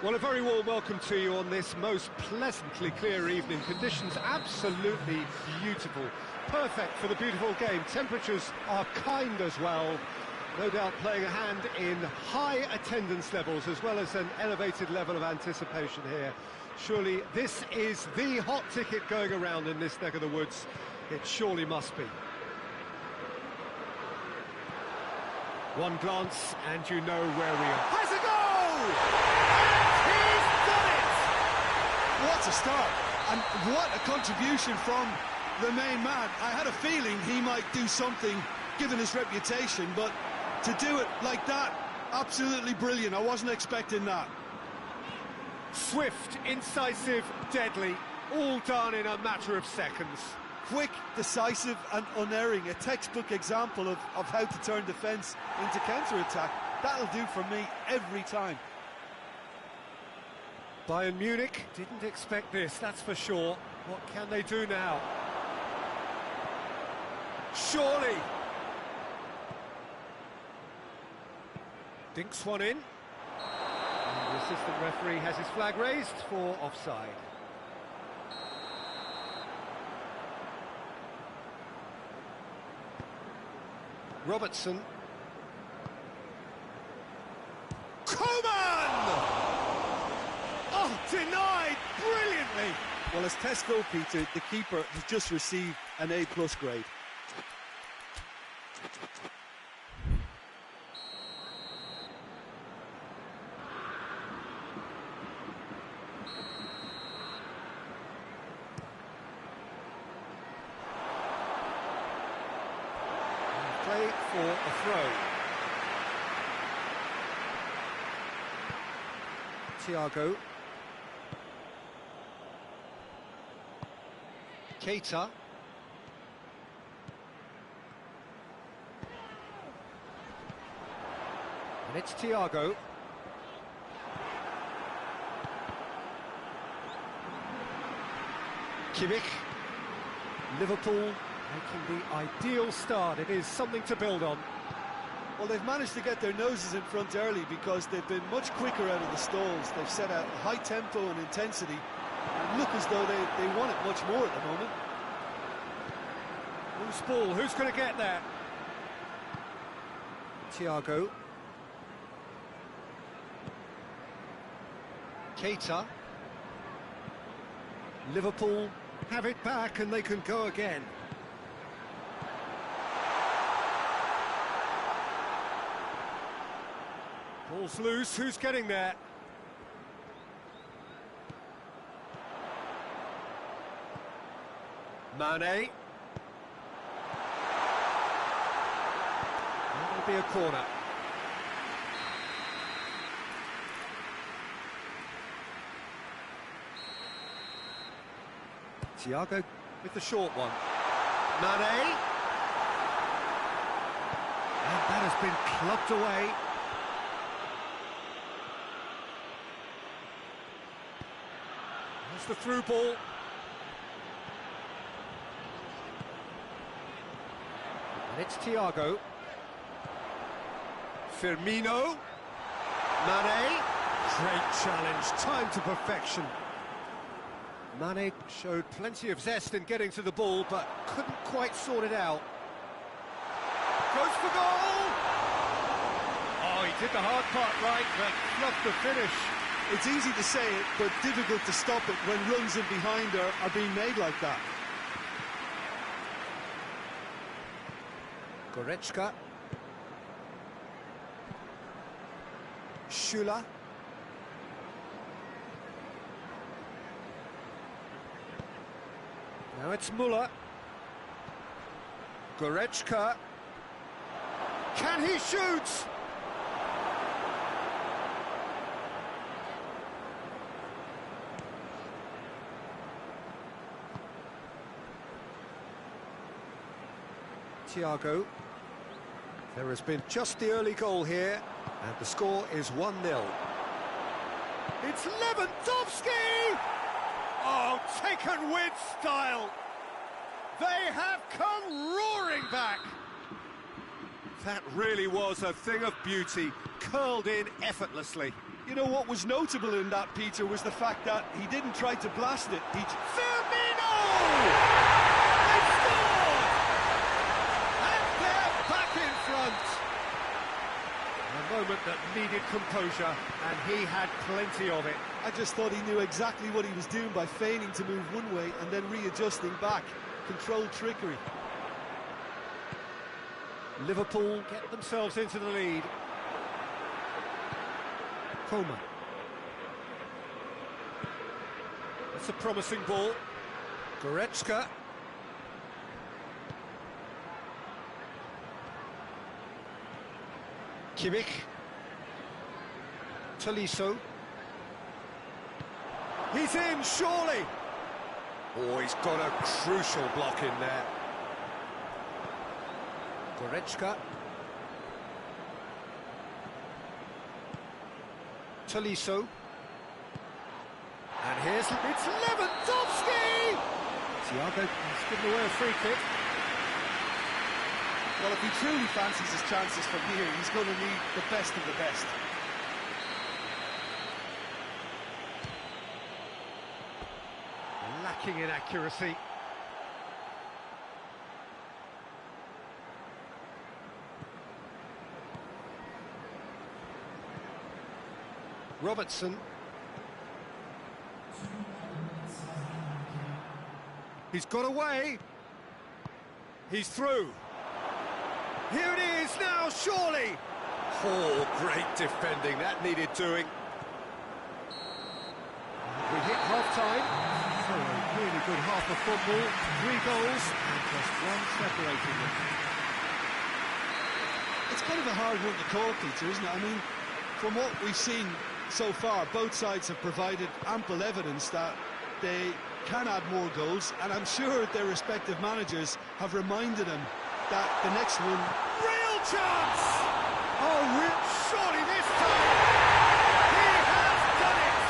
Well, a very warm welcome to you on this most pleasantly clear evening. Conditions absolutely beautiful. Perfect for the beautiful game. Temperatures are kind as well. No doubt playing a hand in high attendance levels as well as an elevated level of anticipation here. Surely this is the hot ticket going around in this neck of the woods. It surely must be. One glance and you know where we are. Has a goal! What a start, and what a contribution from the main man. I had a feeling he might do something, given his reputation, but to do it like that, absolutely brilliant. I wasn't expecting that. Swift, incisive, deadly, all done in a matter of seconds. Quick, decisive and unerring, a textbook example of how to turn defence into counter-attack. That'll do for me every time. Bayern Munich didn't expect this, that's for sure. What can they do now? Surely! Dinks one in. And the assistant referee has his flag raised for offside. Robertson. Denied brilliantly. Well, as test goalkeeper, the keeper has just received an A+ grade. Play for a throw. Thiago. Keita. And it's Thiago. Kimmich. Liverpool making the ideal start. It is something to build on. Well, they've managed to get their noses in front early because they've been much quicker out of the stalls. They've set a high tempo and intensity and look as though they want it much more at the moment. Loose ball, who's going to get there? Thiago. Keita. Liverpool have it back and they can go again. Ball's loose, who's getting there? Mane. That'll be a corner. Thiago with the short one. Mane. And that has been clubbed away. That's the through ball. And it's Thiago. Firmino. Mane. Great challenge, time to perfection. Mane showed plenty of zest in getting to the ball, but couldn't quite sort it out. Goes for goal! Oh, he did the hard part right, but fluffed the finish. It's easy to say it, but difficult to stop it when runs in behind are being made like that. Goretzka. Schüller. Now it's Müller. Goretzka. Can he shoot? Thiago. There has been just the early goal here, and the score is 1-0. It's Lewandowski! Oh, taken with style! They have come roaring back! That really was a thing of beauty, curled in effortlessly. You know what was notable in that, Peter, was the fact that he didn't try to blast it. Firmino! They scored! And they're back in front. A moment that needed composure, and he had plenty of it. I just thought he knew exactly what he was doing by feigning to move one way and then readjusting back. Controlled trickery. Liverpool get themselves into the lead. Coleman. That's a promising ball. Goretzka. Kimmich. Tolisso. He's in, surely! Oh, he's got a crucial block in there. Goretzka. Tolisso. And it's Lewandowski! Thiago has given away a free kick. Well, if he truly fancies his chances from here, he's going to need the best of the best. Lacking in accuracy. Robertson. He's got away. He's through. Here it is now, surely. Oh, great defending. That needed doing. We hit half-time. So a really good half of football. 3 goals and just one separating them. It's kind of a hard one to call, Peter, isn't it? I mean, from what we've seen so far, both sides have provided ample evidence that they can add more goals, and I'm sure their respective managers have reminded them that the next one... Real chance! Oh, surely this time he has done it!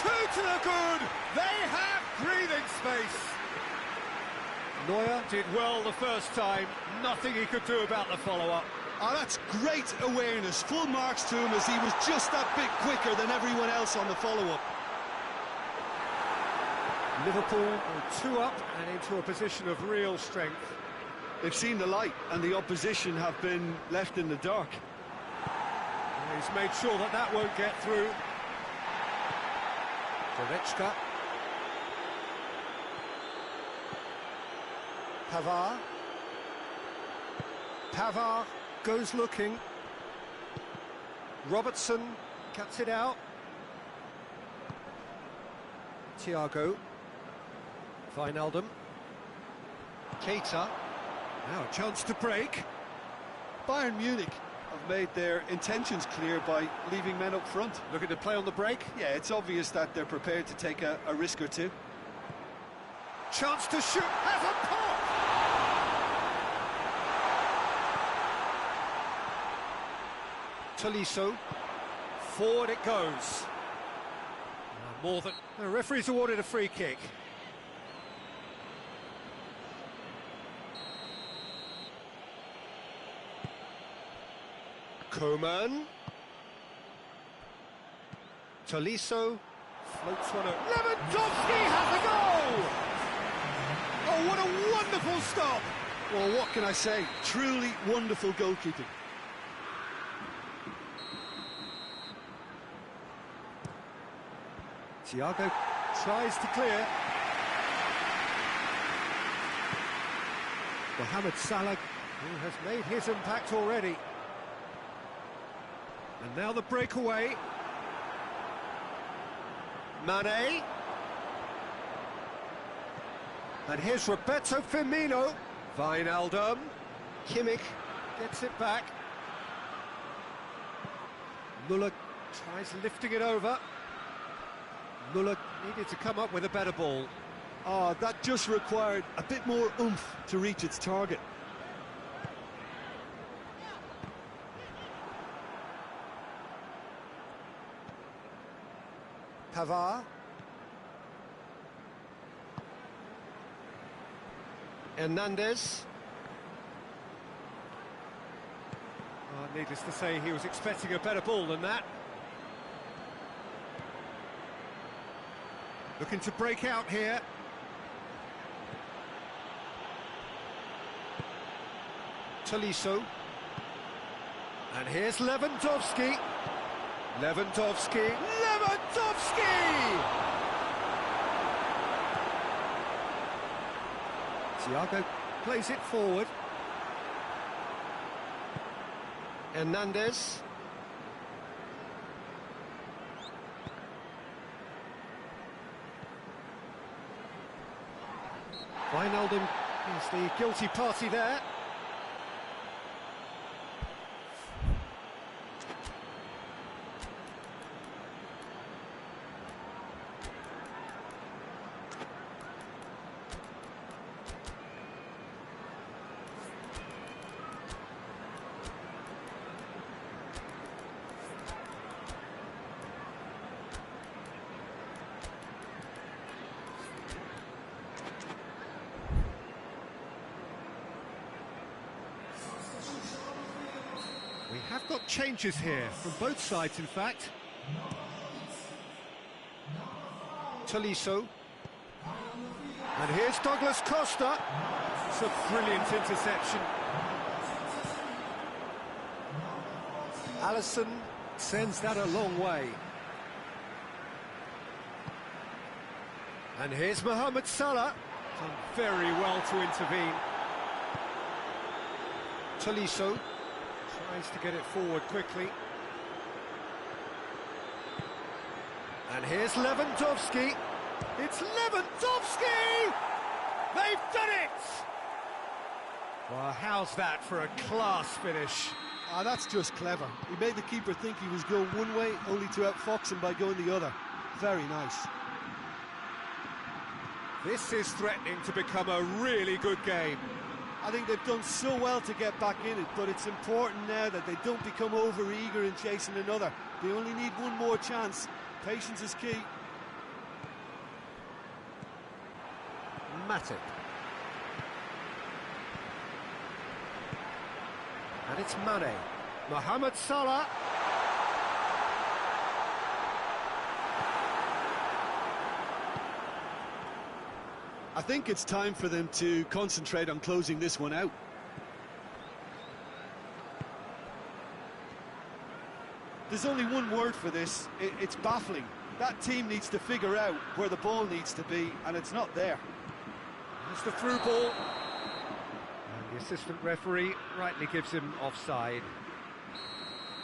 2 to the good! They have breathing space! Neuer did well the first time, nothing he could do about the follow-up. Oh, that's great awareness. Full marks to him as he was just that bit quicker than everyone else on the follow-up. Liverpool are 2 up and into a position of real strength. They've seen the light and the opposition have been left in the dark. He's made sure that that won't get through. Goretzka. Pavard. Pavard goes looking. Robertson cuts it out. Thiago. Wijnaldum. Keita. Now a chance to break. Bayern Munich have made their intentions clear by leaving men up front. Looking to play on the break. Yeah, it's obvious that they're prepared to take a risk or two. Chance to shoot. Has a pop! Tolisso. Forward it goes. More than... The referee's awarded a free kick. Coman. Tolisso floats one out. Lewandowski has a goal! Oh, what a wonderful stop! Well, what can I say? Truly wonderful goalkeeping. Thiago tries to clear. Mohamed Salah, who has made his impact already. And now the breakaway. Mane. And here's Roberto Firmino. Wijnaldum. Kimmich gets it back. Muller tries lifting it over. Muller needed to come up with a better ball. Oh, that just required a bit more oomph to reach its target. Pavard. Hernandez. Needless to say, he was expecting a better ball than that. Looking to break out here. Tolisso. And here's Lewandowski. Lewandowski. Thiago plays it forward. Hernandez. Wijnaldum is the guilty party there. We have got changes here, from both sides in fact. Tolisso. And here's Douglas Costa. It's a brilliant interception. Alisson sends that a long way. And here's Mohamed Salah. Done very well to intervene. Tolisso. Tries to get it forward quickly. And here's Lewandowski. It's Lewandowski! They've done it! Well, how's that for a class finish? That's just clever. He made the keeper think he was going one way, only to outfox him by going the other. Very nice. This is threatening to become a really good game. I think they've done so well to get back in it, but it's important now that they don't become over-eager in chasing another. They only need one more chance. Patience is key. Matic. And it's Mane. Mohamed Salah. I think it's time for them to concentrate on closing this one out. There's only one word for this. It's baffling. That team needs to figure out where the ball needs to be, and it's not there. It's the through ball. And the assistant referee rightly gives him offside.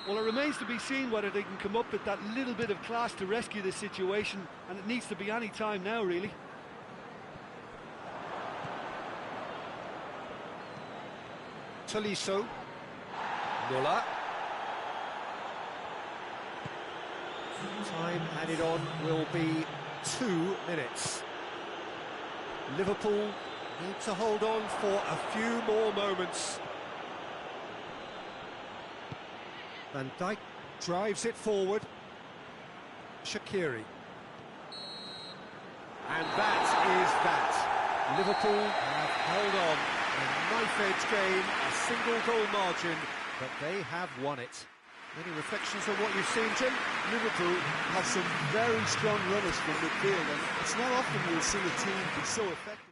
Well, it remains to be seen whether they can come up with that little bit of class to rescue this situation, and it needs to be any time now, really. Tolisso. Muller. Time added on will be 2 minutes. Liverpool need to hold on for a few more moments. Van Dijk drives it forward. Shaqiri. And that is that. Liverpool have held on. A knife-edge game, a single-goal margin, but they have won it. Any reflections on what you've seen, Jim? Liverpool have some very strong runners from midfield, and it's not often you'll see a team be so effective.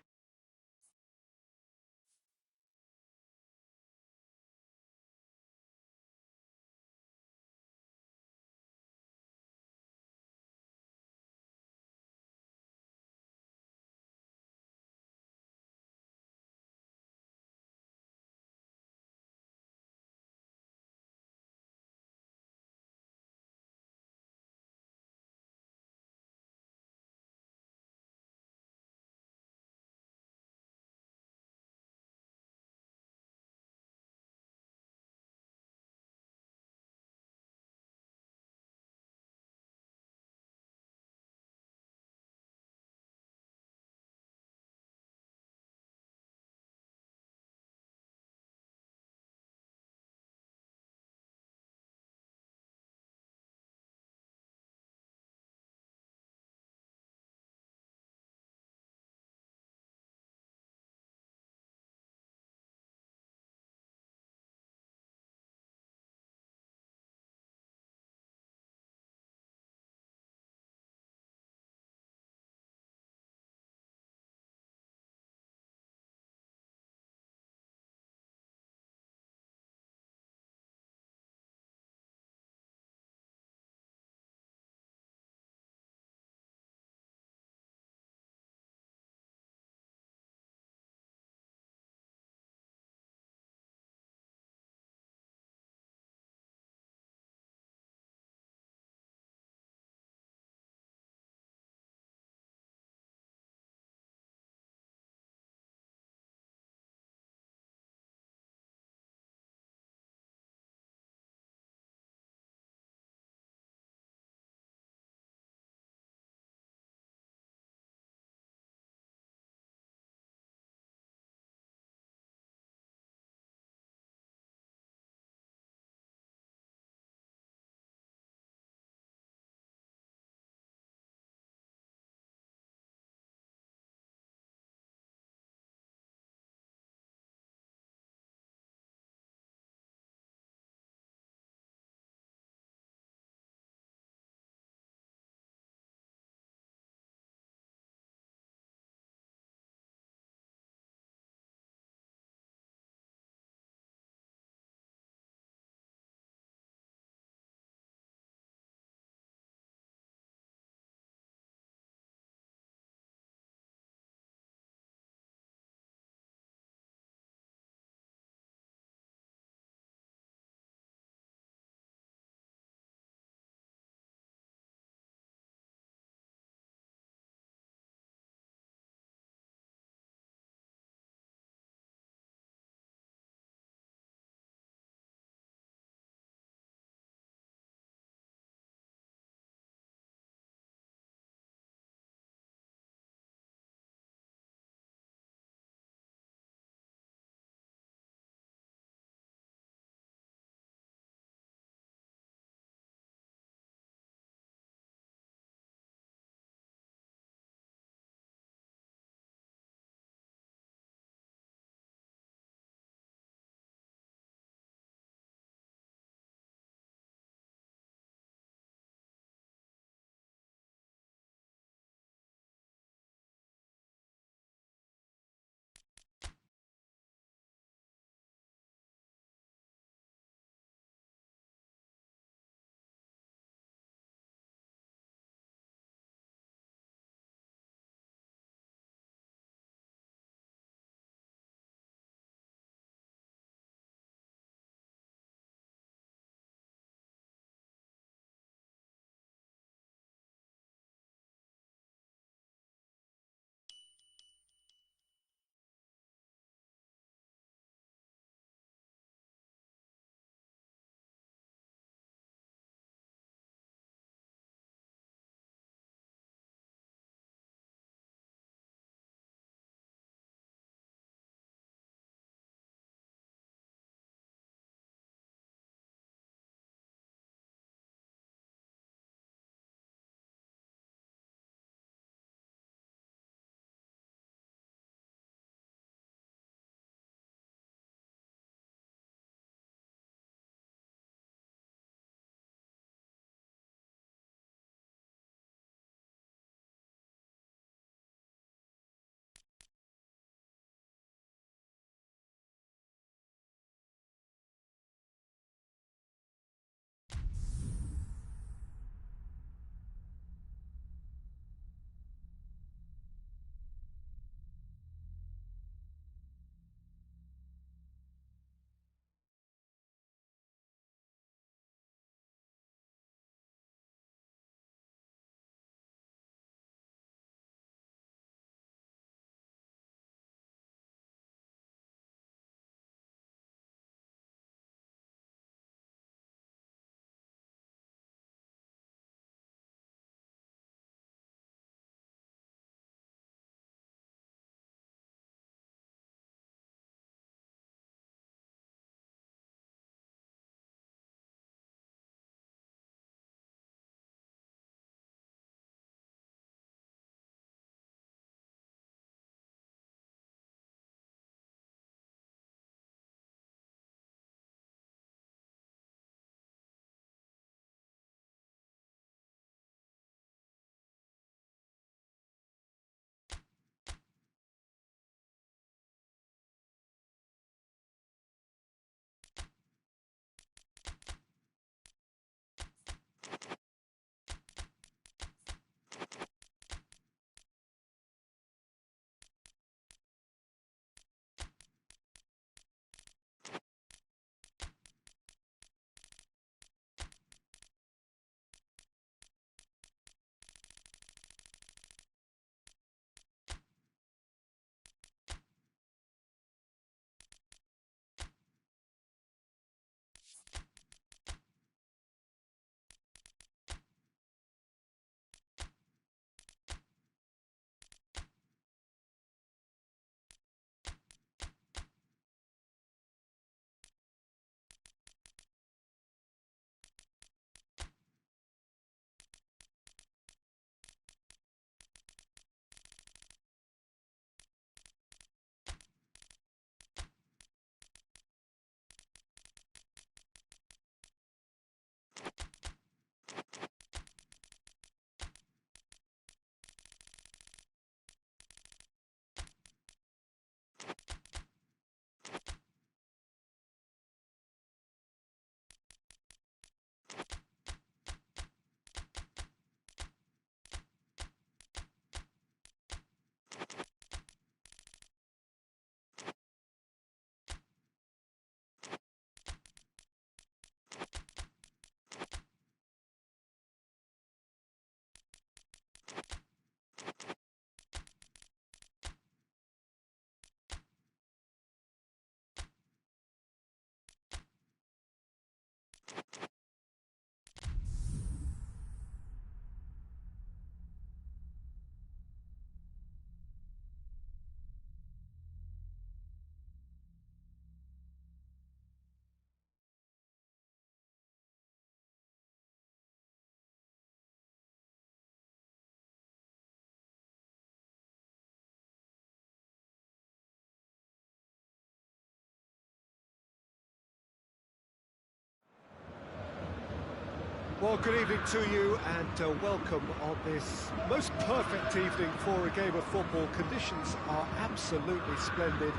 Well, good evening to you and welcome on this most perfect evening for a game of football. Conditions are absolutely splendid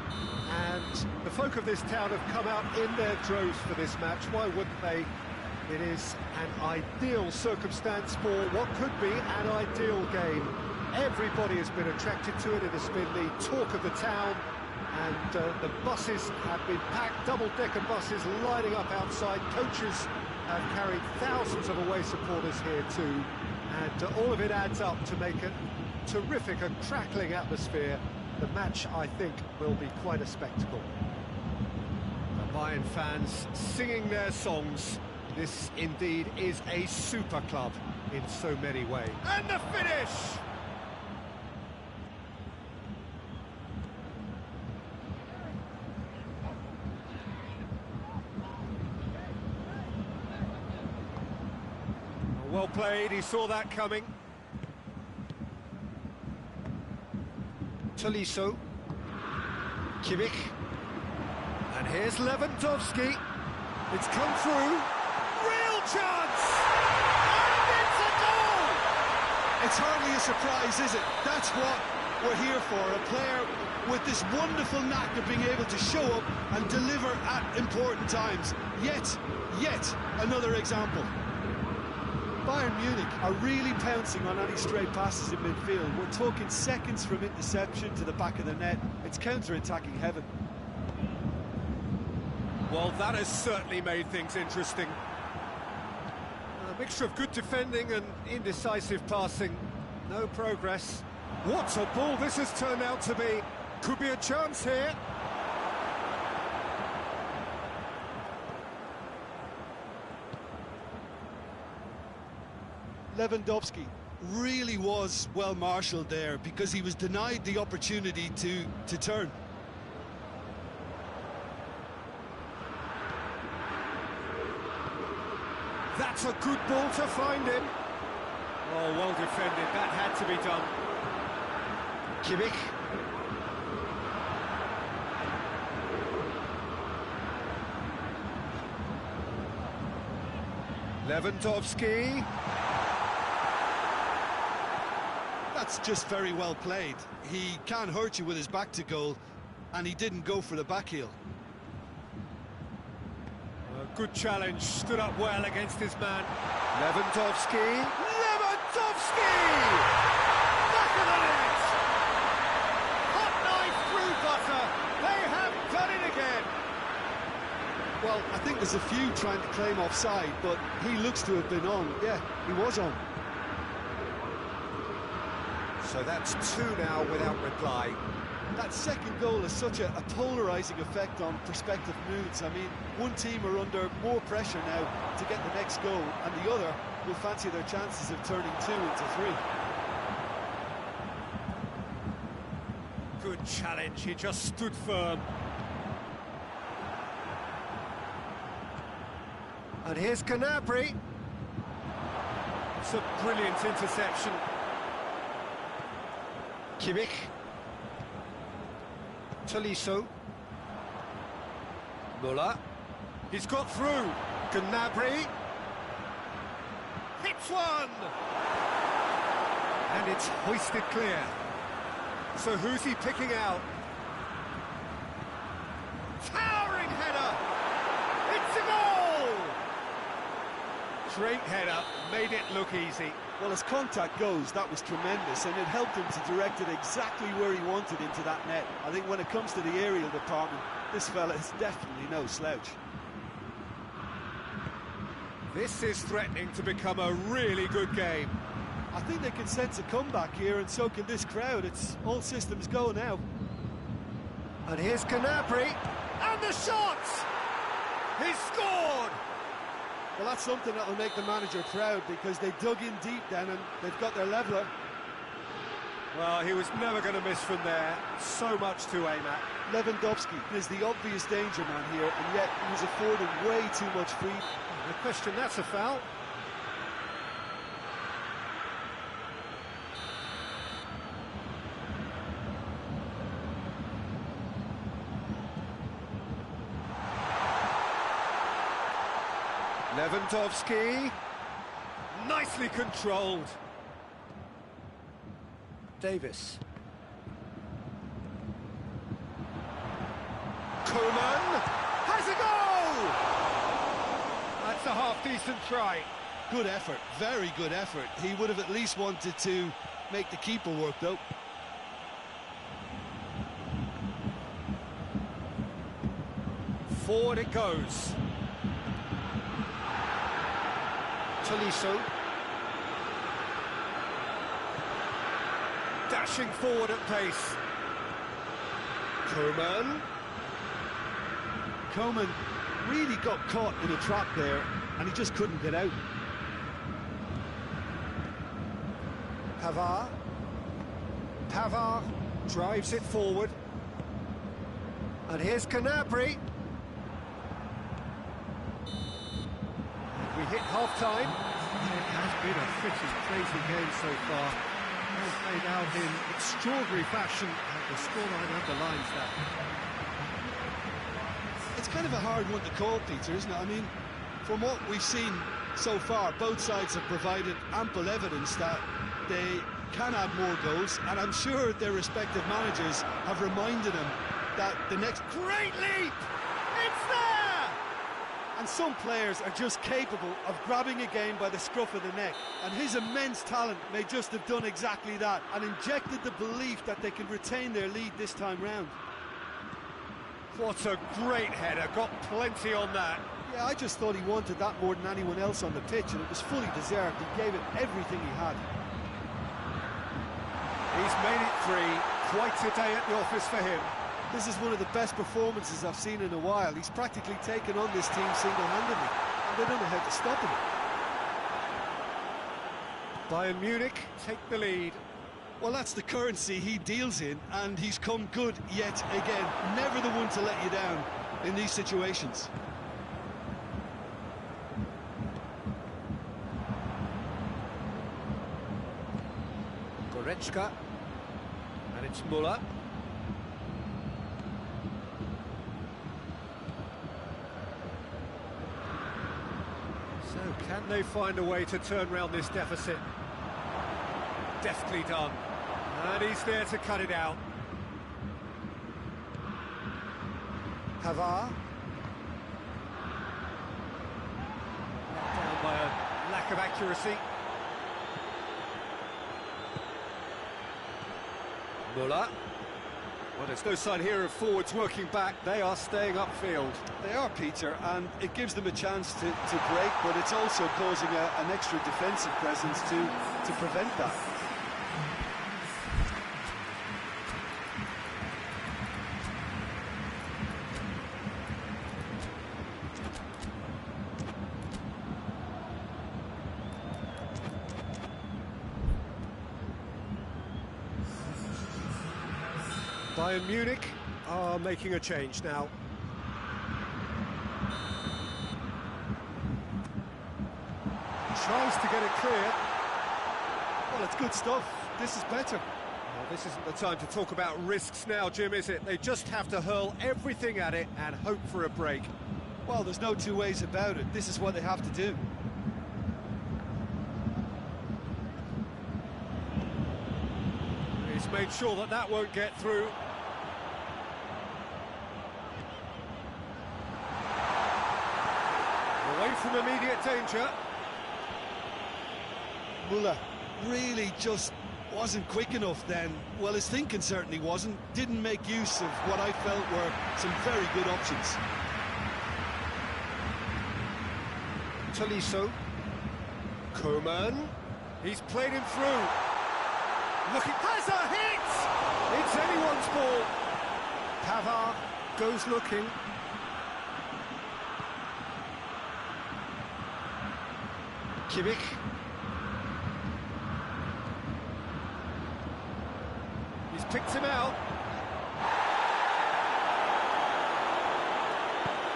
and the folk of this town have come out in their droves for this match. Why wouldn't they? It is an ideal circumstance for what could be an ideal game. Everybody has been attracted to it. It has been the talk of the town, and the buses have been packed, double-decker buses lining up outside. Coaches have carried thousands of away supporters here too, and all of it adds up to make a terrific, a crackling atmosphere. The match, I think, will be quite a spectacle. The Bayern fans singing their songs. This indeed is a super club in so many ways. And the finish! Well played, he saw that coming. Tolisso. Kimmich. And here's Lewandowski. It's come through. Real chance! And it's a goal! It's hardly a surprise, is it? That's what we're here for. A player with this wonderful knack of being able to show up and deliver at important times. Yet another example. Bayern Munich are really pouncing on any stray passes in midfield. We're talking seconds from interception to the back of the net. It's counter-attacking heaven. Well, that has certainly made things interesting. A mixture of good defending and indecisive passing. No progress. What a ball this has turned out to be. Could be a chance here. Lewandowski really was well marshalled there because he was denied the opportunity to turn. That's a good ball to find him. Oh, well defended. That had to be done. Kimmich. Lewandowski. That's just very well played. He can't hurt you with his back to goal, and he didn't go for the back heel. A good challenge, stood up well against his man. Lewandowski. Lewandowski! Back of the net! Hot knife through butter. They have done it again. Well, I think there's a few trying to claim offside, but he looks to have been on. Yeah, he was on. So that's two now without reply. That second goal has such a polarising effect on prospective moods. I mean, one team are under more pressure now to get the next goal, and the other will fancy their chances of turning 2 into 3. Good challenge, he just stood firm. And here's Gnabry. It's a brilliant interception. Kimmich. Tolisso. Muller. He's got through. Gnabry. Hits one! And it's hoisted clear. So who's he picking out? Towering header! It's a goal! Great header, made it look easy. Well, as contact goes, that was tremendous, and it helped him to direct it exactly where he wanted into that net. I think when it comes to the aerial department, this fella is definitely no slouch. This is threatening to become a really good game. I think they can sense a comeback here, and so can this crowd. It's all systems go now. And here's Gnabry, and the shot! He's scored! Well, that's something that'll make the manager proud, because they dug in deep then and they've got their leveller. Well, he was never going to miss from there. So much to aim at. Lewandowski is the obvious danger man here, and yet he was afforded way too much freedom. No question, that's a foul. Lewandowski. Nicely controlled. Davis. Koeman has a goal! That's a half-decent try. Good effort, very good effort. He would have at least wanted to make the keeper work, though. Forward it goes. Tolisso. Dashing forward at pace. Koeman. Koeman really got caught in a trap there, and he just couldn't get out. Pavard. Pavard drives it forward. And here's Canabry. We hit half-time. It has been a pretty crazy game so far. Has played out in extraordinary fashion, and the scoreline underlines that. It's kind of a hard one to call, Peter, isn't it? I mean, from what we've seen so far, both sides have provided ample evidence that they can add more goals, and I'm sure their respective managers have reminded them that the next Great leap! It's there! And some players are just capable of grabbing a game by the scruff of the neck, and his immense talent may just have done exactly that and injected the belief that they can retain their lead this time round. What a great header, got plenty on that. Yeah, I just thought he wanted that more than anyone else on the pitch, and it was fully deserved. He gave it everything he had. He's made it three. Quite a day at the office for him. This is one of the best performances I've seen in a while. He's practically taken on this team single-handedly, and they don't know how to stop him. Bayern Munich take the lead. Well, that's the currency he deals in, and he's come good yet again. Never the one to let you down in these situations. Goretzka, and it's Müller. So, can they find a way to turn round this deficit? Deftly done. And he's there to cut it out. Pavard. Let down by a lack of accuracy. Müller. Well, there's no sign here of forwards working back. They are staying upfield. They are, Peter, and it gives them a chance to break, but it's also causing an extra defensive presence to prevent that. Bayern Munich are making a change now. Tries to get it clear. Well, it's good stuff. This is better. Well, this isn't the time to talk about risks now, Jim, is it? They just have to hurl everything at it and hope for a break. Well, there's no two ways about it. This is what they have to do. He's made sure that that won't get through. Away from immediate danger. Müller really just wasn't quick enough then. Well, his thinking certainly wasn't. Didn't make use of what I felt were some very good options. Tolisso. Koeman. He's played him through. Looking, has a hit! It's anyone's ball. Pavard goes looking. Kimmich. He's picked him out.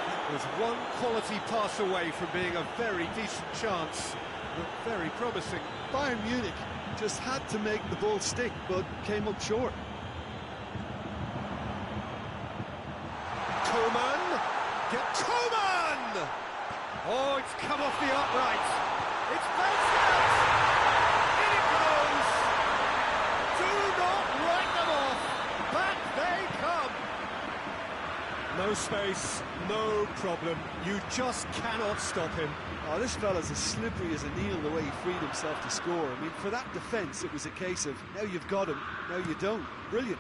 That was one quality pass away from being a very decent chance. Looked very promising. Bayern Munich just had to make the ball stick, but came up short. Koeman! Koeman! Oh, it's come off the upright. It's bounced out! No space, no problem. You just cannot stop him. Oh, this fella's as slippery as a needle the way he freed himself to score. I mean, for that defence, it was a case of, now you've got him, now you don't. Brilliant.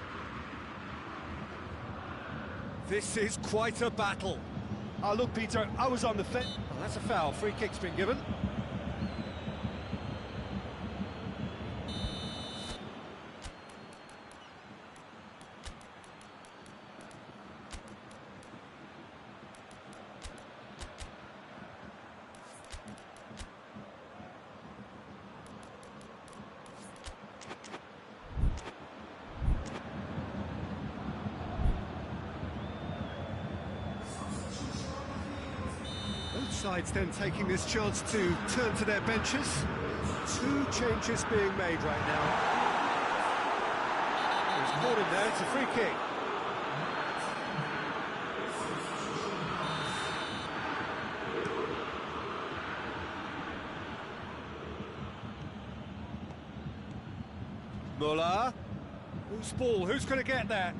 This is quite a battle. Oh, look, Peter, I was on the fence. Oh, that's a foul. Free kick's been given. Both sides then taking this chance to turn to their benches. Two changes being made right now. He's caught him there, it's a free kick. Muller. Who's ball? Who's going to get there?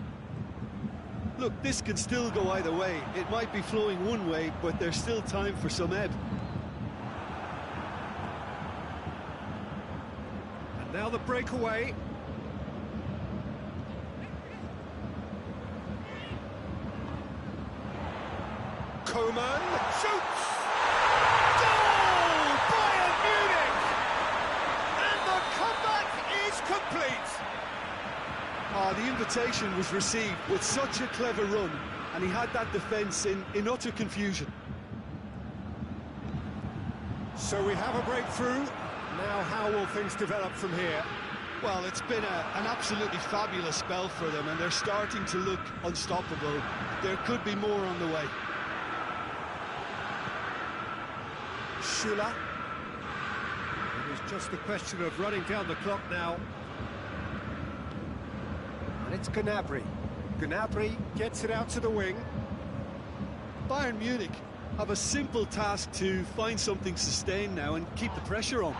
Look, this can still go either way. It might be flowing one way, but there's still time for some ebb. And now the breakaway. Coman shoots! Goal! Bayern Munich! And the comeback is complete! Oh, the invitation was received with such a clever run, and he had that defence in utter confusion. So we have a breakthrough. Now how will things develop from here? Well, it's been an absolutely fabulous spell for them, and they're starting to look unstoppable. There could be more on the way. Schüller. It is just a question of running down the clock now. And it's Gnabry. Gnabry gets it out to the wing. Bayern Munich have a simple task to find something sustained now and keep the pressure on.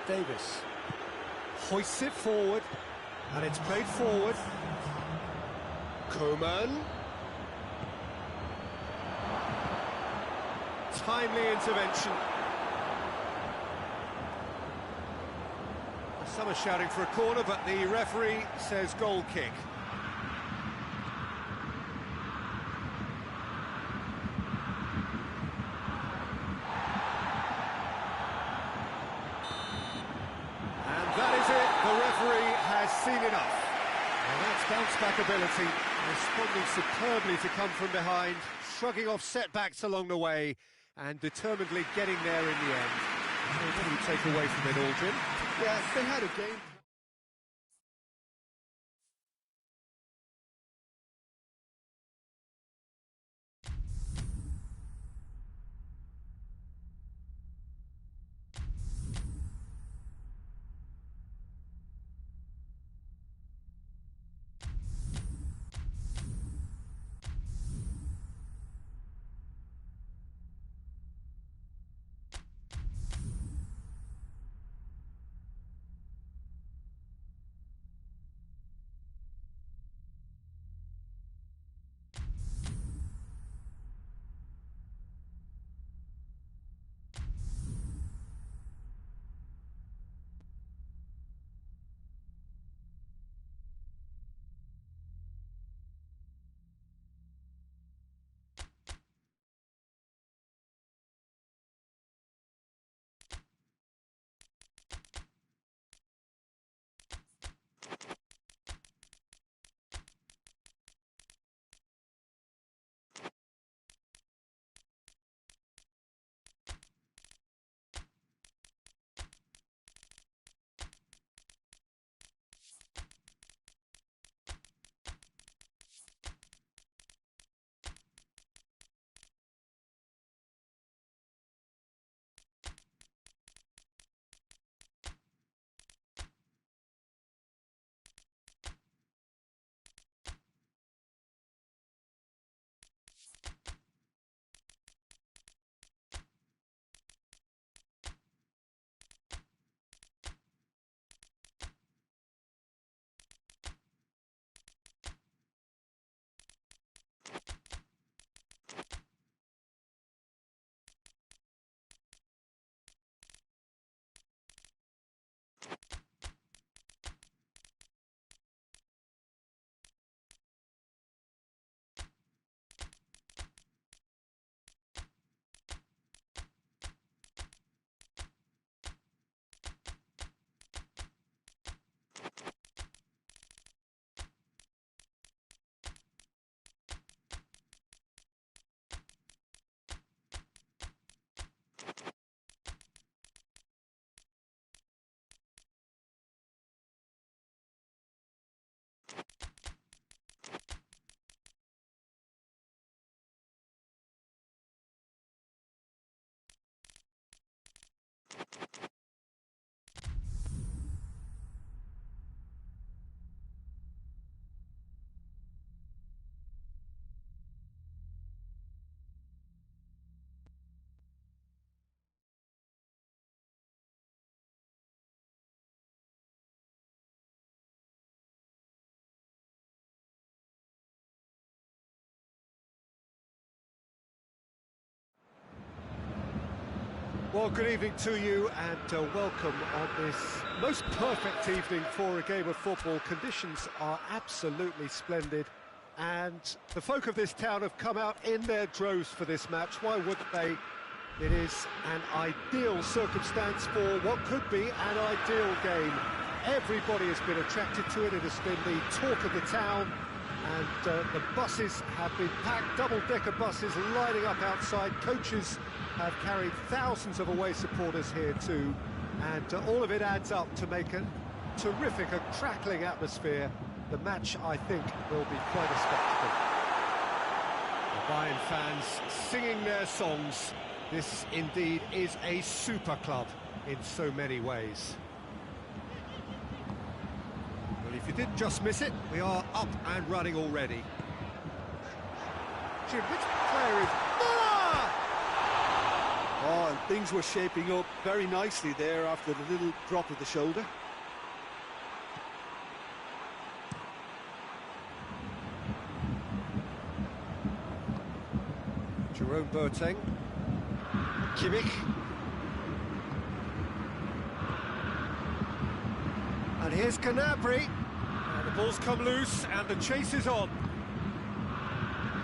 Davis hoists it forward, and it's played forward. Coman. Timely intervention. Some are shouting for a corner, but the referee says goal kick. And that is it. The referee has seen enough. And that's bounce-back ability, responding superbly to come from behind, shrugging off setbacks along the way, and determinedly getting there in the end. So what do you take away from it all, Jim? Yeah, they had a game. Well, good evening to you and welcome on this most perfect evening for a game of football. Conditions are absolutely splendid and the folk of this town have come out in their droves for this match. Why wouldn't they? It is an ideal circumstance for what could be an ideal game. Everybody has been attracted to it. It has been the talk of the town, and the buses have been packed, double-decker buses lining up outside. Coaches have carried thousands of away supporters here too, and all of it adds up to make a terrific, a crackling atmosphere. The match, I think, will be quite a spectacle. The Bayern fans singing their songs. This indeed is a super club in so many ways. Well, if you did just miss it, we are up and running already. Jim, which player is... Oh, and things were shaping up very nicely there after the little drop of the shoulder. Jerome Boateng. Kimmich. And here's Gnabry. And the ball's come loose and the chase is on.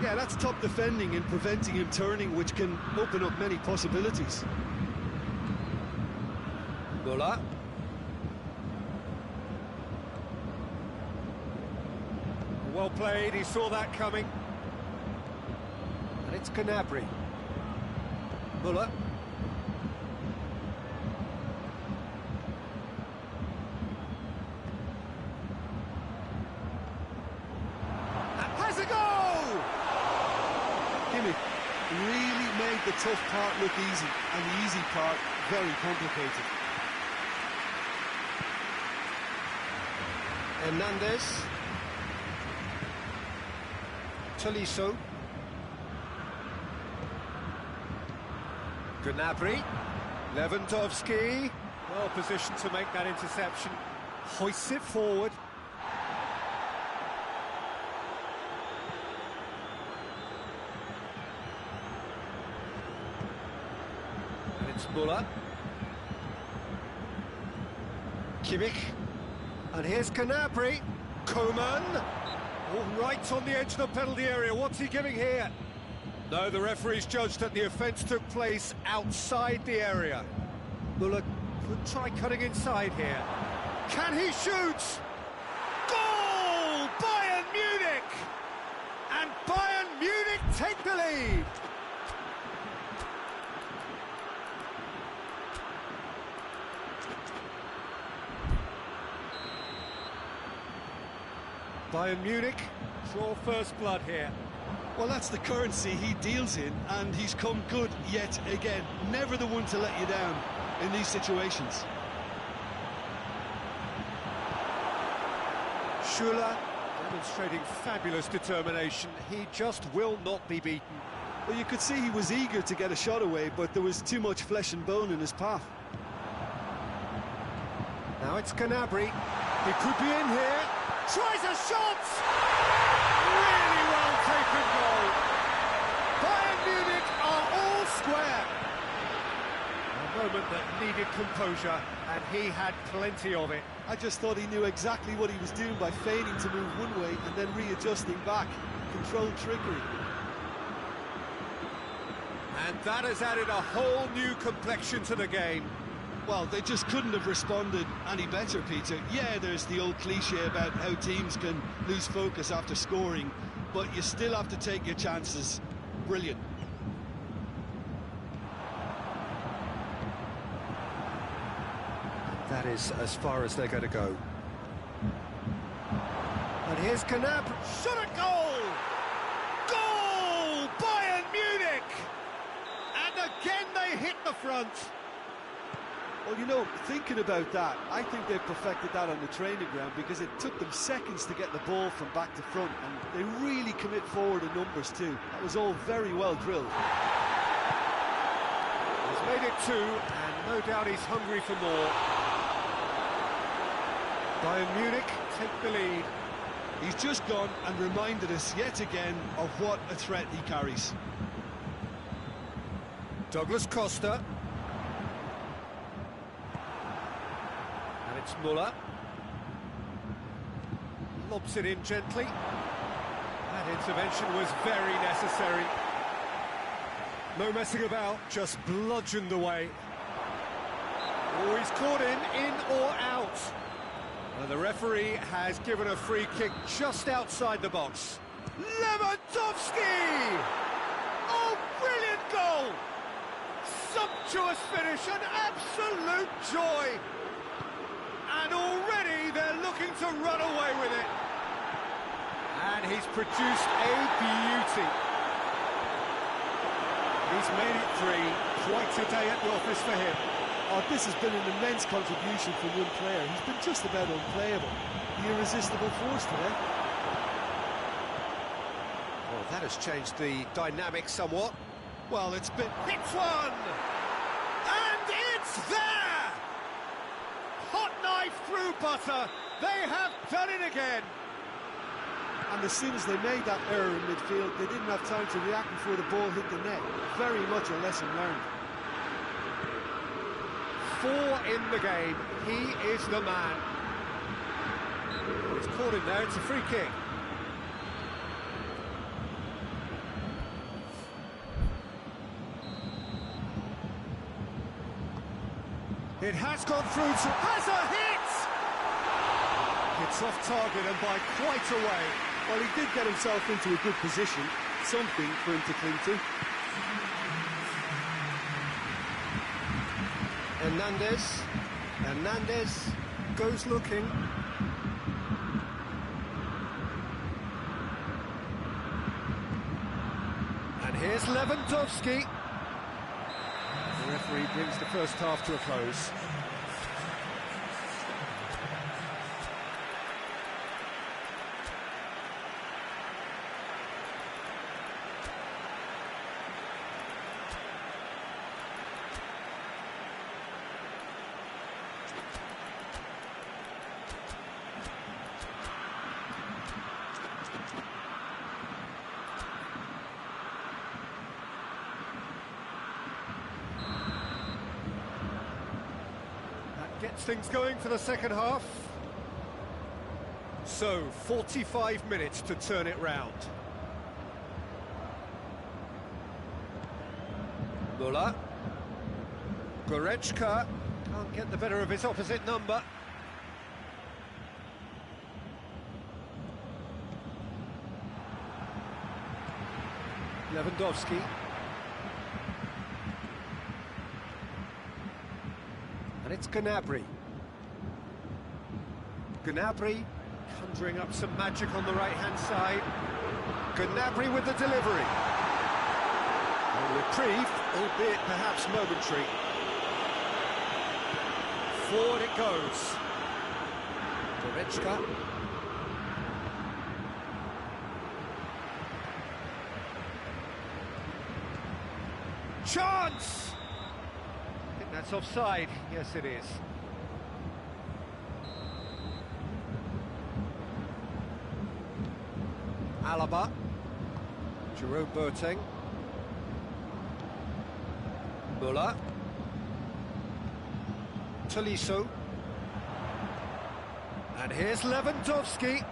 Yeah, that's top defending and preventing him turning, which can open up many possibilities. Müller. Well played, he saw that coming. And it's Gnabry. Müller. Has a goal! Kimmich really made the tough part look easy, and the easy part very complicated. Hernandez. Tolisso. Gnabry. Lewandowski. Well positioned to make that interception. Hoists it forward. And it's Müller. Kimmich. And here's Gnabry. Coman. All right on the edge of the penalty area. What's he giving here? No, the referee's judged that the offence took place outside the area. Müller could try cutting inside here. Can he shoot? Goal! Bayern Munich! And Bayern Munich take the lead! Bayern Munich draw first blood here. Well, that's the currency he deals in, and he's come good yet again. Never the one to let you down in these situations. Schuller demonstrating fabulous determination. He just will not be beaten. Well, you could see he was eager to get a shot away, but there was too much flesh and bone in his path. Now it's Gnabry. He could be in here. Tries a shot! Really well taken goal. Bayern Munich are all square. A moment that needed composure, and he had plenty of it. I just thought he knew exactly what he was doing by feigning to move one way and then readjusting back. Controlled trickery. And that has added a whole new complexion to the game. Well, they just couldn't have responded any better, Peter. Yeah, there's the old cliche about how teams can lose focus after scoring, but you still have to take your chances. Brilliant. That is as far as they're going to go. And here's Gnabry. Shot a goal! Goal! Bayern Munich! And again they hit the front. Well, you know, thinking about that, I think they've perfected that on the training ground because it took them seconds to get the ball from back to front, and they really commit forward in numbers too. That was all very well drilled. He's made it two, and no doubt he's hungry for more. Bayern Munich take the lead. He's just gone and reminded us yet again of what a threat he carries. Douglas Costa. It's Muller. Lobs it in gently. That intervention was very necessary. No messing about, just bludgeoned away. Oh, he's caught in or out. And the referee has given a free kick just outside the box. Lewandowski! Oh, brilliant goal! Sumptuous finish, an absolute joy! And already they're looking to run away with it. And he's produced a beauty. He's made it three. Quite a day at the office for him. Oh, this has been an immense contribution from one player. He's been just about unplayable. The irresistible force today. Well, that has changed the dynamic somewhat. Well, it's been... Hits one! And it's there! Hot knife through butter. They have done it again. And as soon as they made that error in midfield, they didn't have time to react before the ball hit the net. Very much a lesson learned. 4 in the game. He is the man. It's caught in there. It's a free kick. It has gone through to... Has a hit! It's off target and by quite a way. Well, he did get himself into a good position. Something for him to cling to. Hernandez goes looking. And here's Lewandowski. The referee brings the first half to a close. Gets things going for the second half. So, 45 minutes to turn it round. Muller. Goretzka can't get the better of his opposite number. Lewandowski. And it's Gnabry. Gnabry conjuring up some magic on the right-hand side. Gnabry with the delivery. A reprieve, albeit perhaps momentary. Forward it goes. Goretzka. Chance! I think that's offside. Yes, it is. Alaba. Jerome Boateng. Muller. Tolisso. And here's Lewandowski.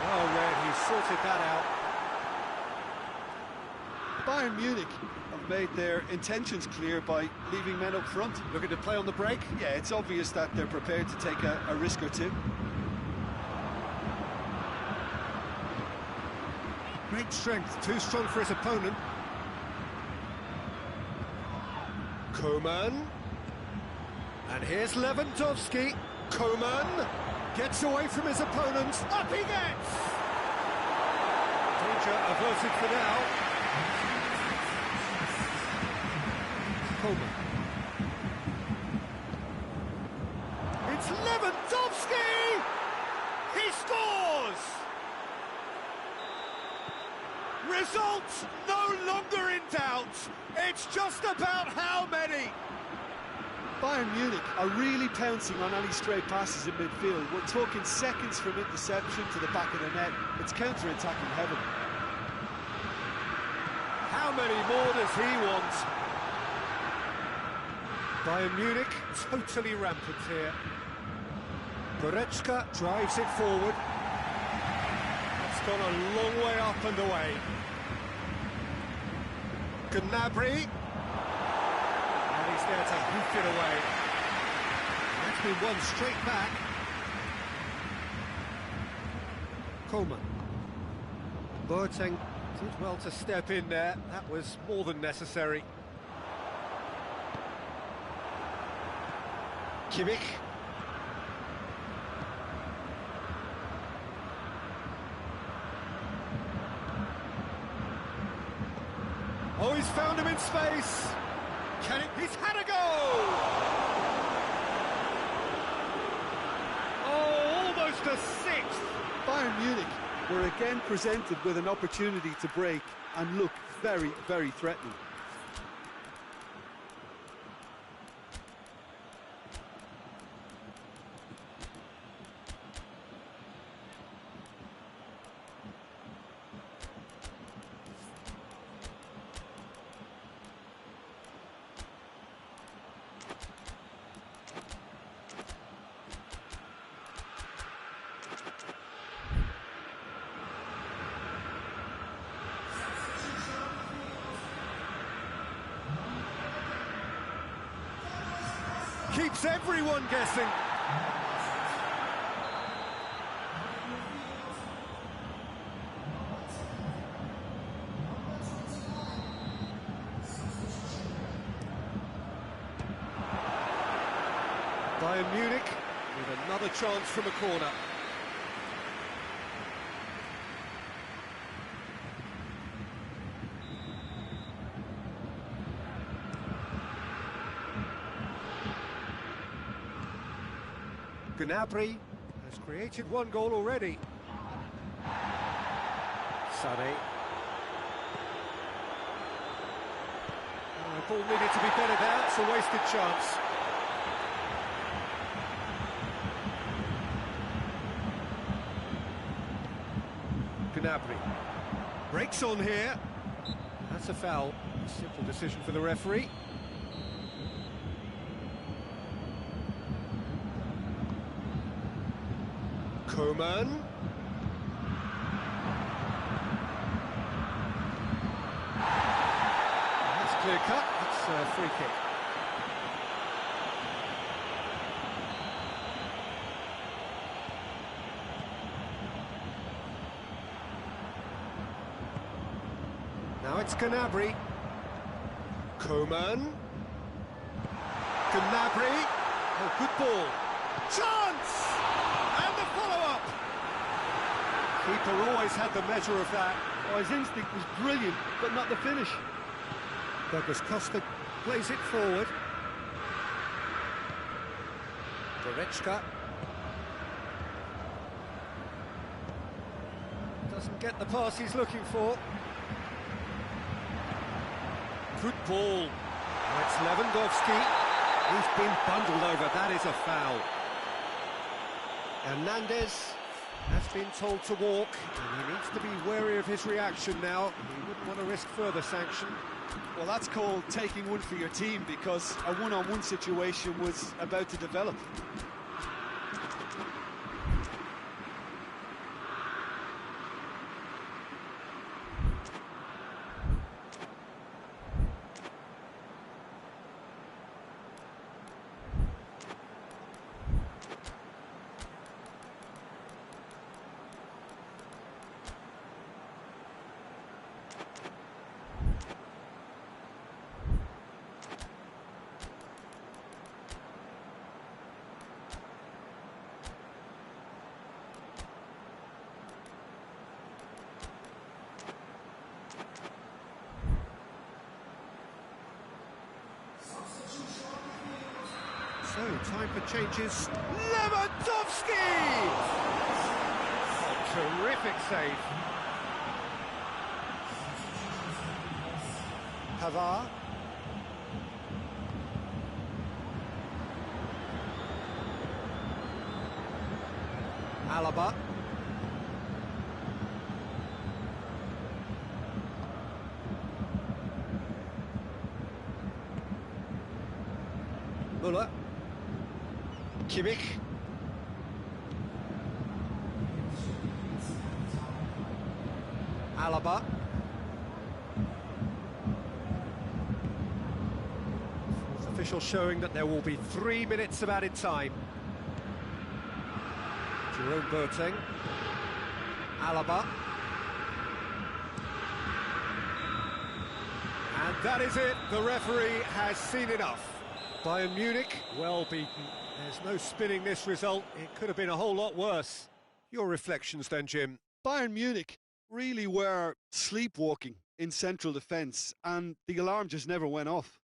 Oh, Red, he sorted that out. Bayern Munich have made their intentions clear by leaving men up front. Looking to play on the break? Yeah, it's obvious that they're prepared to take a risk or two. Great strength, too strong for his opponent. Coman. And here's Lewandowski. Coman gets away from his opponent. Up he gets! Danger averted for now. Coman. It's Lewandowski! He scores! Results no longer in doubt. It's just about how many. Bayern Munich are really pouncing on any stray passes in midfield. We're talking seconds from interception to the back of the net. It's counter-attacking heaven. How many more does he want? Bayern Munich totally rampant here. Goretzka drives it forward. It's gone a long way up and away. Gnabry. And he's there to hoof it away. That's been won straight back. Coleman. Boateng did well to step in there. That was more than necessary. Kimmich. Oh, he's found him in space. Can it? He's had a go! Oh, almost a sixth. Bayern Munich were again presented with an opportunity to break and look very, very threatening. Keeps everyone guessing. Bayern Munich with another chance from a corner. Gnabry has created one goal already. Sané. The ball needed to be better there, it's a wasted chance. Gnabry breaks on here. That's a foul. Simple decision for the referee. Coman. That's clear cut. It's a free kick. Now it's Gnabry. Coman. Gnabry. Oh, good ball. Chance! And the follow-up! Keeper always had the measure of that. Oh, his instinct was brilliant, but not the finish. Douglas Costa plays it forward. Goretzka. Doesn't get the pass he's looking for. Good ball. Oh, it's Lewandowski. He's been bundled over. That is a foul. Hernandez has been told to walk, and he needs to be wary of his reaction now. He wouldn't want to risk further sanction. Well, that's called taking one for your team, because a one-on-one situation was about to develop. So, time for changes. Lewandowski! Oh, terrific save. Pavard. Alaba. Muller. Kimmich. Alaba. Official showing that there will be 3 minutes of added time. Jerome Boateng. Alaba. And that is it. The referee has seen enough. Bayern Munich, well beaten. There's no spinning this result. It could have been a whole lot worse. Your reflections then, Jim? Bayern Munich really were sleepwalking in central defence, and the alarm just never went off.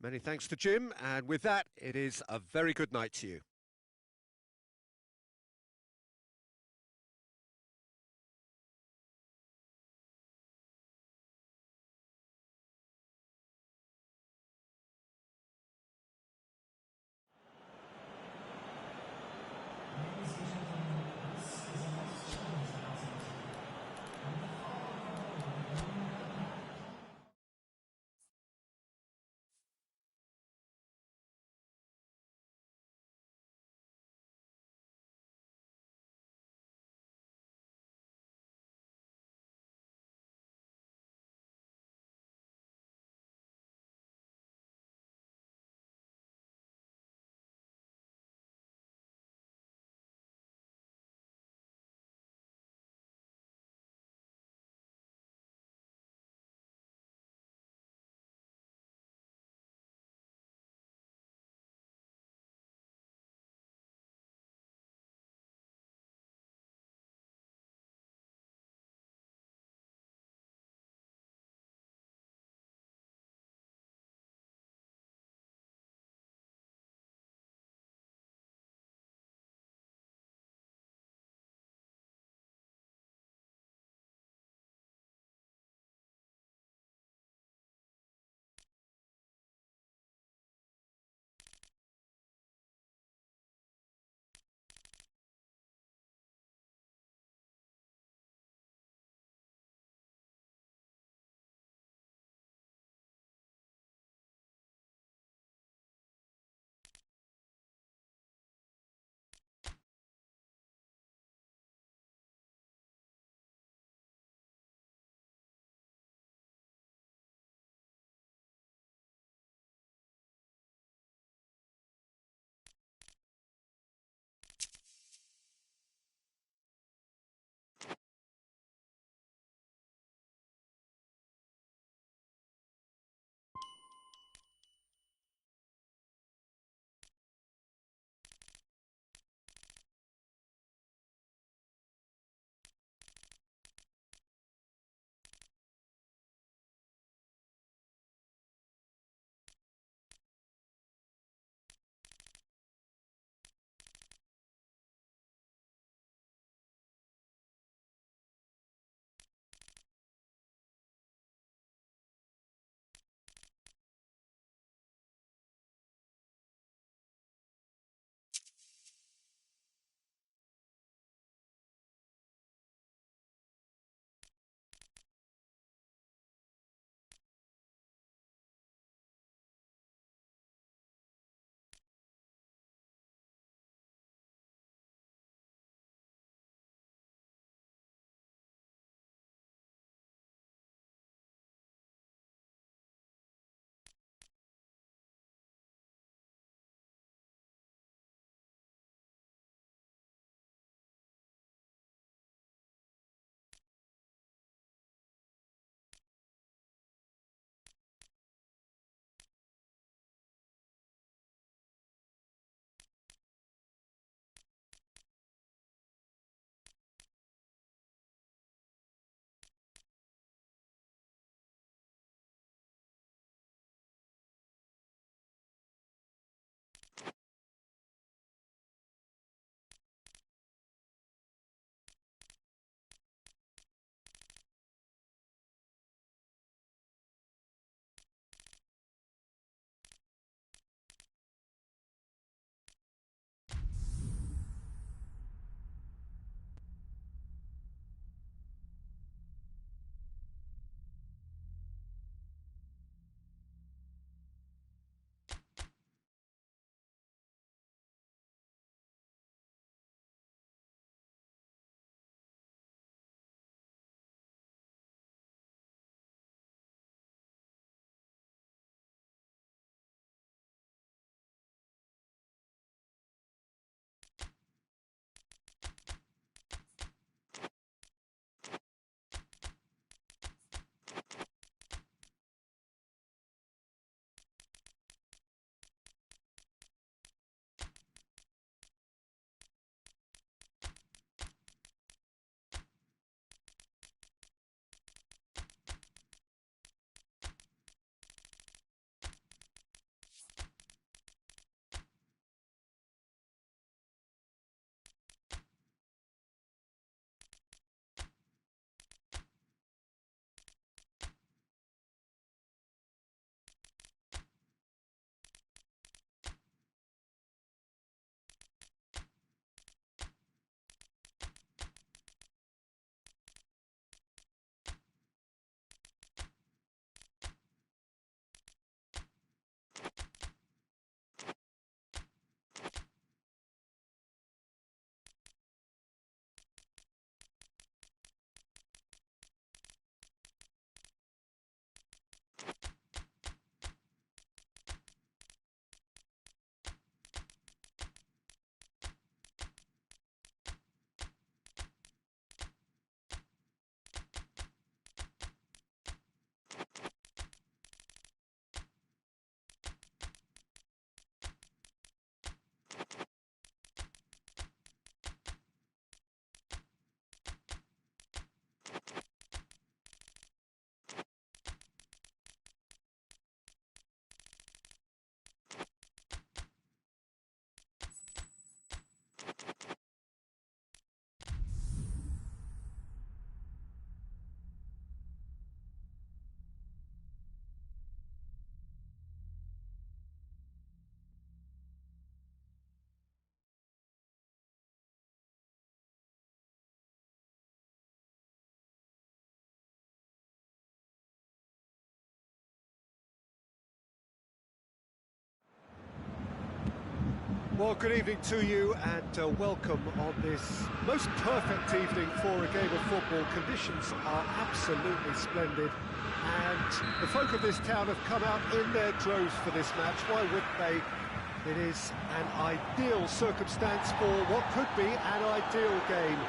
Many thanks to Jim, and with that, it is a very good night to you. Well, good evening to you and welcome on this most perfect evening for a game of football. Conditions are absolutely splendid and the folk of this town have come out in their droves for this match. Why wouldn't they? It is an ideal circumstance for what could be an ideal game.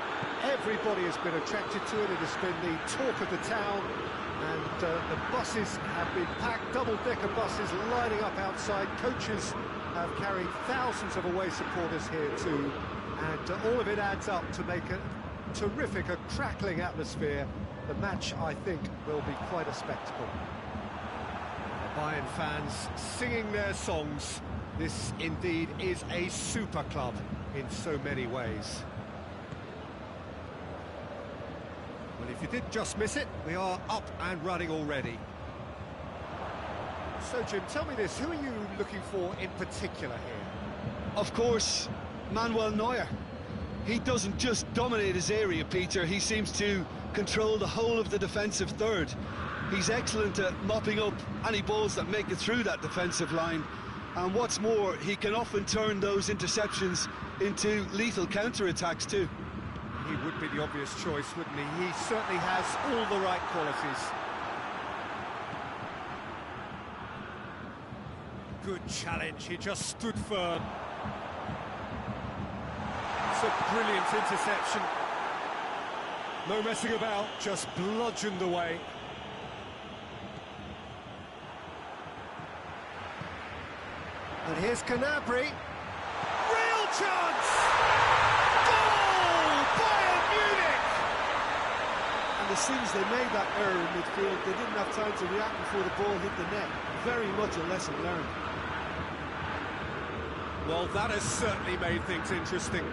Everybody has been attracted to it. It has been the talk of the town, and the buses have been packed, double-decker buses lining up outside. Coaches have carried thousands of away supporters here too, and all of it adds up to make a terrific, a crackling atmosphere. The match, I think, will be quite a spectacle. The Bayern fans singing their songs. This indeed is a super club in so many ways. Well, if you did just miss it, we are up and running already. So, Jim, tell me this, who are you looking for in particular here? Of course, HaNoi. He doesn't just dominate his area, Peter, he seems to control the whole of the defensive third. He's excellent at mopping up any balls that make it through that defensive line. And what's more, he can often turn those interceptions into lethal counter-attacks too. He would be the obvious choice, wouldn't he? He certainly has all the right qualities. Good challenge, he just stood firm. It's a brilliant interception. No messing about, just bludgeoned away. And here's Gnabry. Real chance! Goal! Bayern Munich! And as soon as they made that error in midfield, they didn't have time to react before the ball hit the net. Very much a lesson learned. Well, that has certainly made things interesting.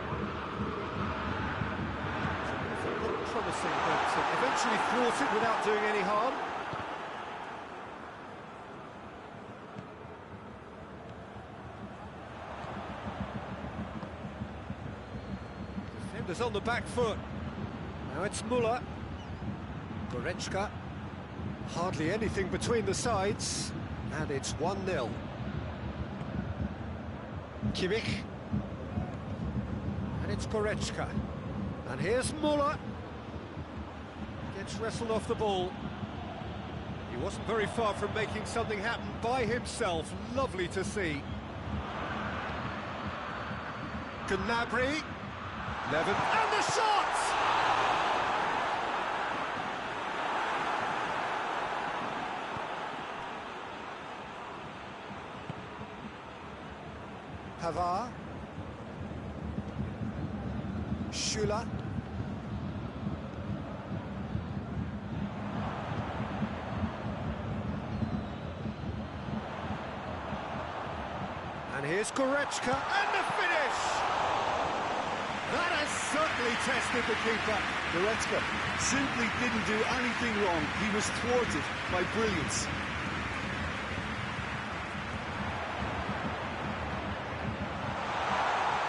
Not promising, but eventually thwarted without doing any harm. Defenders on the back foot. Now it's Müller. Goretzka. Hardly anything between the sides. And it's 1-0. Kimmich. And it's Goretzka. And here's Müller. Gets wrestled off the ball. He wasn't very far from making something happen by himself. Lovely to see. Gnabry. Levin. And the shot! Pavard. Schüller. And here's Goretzka, and the finish! That has certainly tested the keeper. Goretzka simply didn't do anything wrong. He was thwarted by brilliance.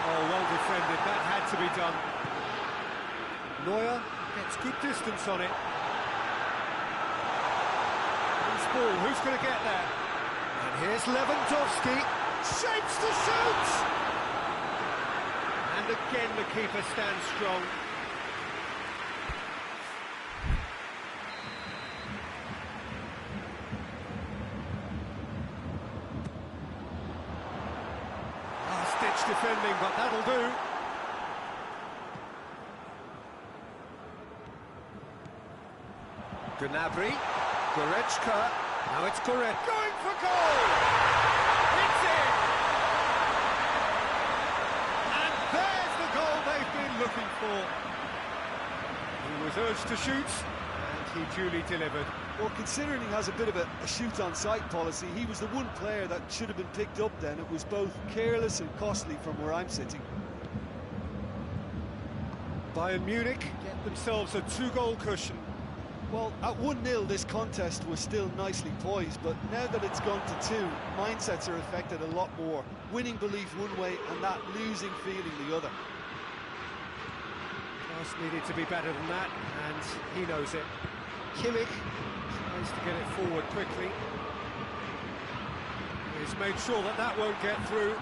Oh, well defended, that had to be done. Neuer gets good distance on it. Loose ball, who's going to get there? And here's Lewandowski, shapes to shoot! And again the keeper stands strong. Last-ditch defending, but that'll do. Gnabry, Goretzka, now it's Goretzka going for goal! It's in! And there's the goal they've been looking for. He was urged to shoot, and he duly delivered. Well, considering he has a bit of a shoot-on-sight policy, he was the one player that should have been picked up then. It was both careless and costly from where I'm sitting. Bayern Munich get themselves a 2-goal cushion. Well, at 1-0 this contest was still nicely poised, but now that it's gone to 2, mindsets are affected a lot more. Winning belief one way and that losing feeling the other. Pass needed to be better than that, and he knows it. Kimmich tries to get it forward quickly. He's made sure that that won't get through.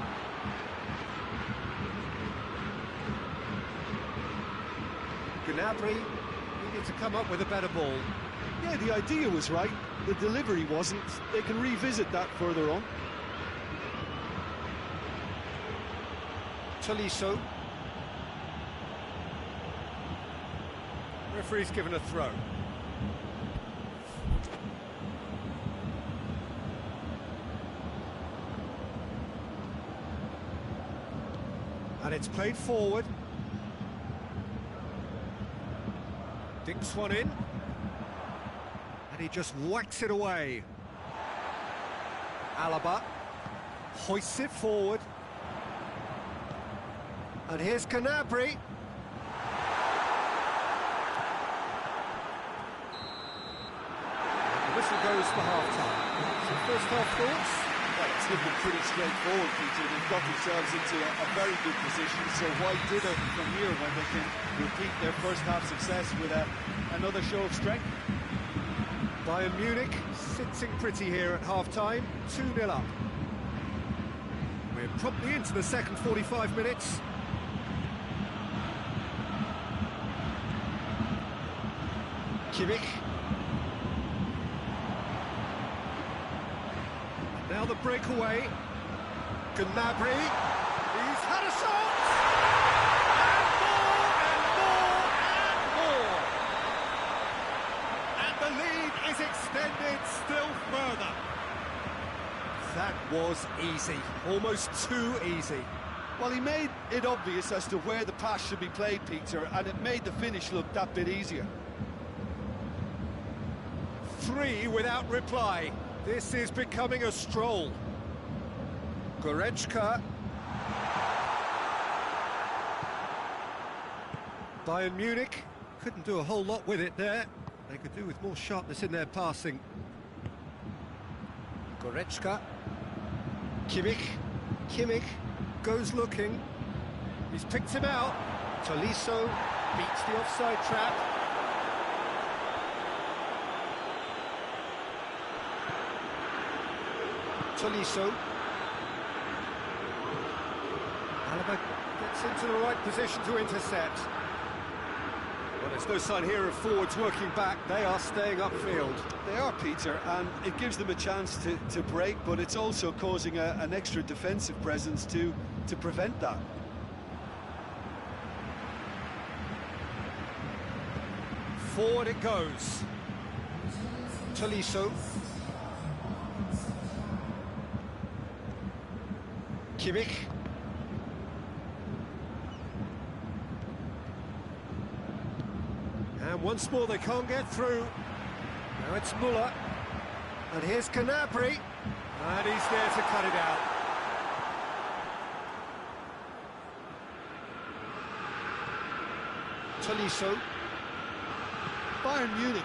Gnabry needed to come up with a better ball. Yeah, the idea was right, the delivery wasn't. They can revisit that further on. Tolisso. Referee's given a throw. And it's played forward. Dinks one in. And he just whacks it away. Alaba hoists it forward. And here's Gnabry. The whistle goes for half-time. So first half thoughts? Well, it's looking pretty straightforward, Peter. They've got themselves into a very good position, so why dither from here when they can repeat their first half success with another show of strength? Bayern Munich sitting pretty here at half-time, 2-0 up. We're promptly into the second 45 minutes. Kimmich. Now the breakaway. Gnabry. He's had a shot! And more, and more, and more! And the lead is extended still further. That was easy. Almost too easy. Well, he made it obvious as to where the pass should be played, Peter, and it made the finish look that bit easier. 3 without reply. This is becoming a stroll. Goretzka. Bayern Munich couldn't do a whole lot with it there. They could do with more sharpness in their passing. Goretzka. Kimmich. Kimmich goes looking. He's picked him out. Tolisso beats the offside trap. Tolisso. Alaba gets into the right position to intercept. Well, there's no sign here of forwards working back. They are staying upfield. They are, Peter, and it gives them a chance to break, but it's also causing an extra defensive presence to prevent that. Forward it goes. Tolisso. Kimmich. And once more they can't get through. Now it's Müller. And here's Gnabry. And he's there to cut it out. Tolisso. Bayern Munich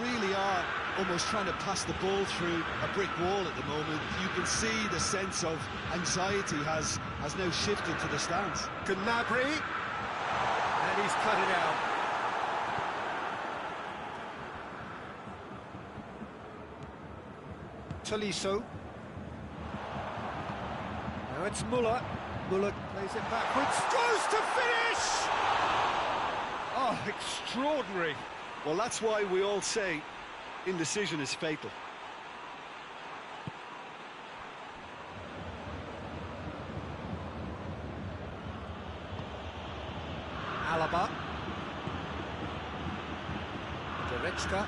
really are almost trying to pass the ball through a brick wall at the moment. You can see the sense of anxiety has now shifted to the stands. Gnabry. And he's cut it out. Tolisso. Now it's Müller. Müller plays it backwards. Goes to finish! Oh, extraordinary. Well, that's why we all say indecision is fatal. Alaba. Goretzka.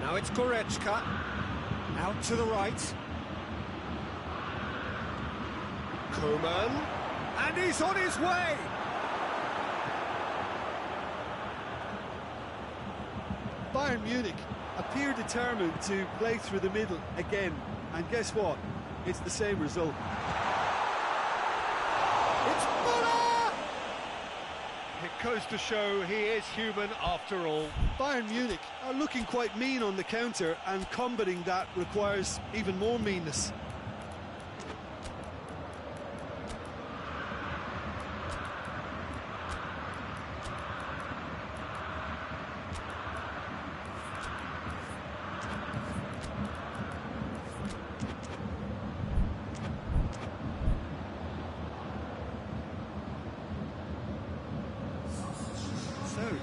Now it's Goretzka. Out to the right. Koeman. And he's on his way! Bayern Munich appear determined to play through the middle again, and guess what? It's the same result. It's Müller! It goes to show he is human after all. Bayern Munich are looking quite mean on the counter, and combating that requires even more meanness.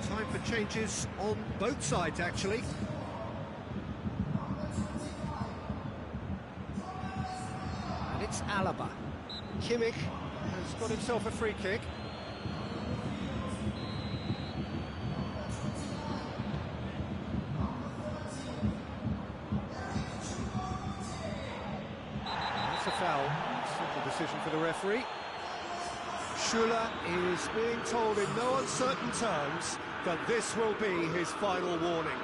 time for changes on both sides, actually. And it's Alaba. Kimmich has got himself a free kick. That's a foul. Simple decision for the referee. Schuller is being told in no uncertain terms that this will be his final warning.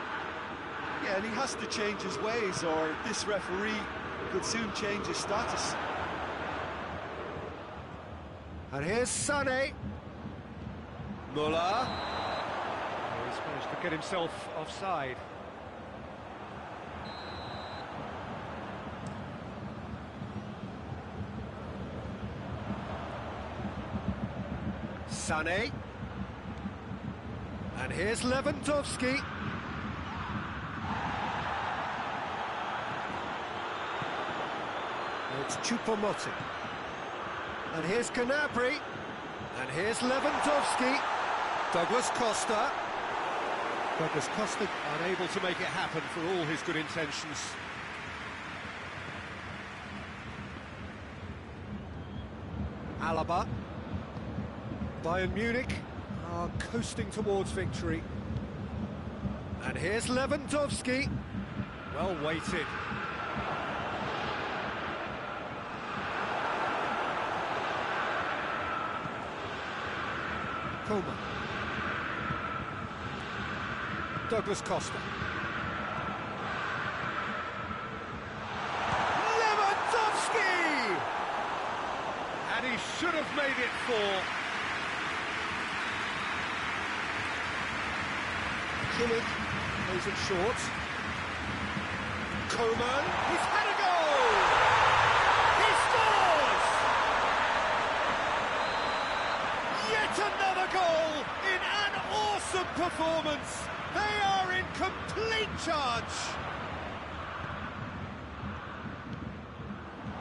Yeah, and he has to change his ways, or this referee could soon change his status. And here's Sané. Muller. Oh, he's managed to get himself offside. Sané. And here's Lewandowski. It's Choupo-Moting. And here's Gnabry. And here's Lewandowski. Douglas Costa. Douglas Costa unable to make it happen for all his good intentions. Alaba. Bayern Munich are coasting towards victory. And here's Lewandowski. Well weighted. Coman. Douglas Costa. Lewandowski! And he should have made it 4. Kimmich plays it short. Coman, he's had a goal! He scores! Yet another goal in an awesome performance! They are in complete charge!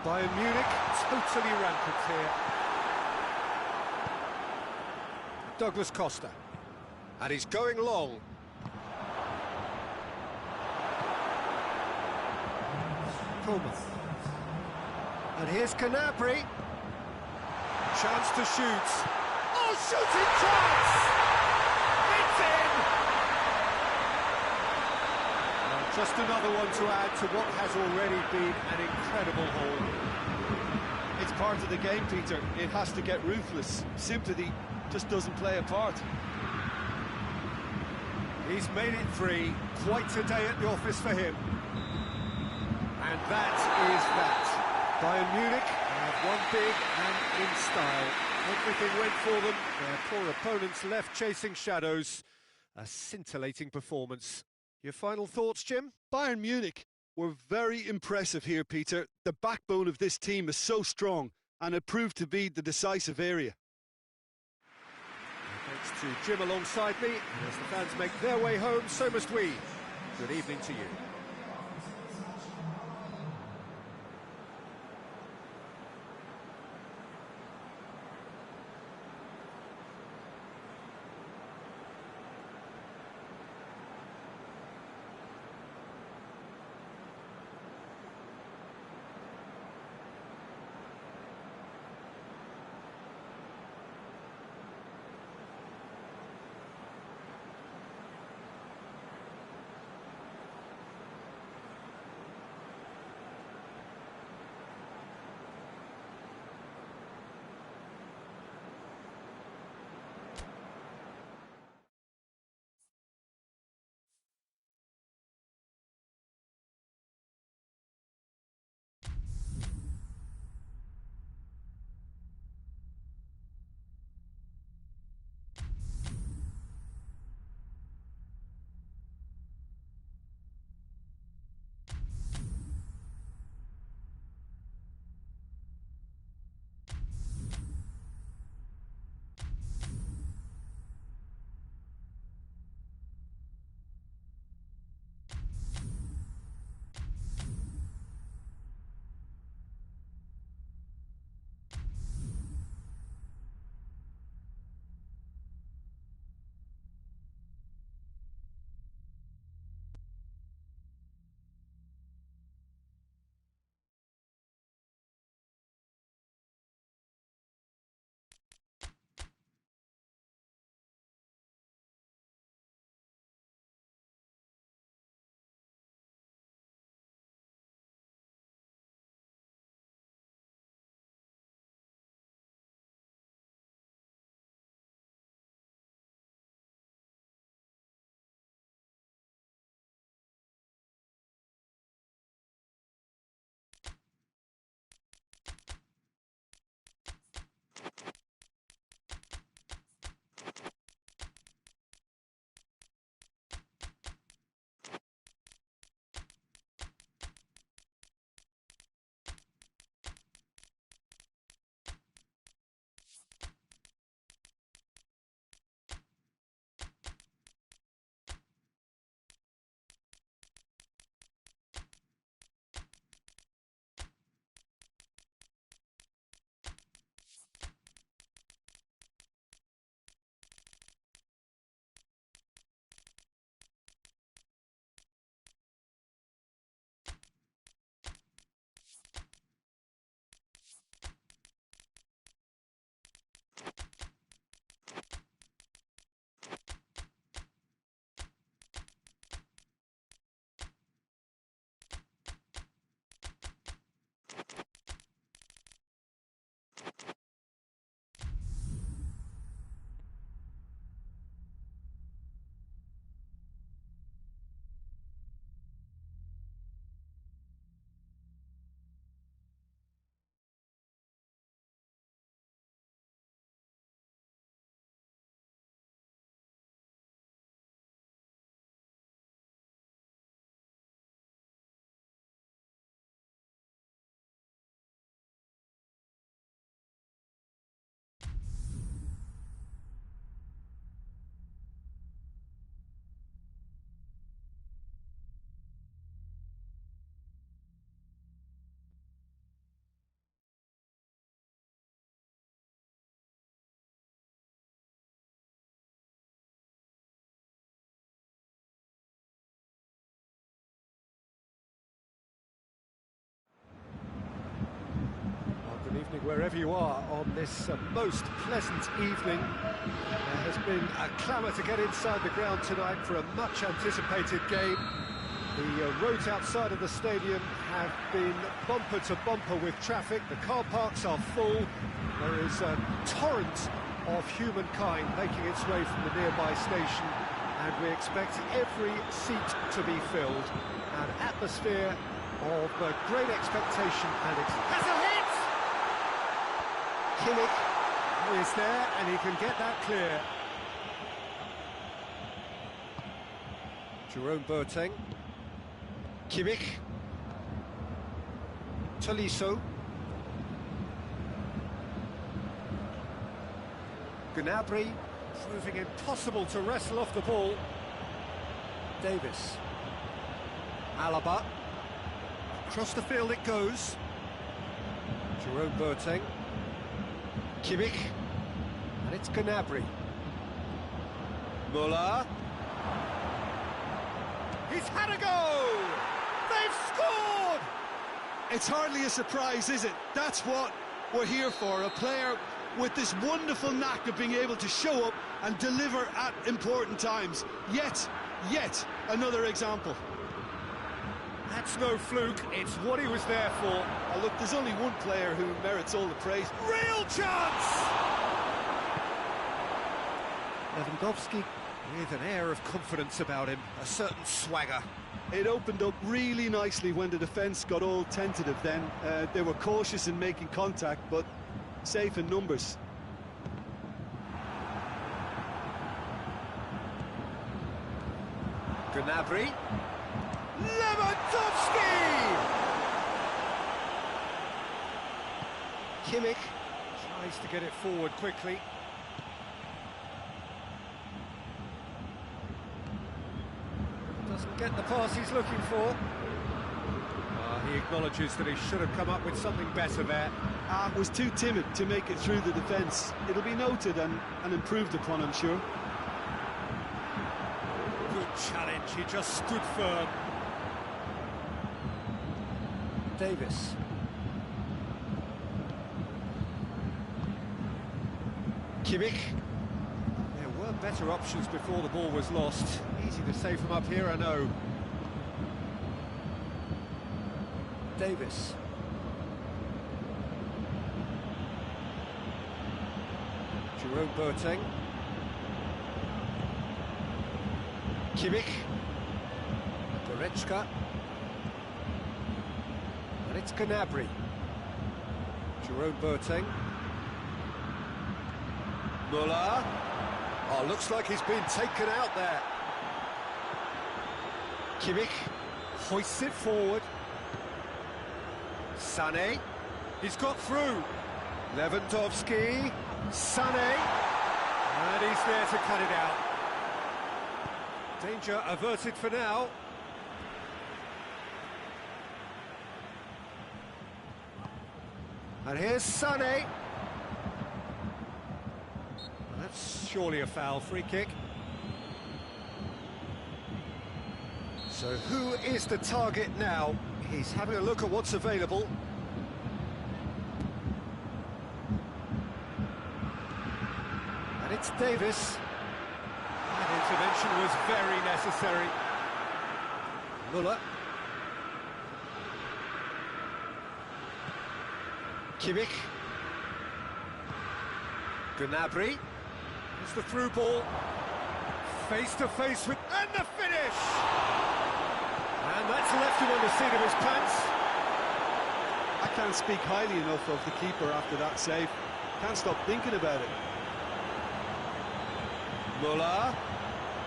Bayern Munich totally rampant here. Douglas Costa. And he's going long. Coman. And here's Gnabry. Chance to shoot. Oh, shooting chance! It's in! Well, just another one to add to what has already been an incredible haul. It's part of the game, Peter. It has to get ruthless. Sympathy just doesn't play a part. He's made it 3. Quite a day at the office for him. And that is that. Bayern Munich have won big and in style. Everything went for them. Their poor opponents left chasing shadows. A scintillating performance. Your final thoughts, Jim? Bayern Munich were very impressive here, Peter. The backbone of this team is so strong, and it proved to be the decisive area. Thanks to Jim alongside me. As the fans make their way home, so must we. Good evening to you. wherever you are on this most pleasant evening. There has been a clamour to get inside the ground tonight for a much-anticipated game. The roads outside of the stadium have been bumper to bumper with traffic. The car parks are full. There is a torrent of humankind making its way from the nearby station, and we expect every seat to be filled. An atmosphere of great expectation, and it has a hit! Kimmich is there, and he can get that clear. Jerome Boateng. Kimmich. Tolisso. Gnabry, proving impossible to wrestle off the ball. Davis. Alaba. Across the field it goes. Jerome Boateng. Kimmich. And it's Gnabry. Muller. He's had a go! They've scored! It's hardly a surprise, is it? That's what we're here for, a player with this wonderful knack of being able to show up and deliver at important times. Yet another example. That's no fluke, it's what he was there for. Oh, look, there's only one player who merits all the praise. Real chance! Lewandowski with an air of confidence about him, a certain swagger. It opened up really nicely when the defence got all tentative then. They were cautious in making contact, but safe in numbers. Gnabry. Lewandowski! Kimmich tries to get it forward quickly. Doesn't get the pass he's looking for. He acknowledges that he should have come up with something better there. Was too timid to make it through the defence. It'll be noted and improved upon, I'm sure. Good challenge, he just stood firm. Davis. Kimmich. There were better options before the ball was lost. Easy to say from up here, I know. Davis. Jerome Boateng. Kimmich. Goretzka. And it's Gnabry. Jerome Boateng. Muller. Oh, looks like he's been taken out there. Kimmich hoists it forward. Sané. He's got through. Lewandowski. Sané. And he's there to cut it out. Danger averted for now. And here's Sané. That's surely a foul, free kick. So who is the target now? He's having a look at what's available. And it's Davis. That intervention was very necessary. Muller. Kimmich. Gnabry. It's the through ball. Face to face with... And the finish! And that's left him on the seat of his pants. I can't speak highly enough of the keeper after that save. Can't stop thinking about it. Muller.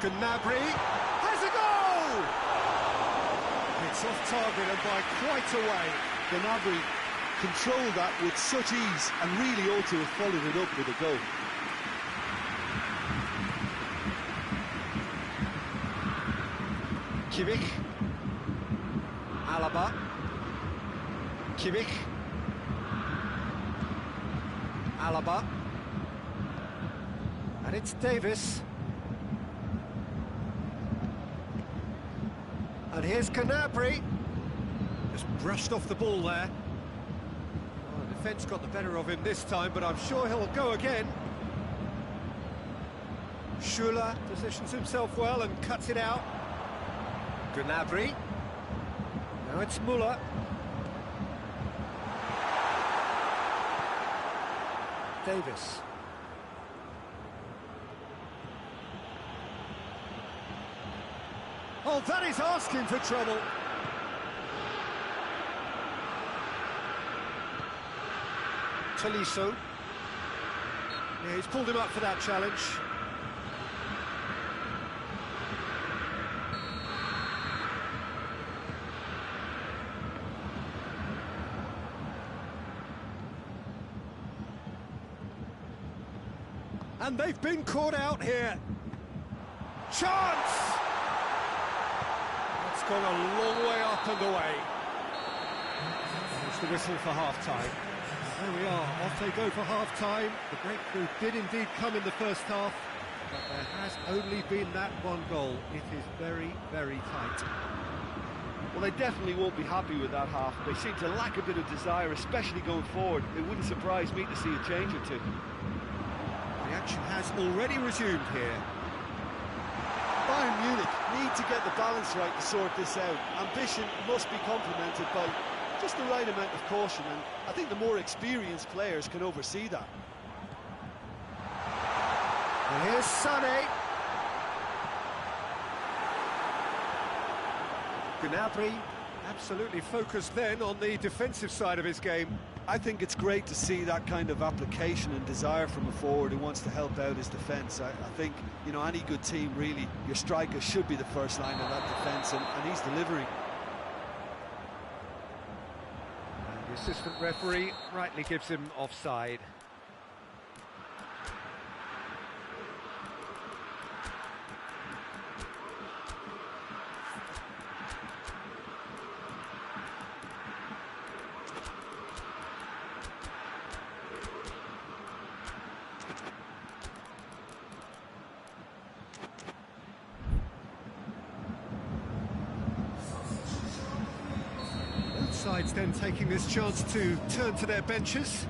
Gnabry. Has a goal! It's off target and by quite a way. Gnabry controlled that with such ease and really ought to have followed it up with a goal. Kimmich. Alaba. Kimmich. Alaba. And it's Davis. And here's Gnabry. Just brushed off the ball there. Oh, defence got the better of him this time, but I'm sure he'll go again. Schuler positions himself well and cuts it out. Gnabry. Now it's Müller. Davis. Oh, that is asking for trouble. Tolisso. Yeah, he's pulled him up for that challenge. And they've been caught out here. Chance! It's gone a long way up and away. It's the whistle for half-time. There we are, off they go for half-time. The breakthrough did indeed come in the first half, but there has only been that one goal. It is very, very tight. Well, they definitely won't be happy with that half. They seem to lack a bit of desire, especially going forward. It wouldn't surprise me to see a change or two. The action has already resumed here. Bayern Munich need to get the balance right to sort this out. Ambition must be complemented by just the right amount of caution, and I think the more experienced players can oversee that. And here's Sané. Gnabry absolutely focused then on the defensive side of his game. I think it's great to see that kind of application and desire from a forward who wants to help out his defence. I think, you know, any good team, really, your striker should be the first line of that defence, and he's delivering. And the assistant referee rightly gives him offside. Sides then taking this chance to turn to their benches.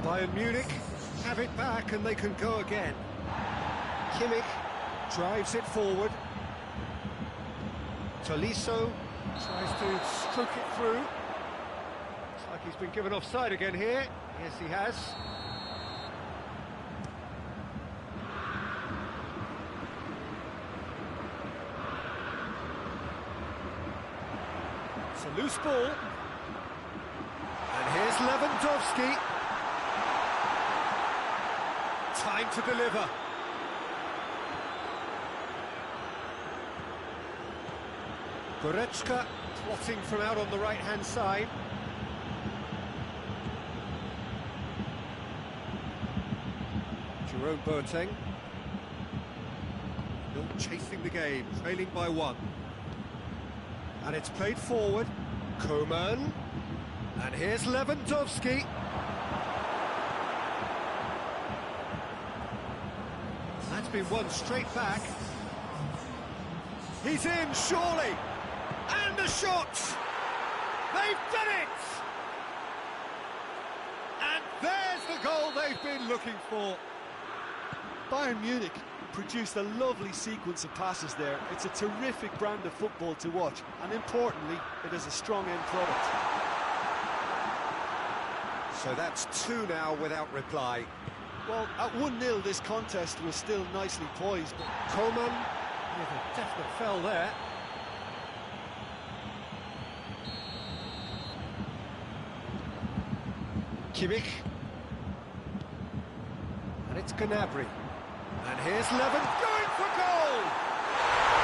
Bayern Munich have it back and they can go again. Kimmich drives it forward. Tolisso tries to stroke it through. Looks like he's been given offside again here. Yes, he has. It's a loose ball. And here's Lewandowski. Time to deliver. Goretzka plotting from out on the right-hand side. Jerome Boateng. Still chasing the game, trailing by one. And it's played forward. Coman. And here's Lewandowski. That's been won straight back. He's in, surely. And the shot! They've done it! And there's the goal they've been looking for. Bayern Munich produced a lovely sequence of passes there. It's a terrific brand of football to watch, and importantly, it is a strong end product. So that's two now without reply. Well, at 1-0 this contest was still nicely poised, but Coman with a definite foul there. Kimmich. And it's Gnabry. And here's Levin going for goal!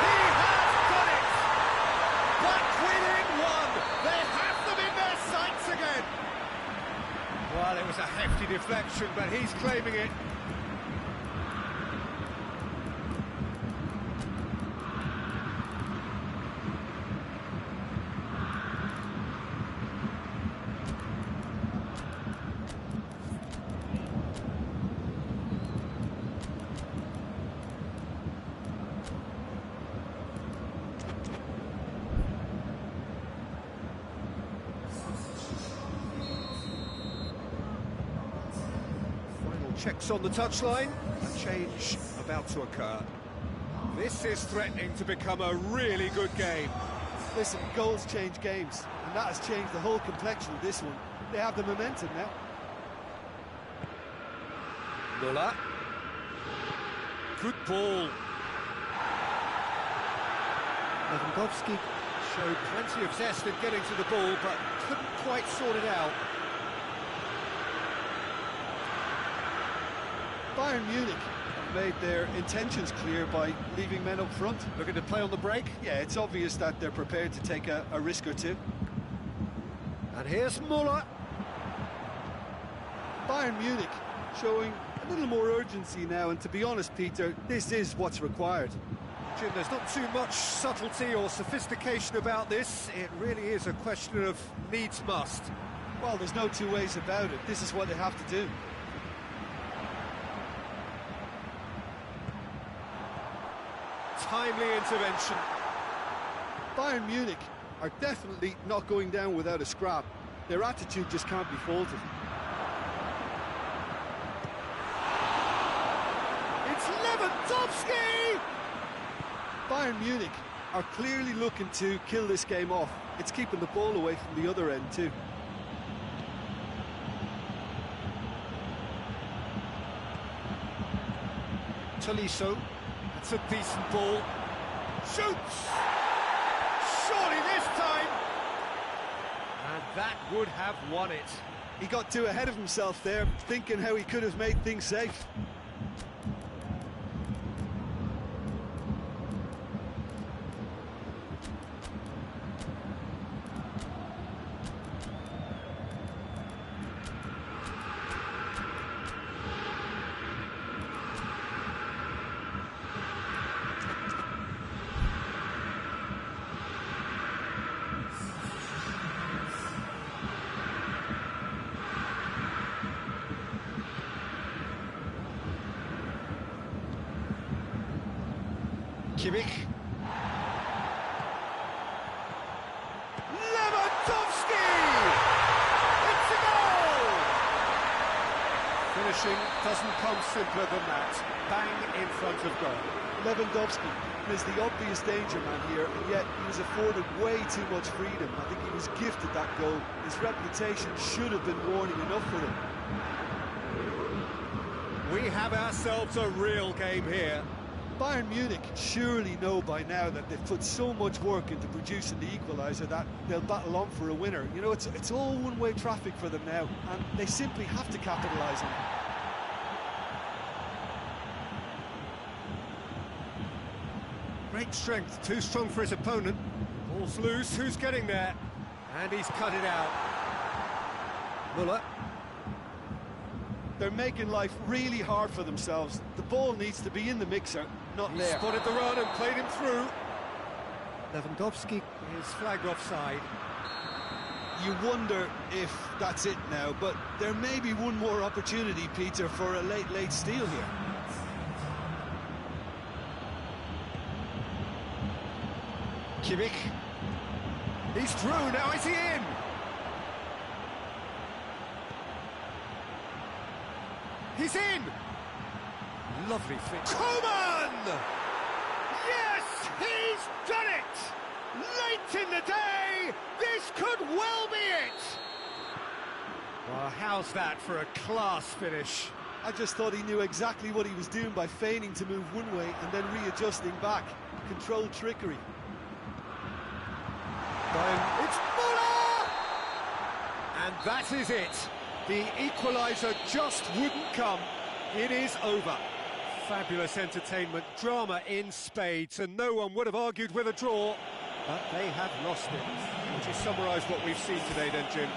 He has done it! Back within one! They have them in their sights again! Well, it was a hefty deflection, but he's claiming it. Checks on the touchline, a change about to occur. This is threatening to become a really good game. Listen, goals change games, and that has changed the whole complexion of this one. They have the momentum now. Muller. Good ball. Lewandowski showed plenty of zest in getting to the ball, but couldn't quite sort it out. Bayern Munich have made their intentions clear by leaving men up front. Looking to play on the break. Yeah, it's obvious that they're prepared to take a risk or two. And here's Muller. Bayern Munich showing a little more urgency now, and to be honest, Peter, this is what's required. Jim, there's not too much subtlety or sophistication about this. It really is a question of needs must. Well, there's no two ways about it. This is what they have to do. Timely intervention. Bayern Munich are definitely not going down without a scrap. Their attitude just can't be faulted. It's Lewandowski! Bayern Munich are clearly looking to kill this game off. It's keeping the ball away from the other end too. Tolisso. That's a decent ball. Shoots! Surely this time! And that would have won it. He got too ahead of himself there, thinking how he could have made things safe. Kimmich. Lewandowski! It's a goal! Finishing doesn't come simpler than that. Bang in front of goal. Lewandowski is the obvious danger man here, and yet he was afforded way too much freedom. I think he was gifted that goal. His reputation should have been warning enough for him. We have ourselves a real game here. Bayern Munich surely know by now that they've put so much work into producing the equaliser that they'll battle on for a winner. You know, it's all one-way traffic for them now, and they simply have to capitalise on it. Great strength, too strong for his opponent. Ball's loose, who's getting there? And he's cut it out. Muller. They're making life really hard for themselves. The ball needs to be in the mixer, not He there. spotted the run and played him through. Lewandowski is flagged offside. You wonder if that's it now, but there may be one more opportunity, Peter, for a late steal here. Kimmich. He's through, now is he in? He's in! Lovely fit. Coman! Yes, he's done it! Late in the day, this could well be it! Well, how's that for a class finish? I just thought he knew exactly what he was doing by feigning to move one way and then readjusting back. Controlled trickery. It's Muller! And that is it. The equaliser just wouldn't come. It is over. Fabulous entertainment, drama in spades, and no one would have argued with a draw, but they have lost it. Would you summarise what we've seen today then, Jim?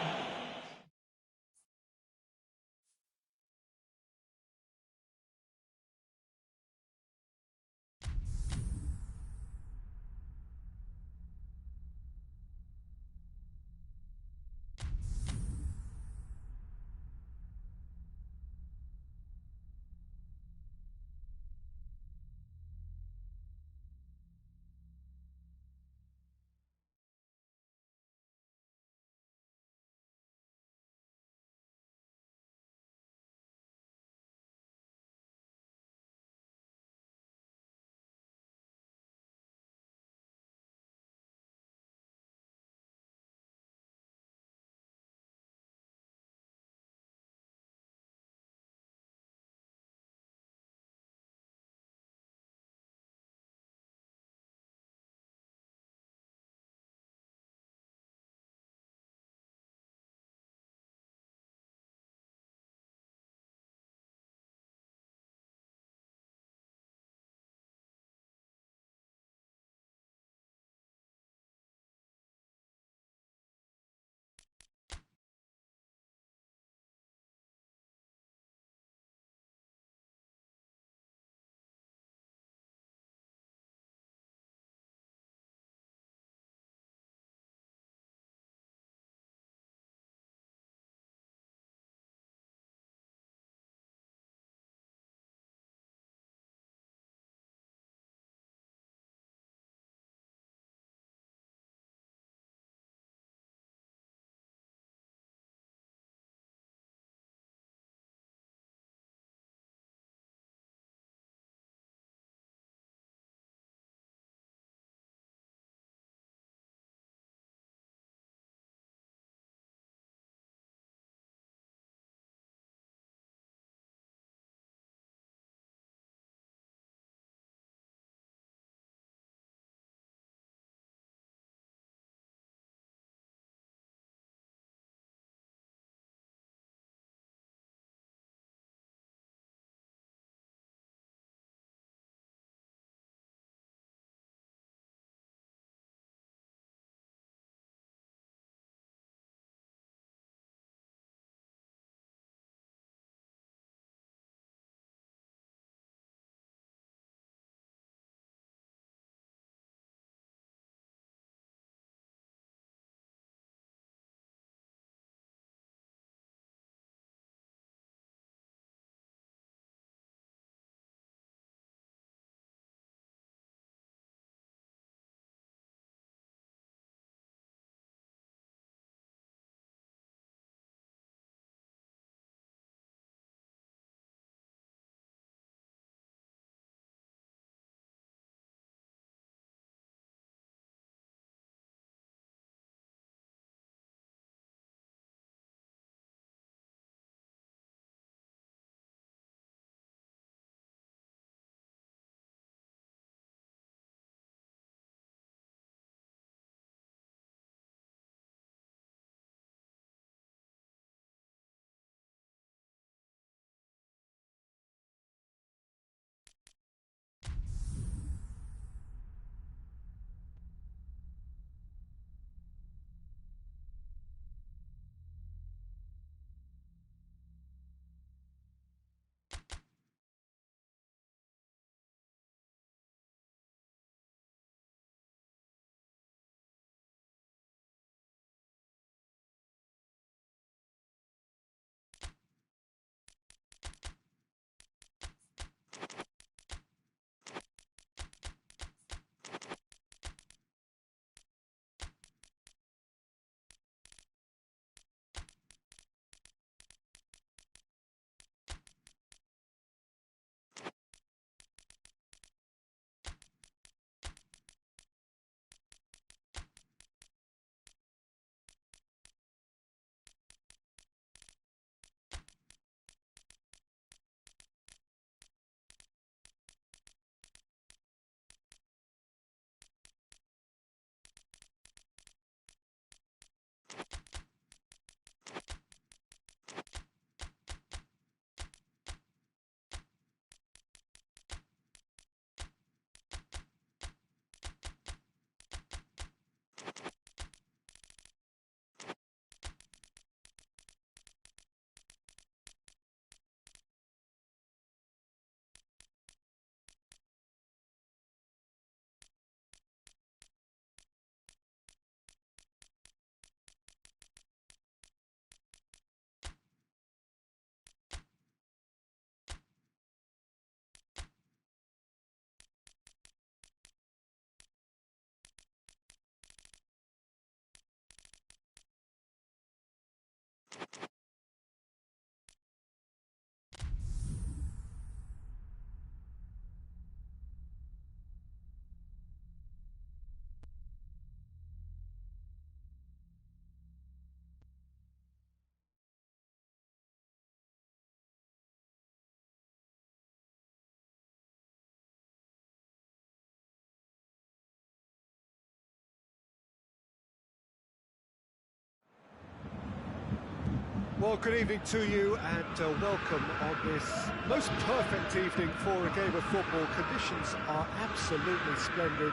Well, good evening to you and welcome on this most perfect evening for a game of football. Conditions are absolutely splendid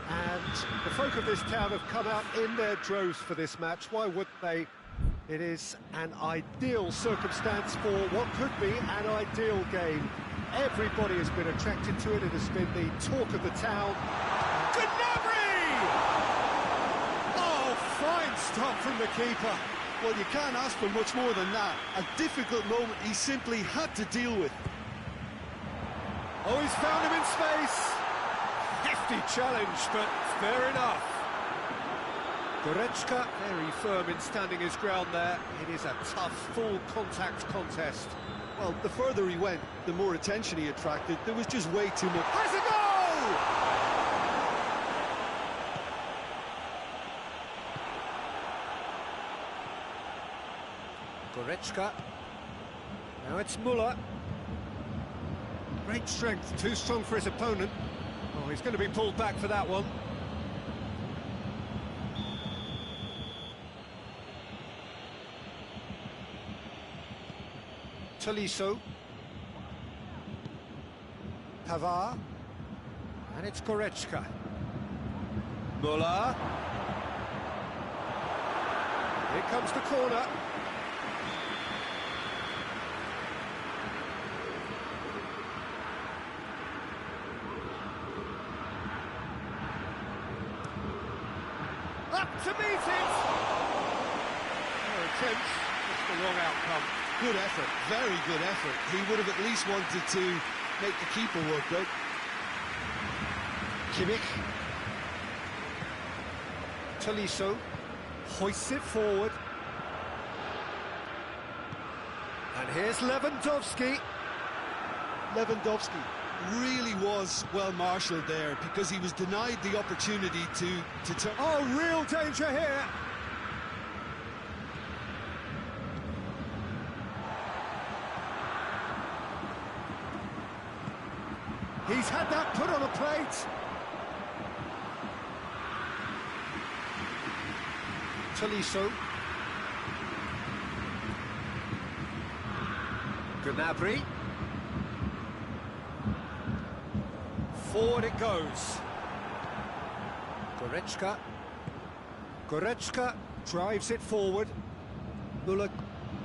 and the folk of this town have come out in their droves for this match. Why wouldn't they? It is an ideal circumstance for what could be an ideal game. Everybody has been attracted to it. It has been the talk of the town. Gnabry! Oh, fine stop from the keeper. Well, you can't ask for much more than that. A difficult moment he simply had to deal with. Oh, he's found him in space. Hefty challenge, but fair enough. Goretzka, very firm in standing his ground there. It is a tough, full-contact contest. Well, the further he went, the more attention he attracted. There was just way too much. Has a goal! Goretzka. Now it's Müller. Great strength, too strong for his opponent. Oh, he's going to be pulled back for that one. Tolisso. Pavard. And it's Goretzka. Müller. Here comes the corner. Up to meet it! No attempt, just the wrong outcome. Good effort, very good effort. He would have at least wanted to make the keeper work, though. Kimmich. Tolisso hoists it forward. And here's Lewandowski. Lewandowski really was well marshalled there because he was denied the opportunity to turn. Oh, real danger here. He's had that put on a plate. Tolisso. Gnabry. Forward it goes. Goretzka. Goretzka drives it forward. Müller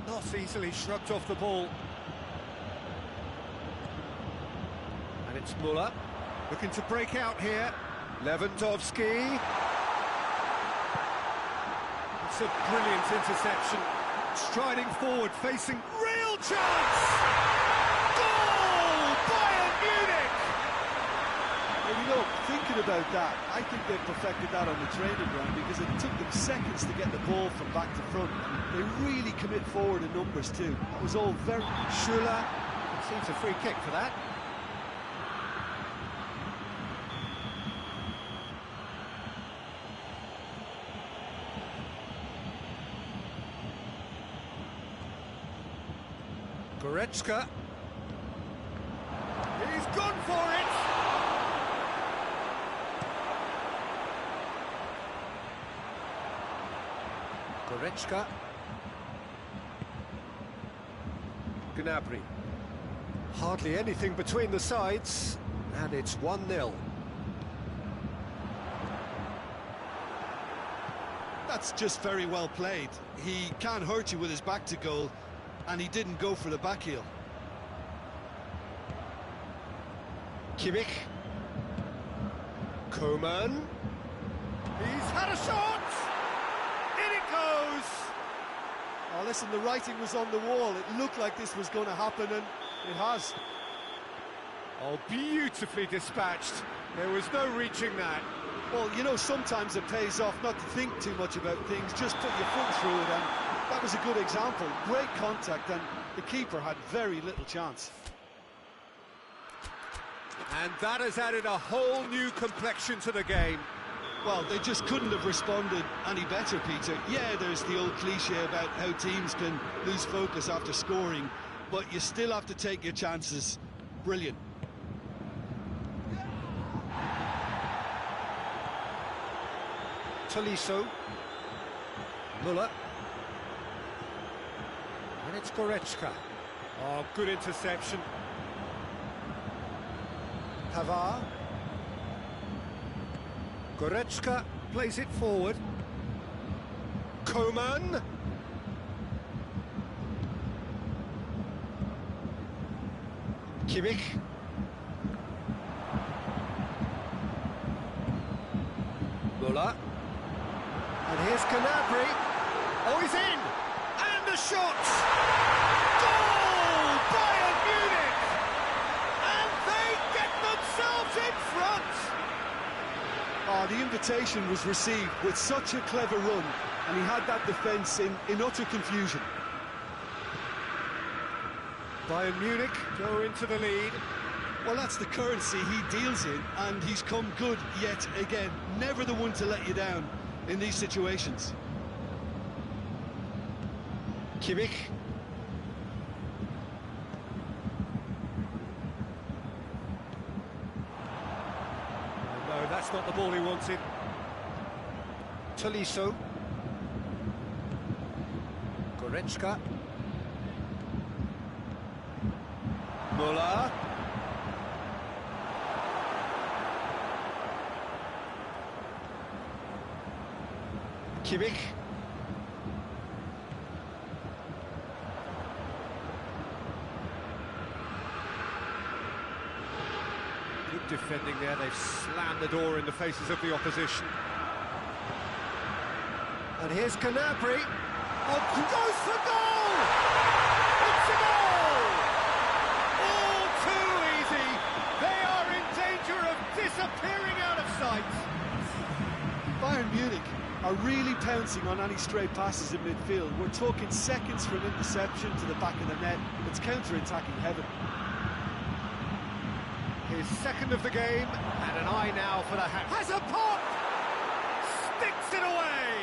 not easily shrugged off the ball. And it's Müller looking to break out here. Lewandowski. It's a brilliant interception. Striding forward, facing real chance! Goal! Bayern Munich! Well, you know, thinking about that, I think they perfected that on the training ground because it took them seconds to get the ball from back to front. They really commit forward in numbers too. That was all very... Schuller seems a free kick for that. Goretzka. He's gone for it! Goretzka. Gnabry. Hardly anything between the sides, and it's 1-0. That's just very well played. He can't hurt you with his back to goal, and he didn't go for the back heel. Kimmich. Coman. He's had a shot! In it goes! Oh, listen, the writing was on the wall. It looked like this was going to happen, and it has. Oh, beautifully dispatched. There was no reaching that. Well, you know, sometimes it pays off not to think too much about things, just put your foot through it, and that was a good example. Great contact, and the keeper had very little chance. And that has added a whole new complexion to the game. Well, they just couldn't have responded any better, Peter. Yeah, there's the old cliche about how teams can lose focus after scoring, but you still have to take your chances. Brilliant. Tolisso. Müller. And it's Goretzka. Oh, good interception. Pavard. Goretzka plays it forward. Coman. Kimmich. Muller. And here's Gnabry. Oh, he's in! And the shot! Goal! Bayern Munich! And they get themselves in front! Oh, the invitation was received with such a clever run, and he had that defence in utter confusion. Bayern Munich go into the lead. Well, that's the currency he deals in, and he's come good yet again. Never the one to let you down in these situations. Kimmich. No, that's not the ball he wanted. Tolisso. Goretzka. Muller. Kimmich. Good defending there, they've slammed the door in the faces of the opposition. And here's Gnabry. Oh, goes for goal! It's a goal! All too easy. They are in danger of disappearing out of sight. Bayern Munich are really pouncing on any stray passes in midfield. We're talking seconds from interception to the back of the net. It's counter-attacking heaven. His second of the game, and an eye now for the hat. Has a pop! Sticks it away!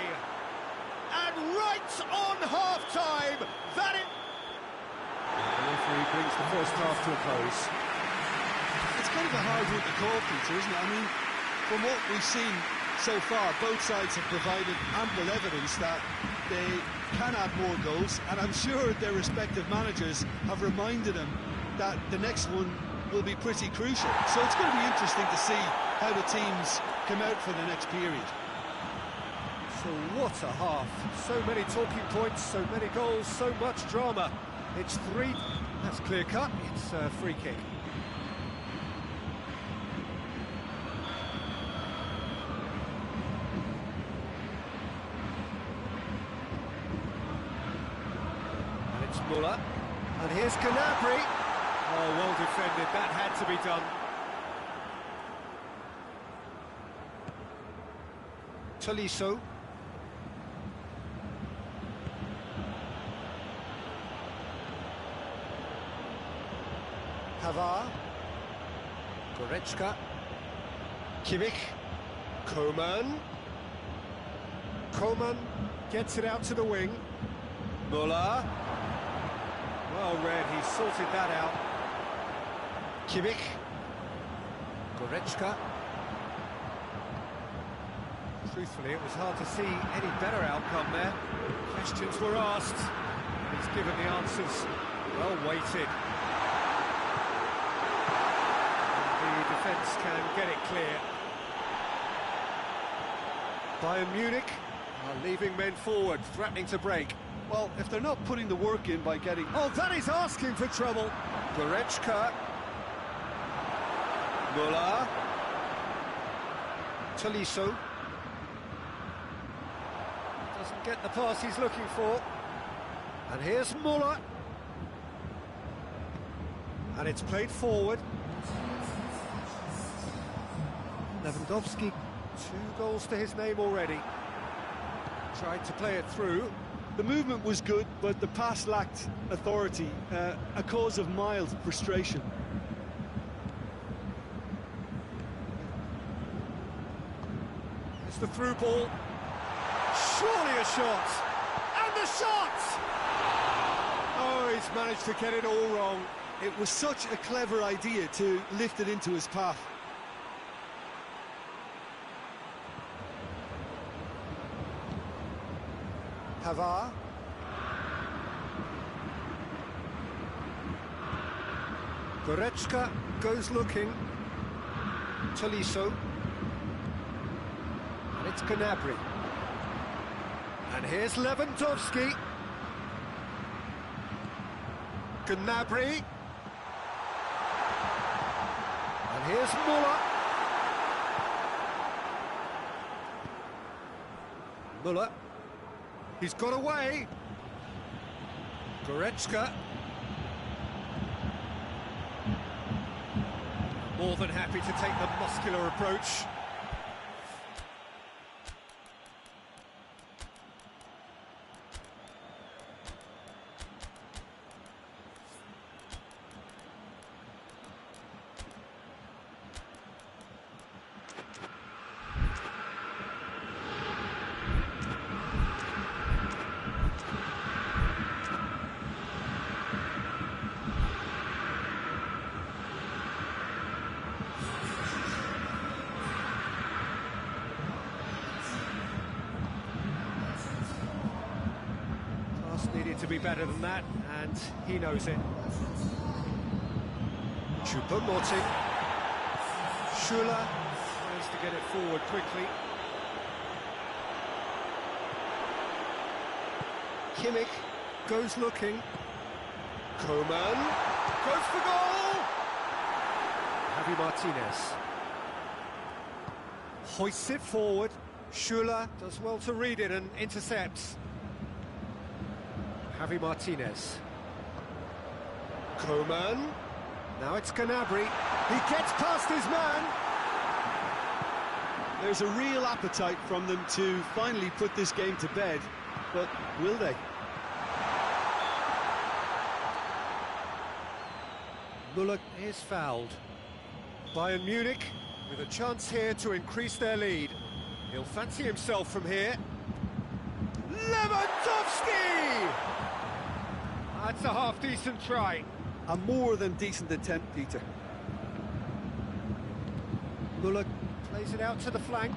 And right on half-time, that is... The referee brings the first half to a close. It's kind of a hard one to call, Peter, isn't it? I mean, from what we've seen so far, both sides have provided ample evidence that they can add more goals, and I'm sure their respective managers have reminded them that the next one will be pretty crucial. So it's going to be interesting to see how the teams come out for the next period. So what a half. So many talking points, so many goals, so much drama. It's 3. That's clear cut. It's a free kick. Muller. And here's Gnabry. Oh, well defended. That had to be done. Tolisso. Pavard. Goretzka. Kimmich. Coman. Coman gets it out to the wing. Muller. Well read, he sorted that out. Kimmich. Goretzka. Truthfully, it was hard to see any better outcome there. Questions were asked, and he's given the answers well weighted. And the defence can get it clear. Bayern Munich are leaving men forward, threatening to break. Well, if they're not putting the work in by getting... Oh, that is asking for trouble. Goretzka. Muller. Tolisso. Doesn't get the pass he's looking for. And here's Muller. And it's played forward. Lewandowski, 2 goals to his name already. Tried to play it through. The movement was good, but the pass lacked authority, a cause of mild frustration. It's the through ball. Surely a shot. And the shot! Oh, he's managed to get it all wrong. It was such a clever idea to lift it into his path. Pavard. Goretzka goes looking. Tolisso. And it's Gnabry. And here's Lewandowski. Gnabry. And here's Muller. Muller. He's got away. Goretzka. More than happy to take the muscular approach. Needed to be better than that, and he knows it. Choupo-Moting. Schüller tries to get it forward quickly. Kimmich goes looking. Coman goes for goal! Javi Martinez hoists it forward. Schüller does well to read it and intercepts. Javi Martinez. Coman. Now it's Gnabry. He gets past his man. There's a real appetite from them to finally put this game to bed, but will they? Muller is fouled. Bayern Munich with a chance here to increase their lead. He'll fancy himself from here. Lewandowski! That's a half-decent try. A more than decent attempt, Peter. Muller plays it out to the flank.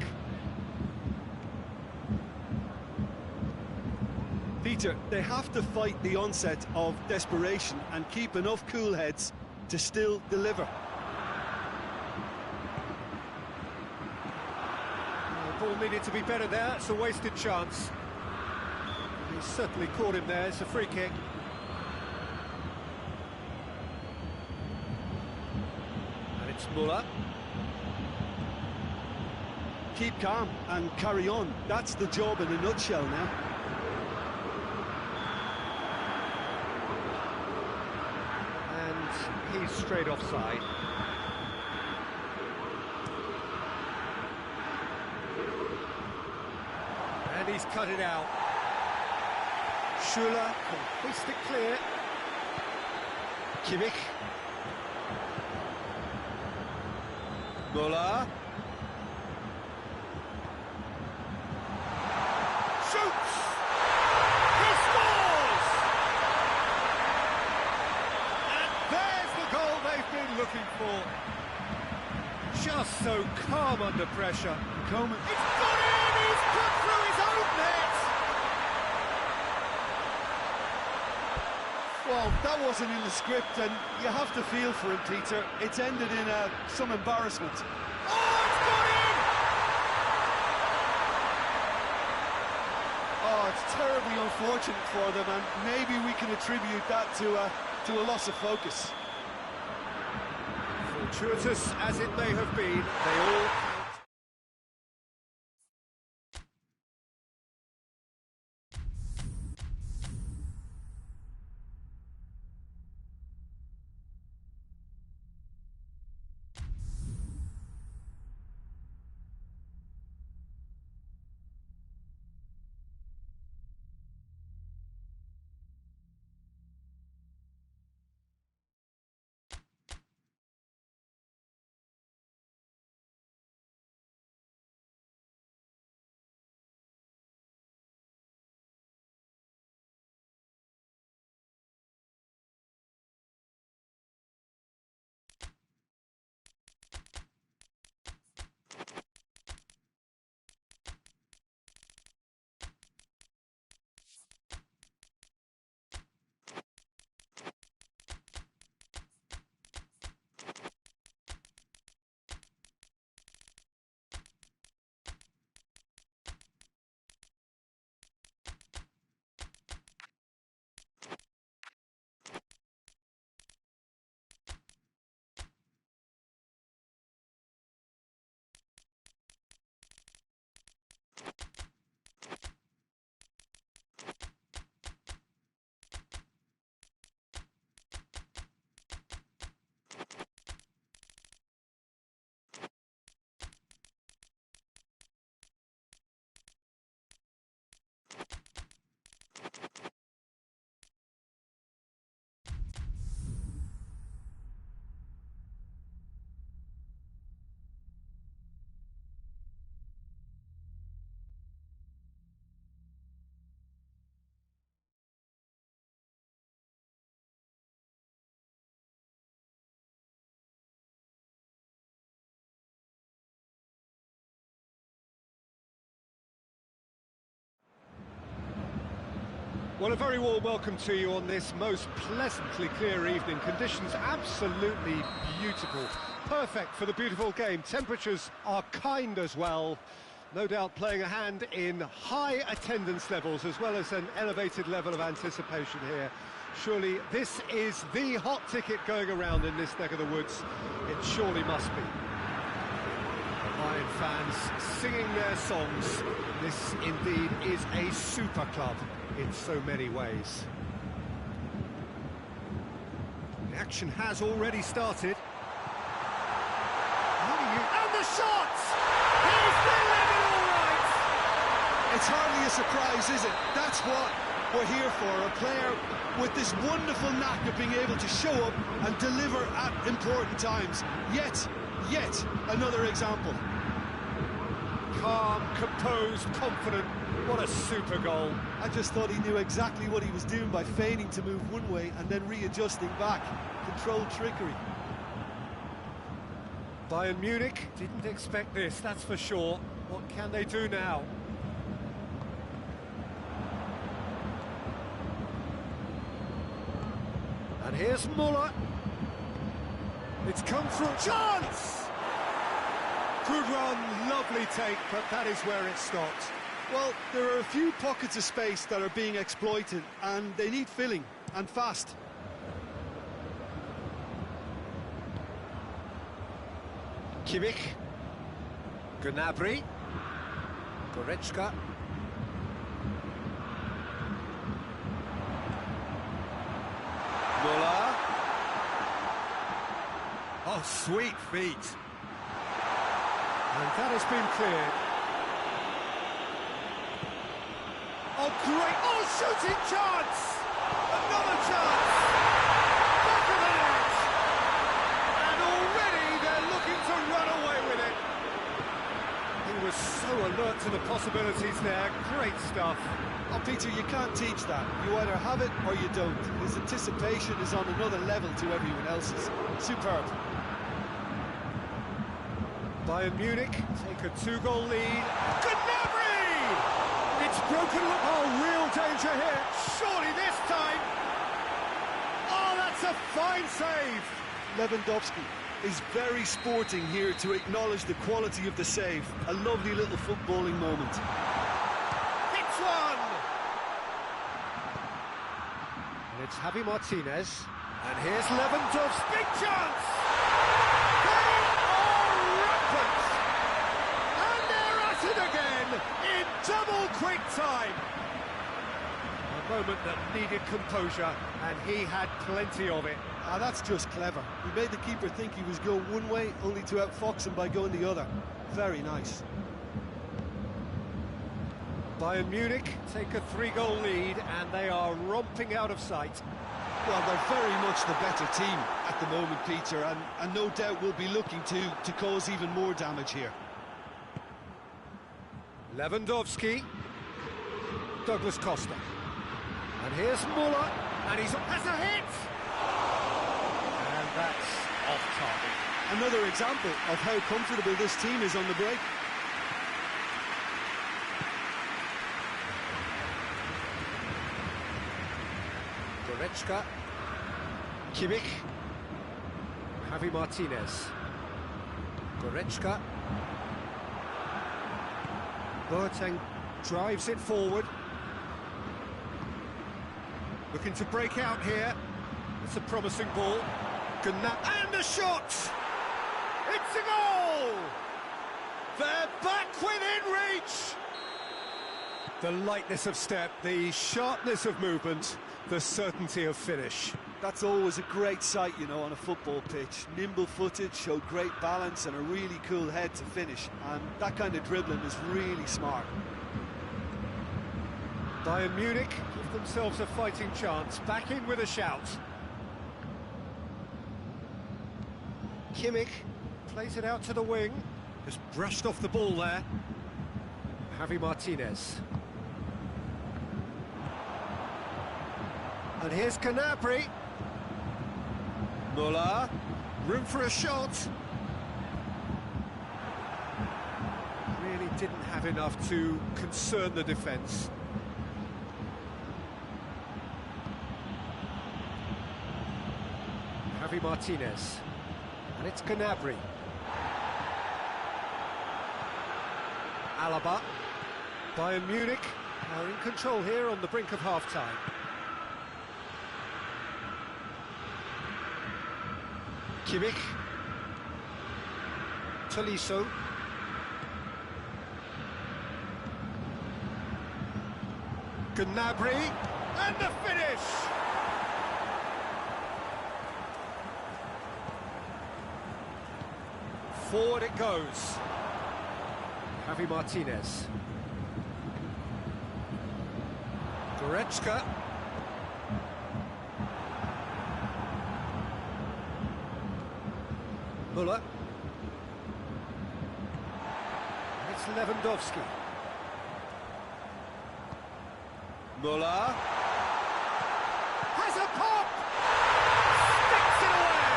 Peter, they have to fight the onset of desperation and keep enough cool heads to still deliver. The ball needed to be better there. It's a wasted chance. He certainly caught him there. It's a free kick. And it's Muller. Keep calm and carry on. That's the job in a nutshell now. And he's straight offside. And he's cut it out. Schüller can hoist it clear. Kimmich. Muller. Shoots! He scores! And there's the goal they've been looking for. Just so calm under pressure. Coman. It's got in! He's put through his own net! Well, that wasn't in the script, and you have to feel for him, Peter. It's ended in some embarrassment. Oh, it's got in! Oh, it's terribly unfortunate for them, and maybe we can attribute that to a loss of focus. Fortuitous as it may have been, they all Well, a very warm welcome to you on this most pleasantly clear evening. Conditions absolutely beautiful. Perfect for the beautiful game. Temperatures are kind as well. No doubt playing a hand in high attendance levels as well as an elevated level of anticipation here. Surely this is the hot ticket going around in this neck of the woods. It surely must be. Bayern fans singing their songs. This indeed is a super club in so many ways. The action has already started. And the shot! He's delivered all right! It's hardly a surprise, is it? That's what we're here for, a player with this wonderful knack of being able to show up and deliver at important times. Yet another example. Calm, composed, confident. What a super goal. I just thought he knew exactly what he was doing by feigning to move one way and then readjusting back. Controlled trickery. Bayern Munich didn't expect this, that's for sure. What can they do now? And here's Muller. It's come through. Chance! Good run, lovely take, but that is where it stopped. Well, there are a few pockets of space that are being exploited, and they need filling, and fast. Kimmich. Gnabry. Goretzka. Muller. Oh, sweet feet. And that has been cleared. Oh, great! Oh, shooting chance! Another chance! Back of the net! And already they're looking to run away with it. He was so alert to the possibilities there. Great stuff. Oh, Peter, you can't teach that. You either have it or you don't. His anticipation is on another level to everyone else's. Superb. Bayern Munich take a 2-goal lead. Gnabry! It's broken. Oh, real danger here. Surely this time. Oh, that's a fine save. Lewandowski is very sporting here to acknowledge the quality of the save. A lovely little footballing moment. Hits one! And it's Javi Martinez. And here's Lewandowski. Big chance! In double quick time. A moment that needed composure, and he had plenty of it. Ah, that's just clever. He made the keeper think he was going one way, only to outfox him by going the other. Very nice. Bayern Munich take a 3-goal lead, and they are romping out of sight. Well, they're very much the better team at the moment, Peter, and no doubt will be looking to cause even more damage here. Lewandowski, Douglas Costa, and here's Muller, and has a hit, and that's off target. Another example of how comfortable this team is on the break. Goretzka, Kimmich, Javi Martinez, Goretzka. Boateng drives it forward. Looking to break out here. It's a promising ball. And a shot! It's a goal! They're back within reach! The lightness of step, the sharpness of movement, the certainty of finish. That's always a great sight, you know, on a football pitch. Nimble-footed, showed great balance and a really cool head to finish. And that kind of dribbling is really smart. Bayern Munich give themselves a fighting chance. Back in with a shout. Kimmich plays it out to the wing. Just brushed off the ball there. Javi Martinez. And here's Gnabry. Muller, room for a shot. Really didn't have enough to concern the defence. Javi Martinez. And it's Gnabry. Alaba. Bayern Munich are in control here on the brink of half-time. Kimmich. Tolisso. Gnabry. And the finish! Forward it goes. Javi Martinez. Goretzka. Müller. It's Lewandowski. Müller. Has a pop! Sticks it away!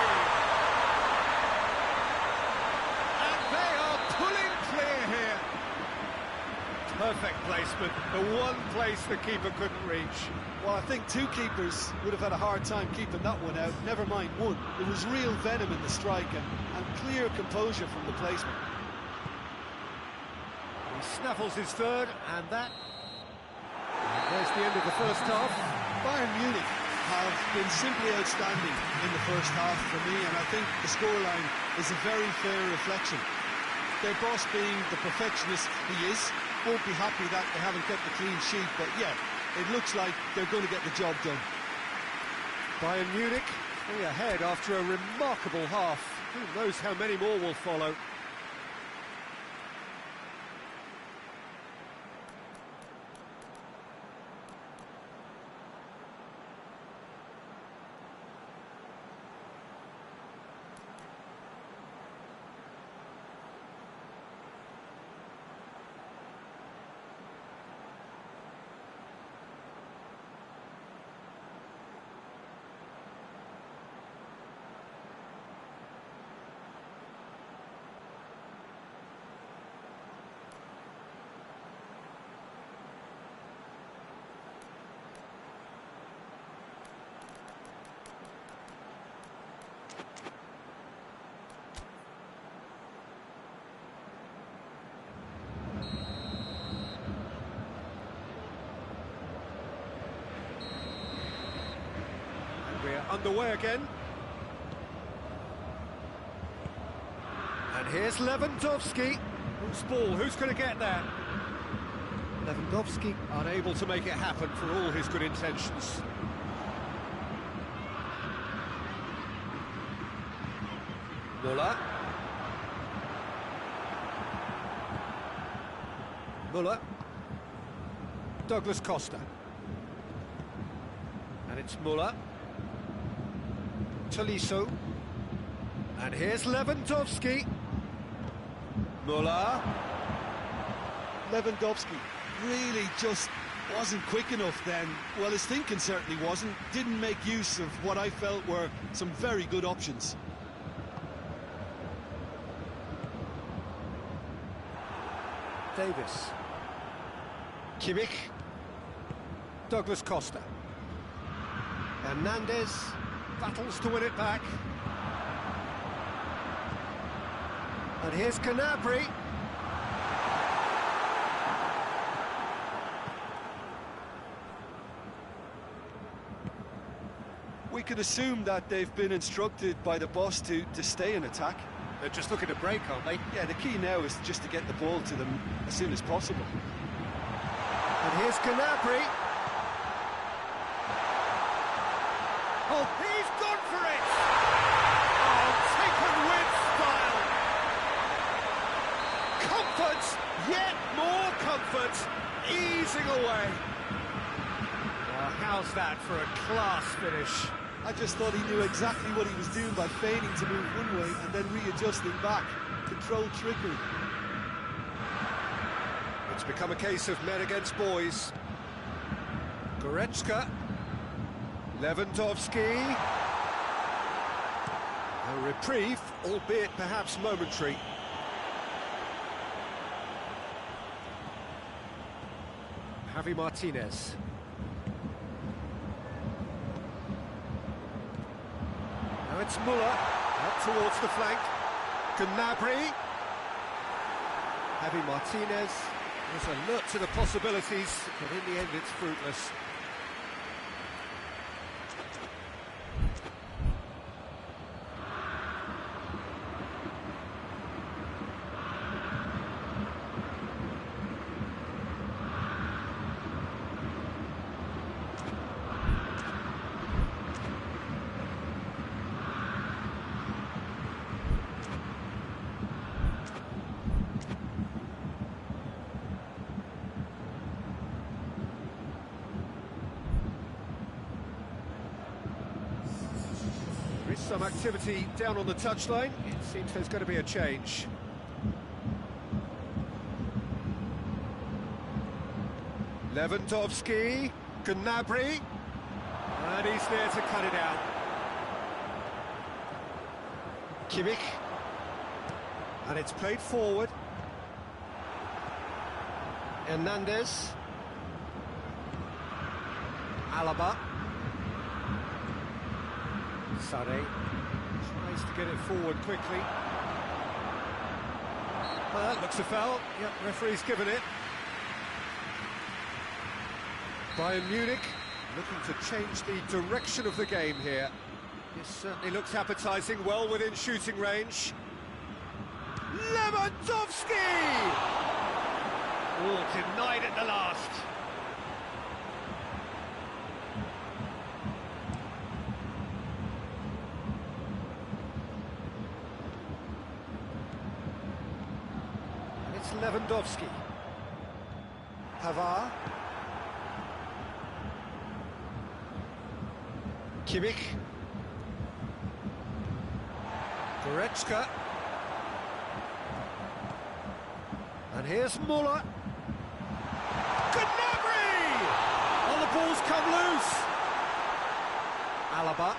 And they are pulling clear here. Perfect placement, the one place the keeper couldn't reach. Well, I think two keepers would have had a hard time keeping that one out, never mind one. There was real venom in the strike and clear composure from the placement. He snaffles his third, and there's the end of the first half. Bayern Munich have been simply outstanding in the first half for me, and I think the scoreline is a very fair reflection. Their boss, being the perfectionist he is, won't be happy that they haven't kept the clean sheet, but yeah, it looks like they're going to get the job done. Bayern Munich 3 ahead after a remarkable half. Who knows how many more will follow. We're underway again. And here's Lewandowski. Who's ball? Who's going to get there? Lewandowski unable to make it happen for all his good intentions. Müller. Müller. Douglas Costa. And it's Müller. Tolisso. And here's Lewandowski. Müller. Lewandowski really just wasn't quick enough then. Well, his thinking certainly wasn't. Didn't make use of what I felt were some very good options. Davis. Kimmich. Douglas Costa. Hernandez battles to win it back. And here's Gnabry. We could assume that they've been instructed by the boss to stay in attack. They're just looking to break, aren't they? Yeah, the key now is just to get the ball to them as soon as possible. And here's Gnabry. Oh, he's gone for it! Oh, taken with style! Comfort, yet more comfort, easing away. Well, how's that for a class finish? I just thought he knew exactly what he was doing by feigning to move one way and then readjusting back. Controlled trickery. It's become a case of men against boys. Goretzka. Lewandowski. A reprieve, albeit perhaps momentary. Javi Martinez. Now it's Muller, up towards the flank. Gnabry. Javi Martinez was alert to the possibilities, but in the end it's fruitless. There is some activity down on the touchline. It seems there's going to be a change. Lewandowski, Gnabry, and he's there to cut it out. Kimmich, and it's played forward. Hernandez, Alaba. Sade tries to get it forward quickly. Well, that looks a foul. Yep, referee's given it. Bayern Munich looking to change the direction of the game here. This certainly looks appetising, well within shooting range. Lewandowski! Oh, denied at the last. It's Lewandowski. Pavard. Kimmich. Goretzka. And here's Muller. Gnabry! Oh, the ball's come loose. Alaba.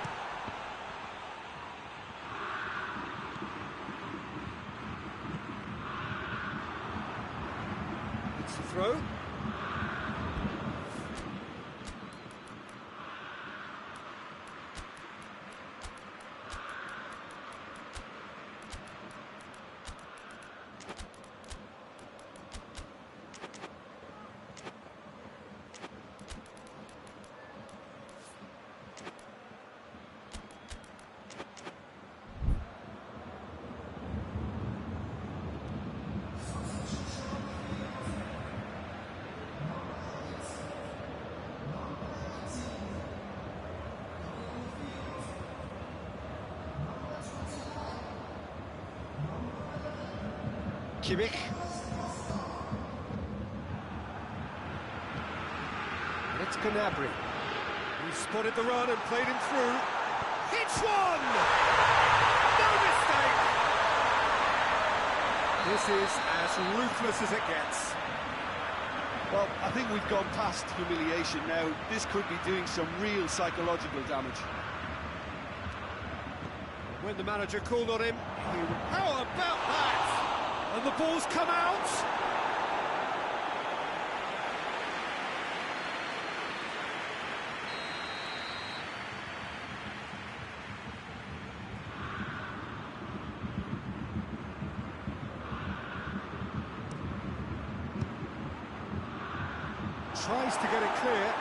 It's a throw. Kimmich. And it's Gnabry. He spotted the run and played him through. Hits one! No mistake! This is as ruthless as it gets. Well, I think we've gone past humiliation now. This could be doing some real psychological damage. When the manager called on him, how about that? And the ball's come out! Tries to get it clear.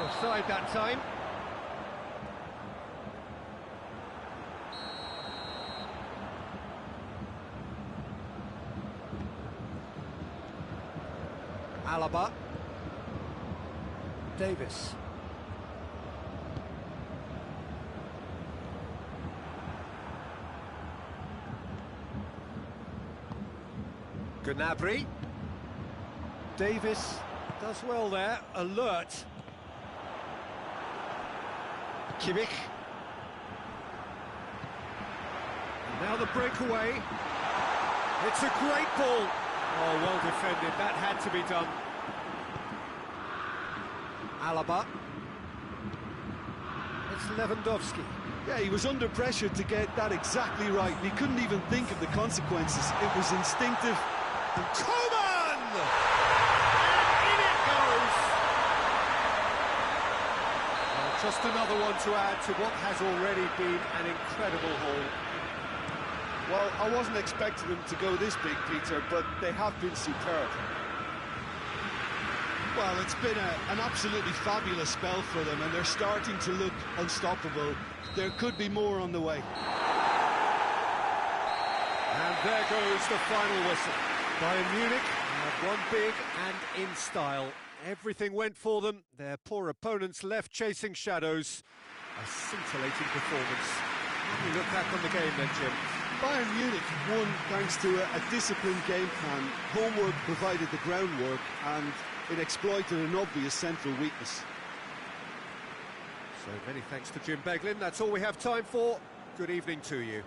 Offside that time. Alaba. Davis. Gnabry. Davis does well there, alert. Kimmich. And now the breakaway. It's a great ball. Oh, well defended, that had to be done. Alaba. It's Lewandowski. Yeah, he was under pressure to get that exactly right. He couldn't even think of the consequences. It was instinctive. Coman! Just another one to add to what has already been an incredible haul. Well, I wasn't expecting them to go this big, Peter, but they have been superb. Well, it's been an absolutely fabulous spell for them, and they're starting to look unstoppable. There could be more on the way. And there goes the final whistle. Bayern Munich have won big and in style. Everything went for them. Their poor opponents left chasing shadows. A scintillating performance. How do you look back on the game then, Jim? Bayern Munich won thanks to a disciplined game plan. Homework provided the groundwork, and it exploited an obvious central weakness. So many thanks to Jim Beglin. That's all we have time for. Good evening to you.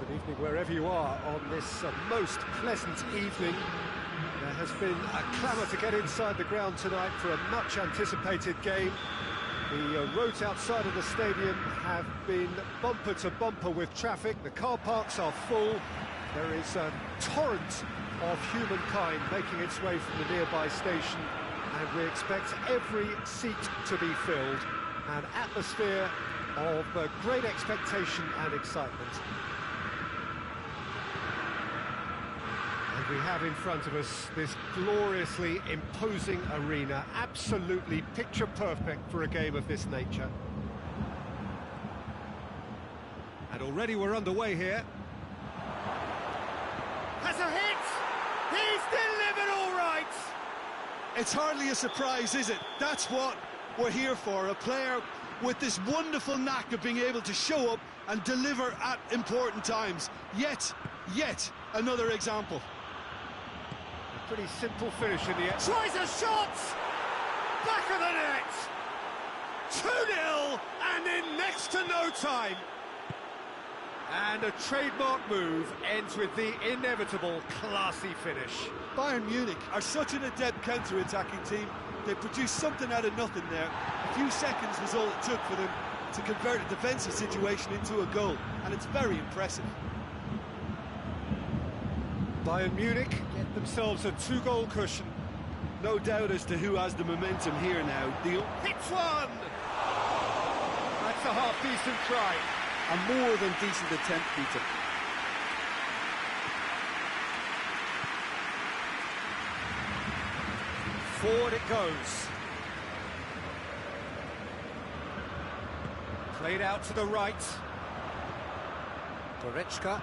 Good evening wherever you are on this most pleasant evening. There has been a clamour to get inside the ground tonight for a much anticipated game. The roads outside of the stadium have been bumper to bumper with traffic. The car parks are full. There is a torrent of humankind making its way from the nearby station, and we expect every seat to be filled. An atmosphere of great expectation and excitement. And we have in front of us this gloriously imposing arena, absolutely picture perfect for a game of this nature. And already we're underway here. Has a hit! He's delivered all right! It's hardly a surprise, is it? That's what we're here for, a player with this wonderful knack of being able to show up and deliver at important times. Yet another example. A pretty simple finish in the end. Tries a shot! Back of the net! 2-0 and in next to no time. And a trademark move ends with the inevitable classy finish. Bayern Munich are such an adept counter-attacking team. They produced something out of nothing there. A few seconds was all it took for them to convert a defensive situation into a goal, and it's very impressive. Bayern Munich get themselves a 2-goal cushion. No doubt as to who has the momentum here now. Hits one! That's a half-decent try. A more than decent attempt, Peter. Forward it goes. Played out to the right. Goretzka.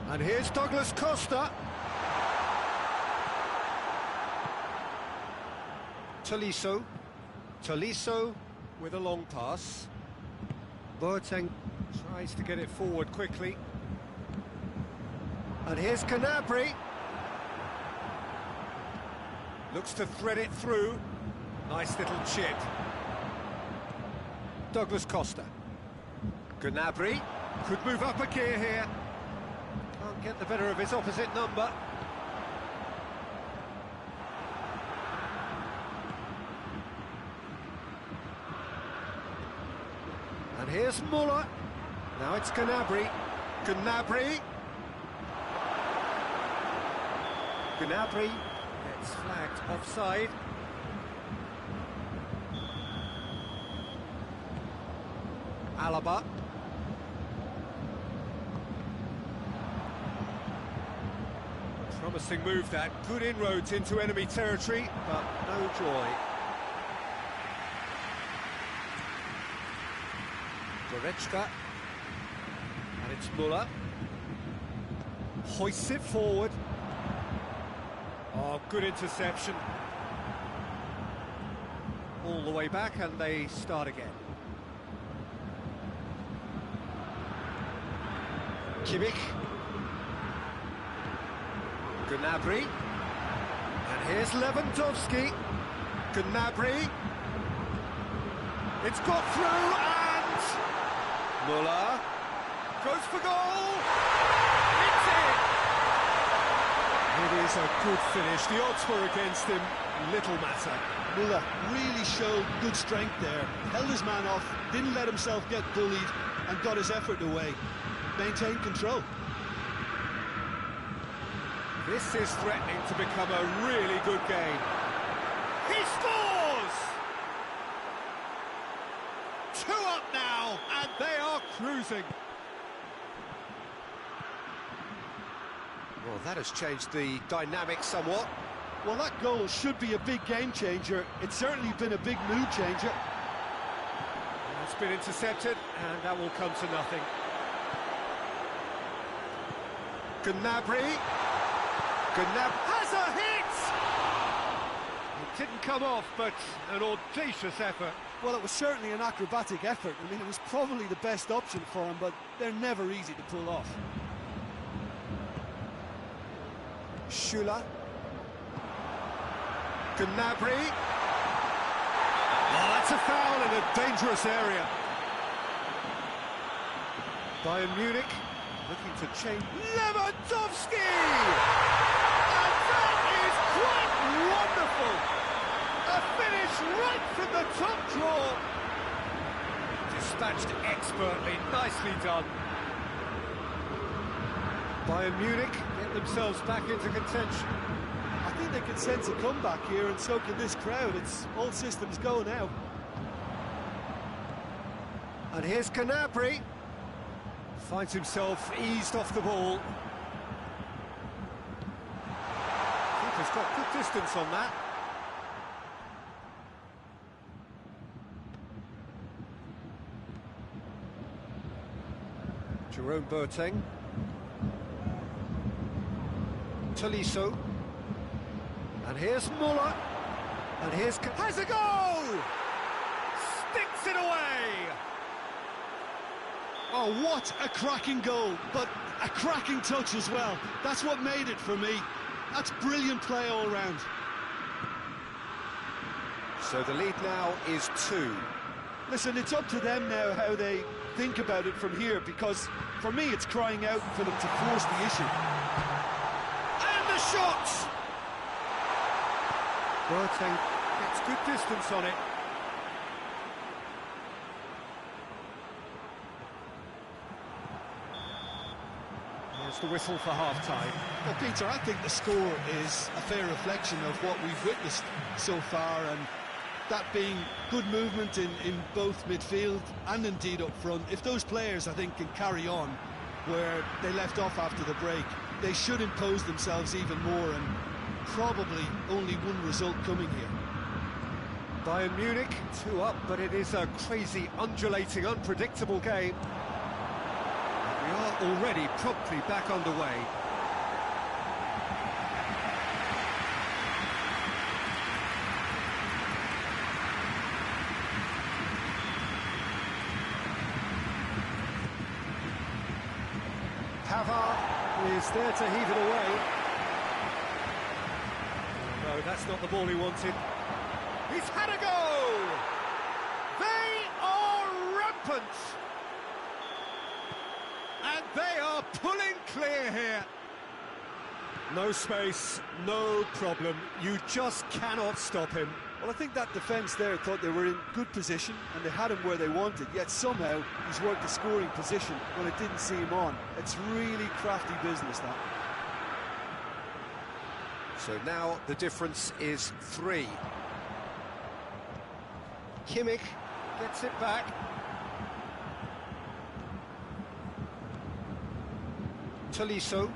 And here's Douglas Costa. Tolisso with a long pass. Boateng tries to get it forward quickly. And here's Gnabry. Looks to thread it through. Nice little chip. Douglas Costa. Gnabry could move up a gear here. Can't get the better of his opposite number. And here's Muller. Now it's Gnabry. Gnabry gets flagged offside. Alaba. Promising move that. Good inroads into enemy territory, but no joy. Goretzka. And it's Muller. Hoists it forward. Oh, good interception. All the way back, and they start again. Kimmich. Gnabry. And here's Lewandowski. Gnabry. It's got through, and Muller goes for goal. It's in. It is a good finish. The odds were against him. Little matter. Muller really showed good strength there. Held his man off, didn't let himself get bullied, and got his effort away. Maintained control. This is threatening to become a really good game. He scores! 2 up now, and they are cruising. Well, That has changed the dynamic somewhat. Well, that goal should be a big game changer. It's certainly been a big mood changer. It's been intercepted, and that will come to nothing. Gnabry has a hit! It didn't come off, but an audacious effort. Well, it was certainly an acrobatic effort. I mean, it was probably the best option for him, but they're never easy to pull off. Schüller. Gnabry. Oh, that's a foul in a dangerous area. Bayern Munich looking to change. Lewandowski! And that is quite wonderful! A finish right from the top drawer. Dispatched expertly, nicely done. Bayern Munich get themselves back into contention. I think they can sense a comeback here, and so can this crowd. It's all systems go now. And here's Gnabry. Finds himself eased off the ball. Keeper's got good distance on that. Jerome Boateng. Tolisso. And here's Muller. And here's... has a goal! Sticks it away! Oh, what a cracking goal, but a cracking touch as well. That's what made it for me. That's brilliant play all round. So the lead now is 2. Listen, it's up to them now how they think about it from here, because for me it's crying out for them to force the issue. And the shot! Boateng gets good distance on it. There's the whistle for half-time. Well, Peter, I think the score is a fair reflection of what we've witnessed so far, and that being good movement in both midfield and indeed up front. If those players, I think, can carry on where they left off after the break, they should impose themselves even more, and probably only one result coming here. Bayern Munich 2 up, but it is a crazy, undulating, unpredictable game. We are already promptly back underway. Pavard is there to heave it away. No, that's not the ball he wanted. He's had a go! They are rampant! And they are pulling clear here. No space, no problem. You just cannot stop him. Well, I think that defence there thought they were in good position and they had him where they wanted, yet somehow he's worked the scoring position when it didn't see him on. It's really crafty business, that. So now the difference is 3. Kimmich gets it back. Tolisso.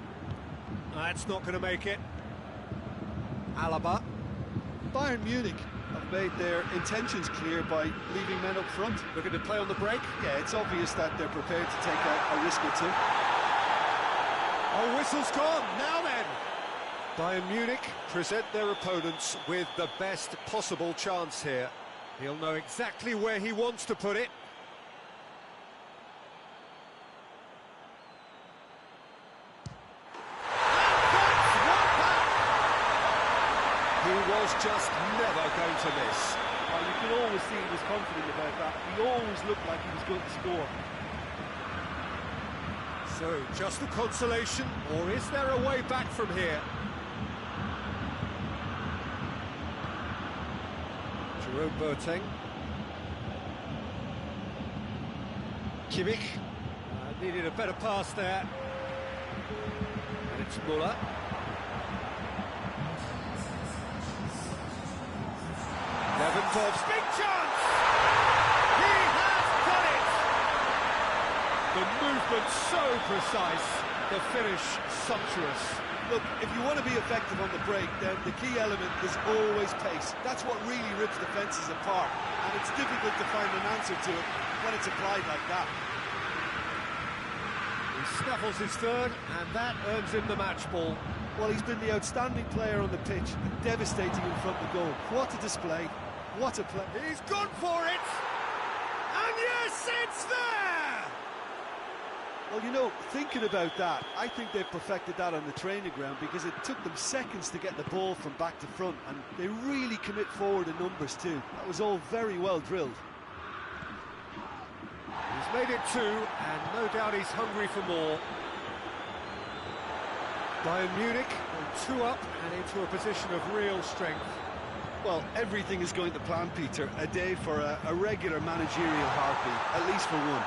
That's not going to make it. Alaba. Bayern Munich have made their intentions clear by leaving men up front. Looking to play on the break. Yeah, it's obvious that they're prepared to take a risk or two. Oh, whistle's gone. Now then. Bayern Munich present their opponents with the best possible chance here. He'll know exactly where he wants to put it. He was just never going to miss. Well, you can always see he was confident about that. He always looked like he was going to score. So, just a consolation, or is there a way back from here? Jerome Boateng. Kimmich. Needed a better pass there. And it's Muller. Lewandowski, big chance! He has done it! The movement so precise, the finish sumptuous. Look, if you want to be effective on the break, then the key element is always pace. That's what really rips defences apart, and it's difficult to find an answer to it when it's applied like that. He snaffles his third, and that earns him the match ball. Well, he's been the outstanding player on the pitch, and devastating in front of goal. What a display, what a play. He's gone for it, and yes, it's there! Well, you know, thinking about that, I think they've perfected that on the training ground, because it took them seconds to get the ball from back to front, and they really commit forward in numbers too. That was all very well drilled. He's made it 2, and no doubt he's hungry for more. Bayern Munich go 2 up and into a position of real strength. Well, everything is going to plan, Peter. A day for a regular managerial heartbeat, at least for one.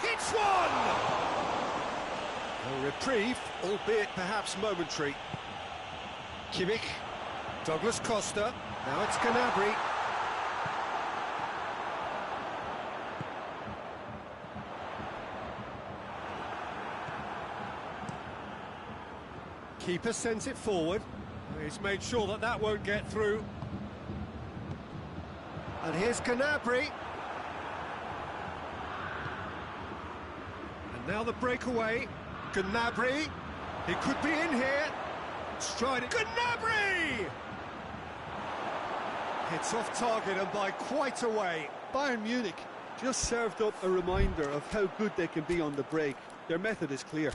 Hits one! A reprieve, albeit perhaps momentary. Kimmich, Douglas Costa, now it's Gnabry. Keeper sends it forward. He's made sure that that won't get through. And here's Gnabry. And now the breakaway. Gnabry. He could be in here. Striding. Gnabry! Hits off target and by quite a way. Bayern Munich just served up a reminder of how good they can be on the break. Their method is clear.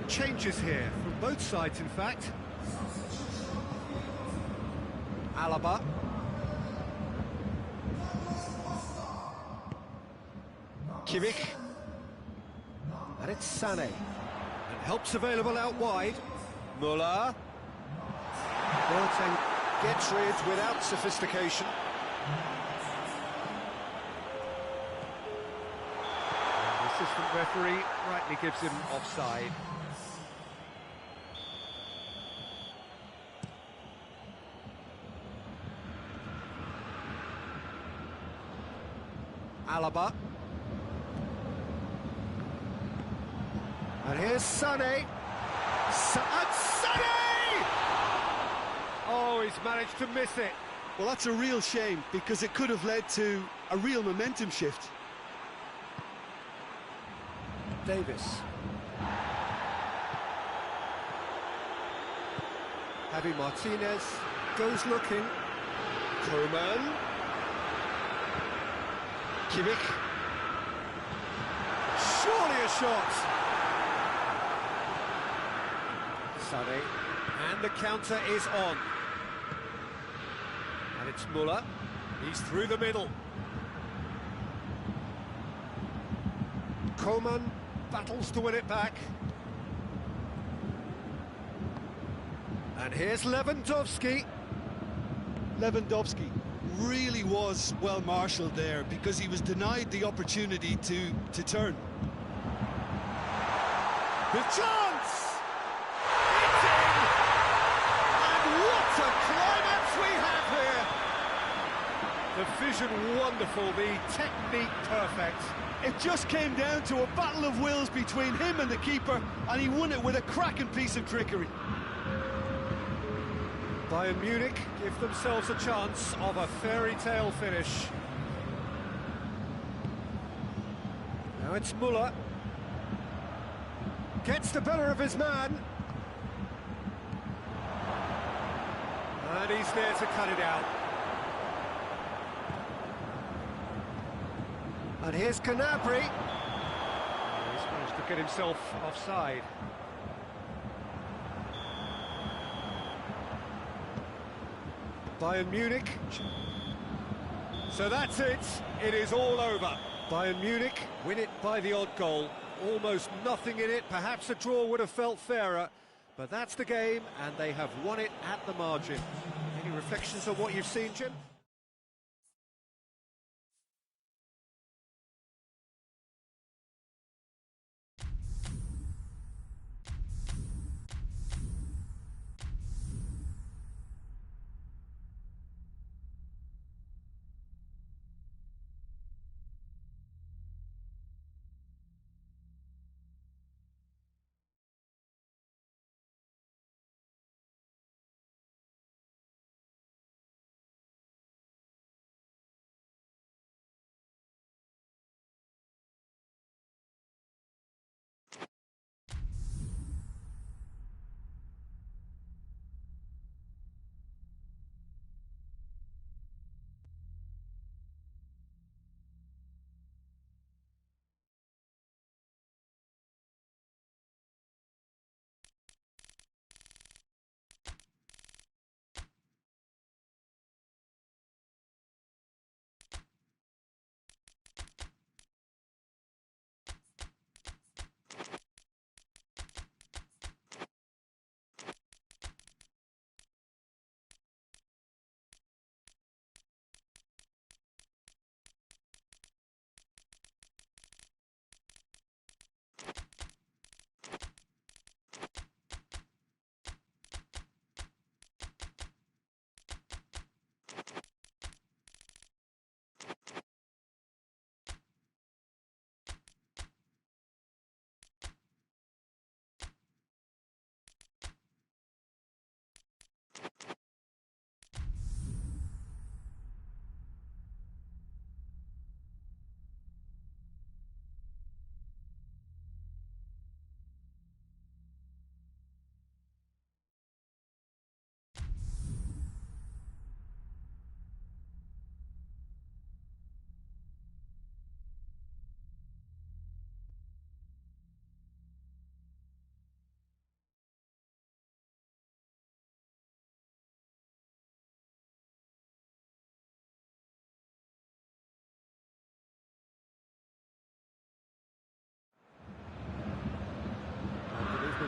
Changes here from both sides, in fact. Alaba. Kimmich. And it's Sané. And help's available out wide. Muller. Boateng gets rid without sophistication. And the assistant referee rightly gives him offside. Alaba. And here's Sané. Sané! Oh, he's managed to miss it. Well, that's a real shame, because it could have led to a real momentum shift. Davis. Javi Martinez goes looking. Koeman. Kimmich. Surely a shot. Sané. And the counter is on. And it's Muller. He's through the middle. Koeman battles to win it back. And here's Lewandowski. Lewandowski really was well marshalled there, because he was denied the opportunity to turn. The chance! It's in! And what a climax we have here! The vision wonderful, the technique perfect. It just came down to a battle of wills between him and the keeper, and he won it with a cracking piece of trickery. Bayern Munich give themselves a chance of a fairy tale finish. Now it's Muller. Gets the better of his man. And he's there to cut it out. And here's Gnabry. He's managed to get himself offside. Bayern Munich. So that's it. It is all over. Bayern Munich win it by the odd goal. Almost nothing in it. Perhaps a draw would have felt fairer, But that's the game, and they have won it at the margin. Any reflections on what you've seen, Jim?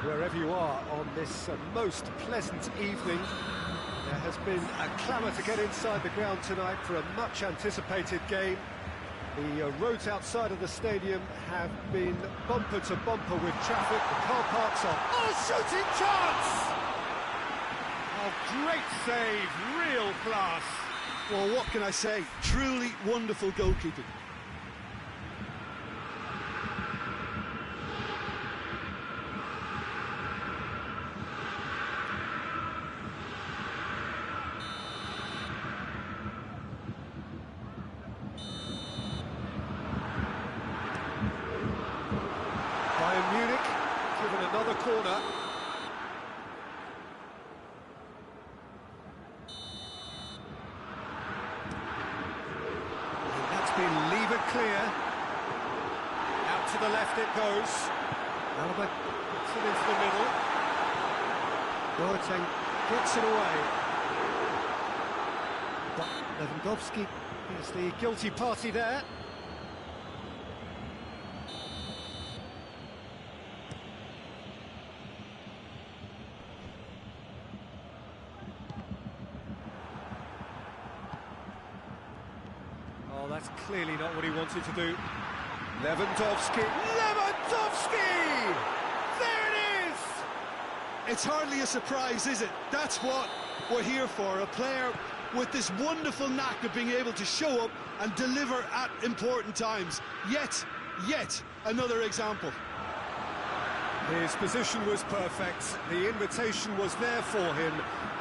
Wherever you are on this most pleasant evening, there has been a clamour to get inside the ground tonight for a much-anticipated game. The roads outside of the stadium have been bumper to bumper with traffic. The car parks are... Oh, shooting chance! Oh, great save, real class. Well, what can I say? Truly wonderful goalkeeping. Munich given another corner. And that's been levered clear. Out to the left it goes. Alaba puts it into the middle. Boateng gets it away. But Lewandowski is the guilty party there. Oh, that's clearly not what he wanted to do. Lewandowski! There it is! It's hardly a surprise, is it? That's what we're here for, a player with this wonderful knack of being able to show up and deliver at important times. Yet another example. His position was perfect, the invitation was there for him,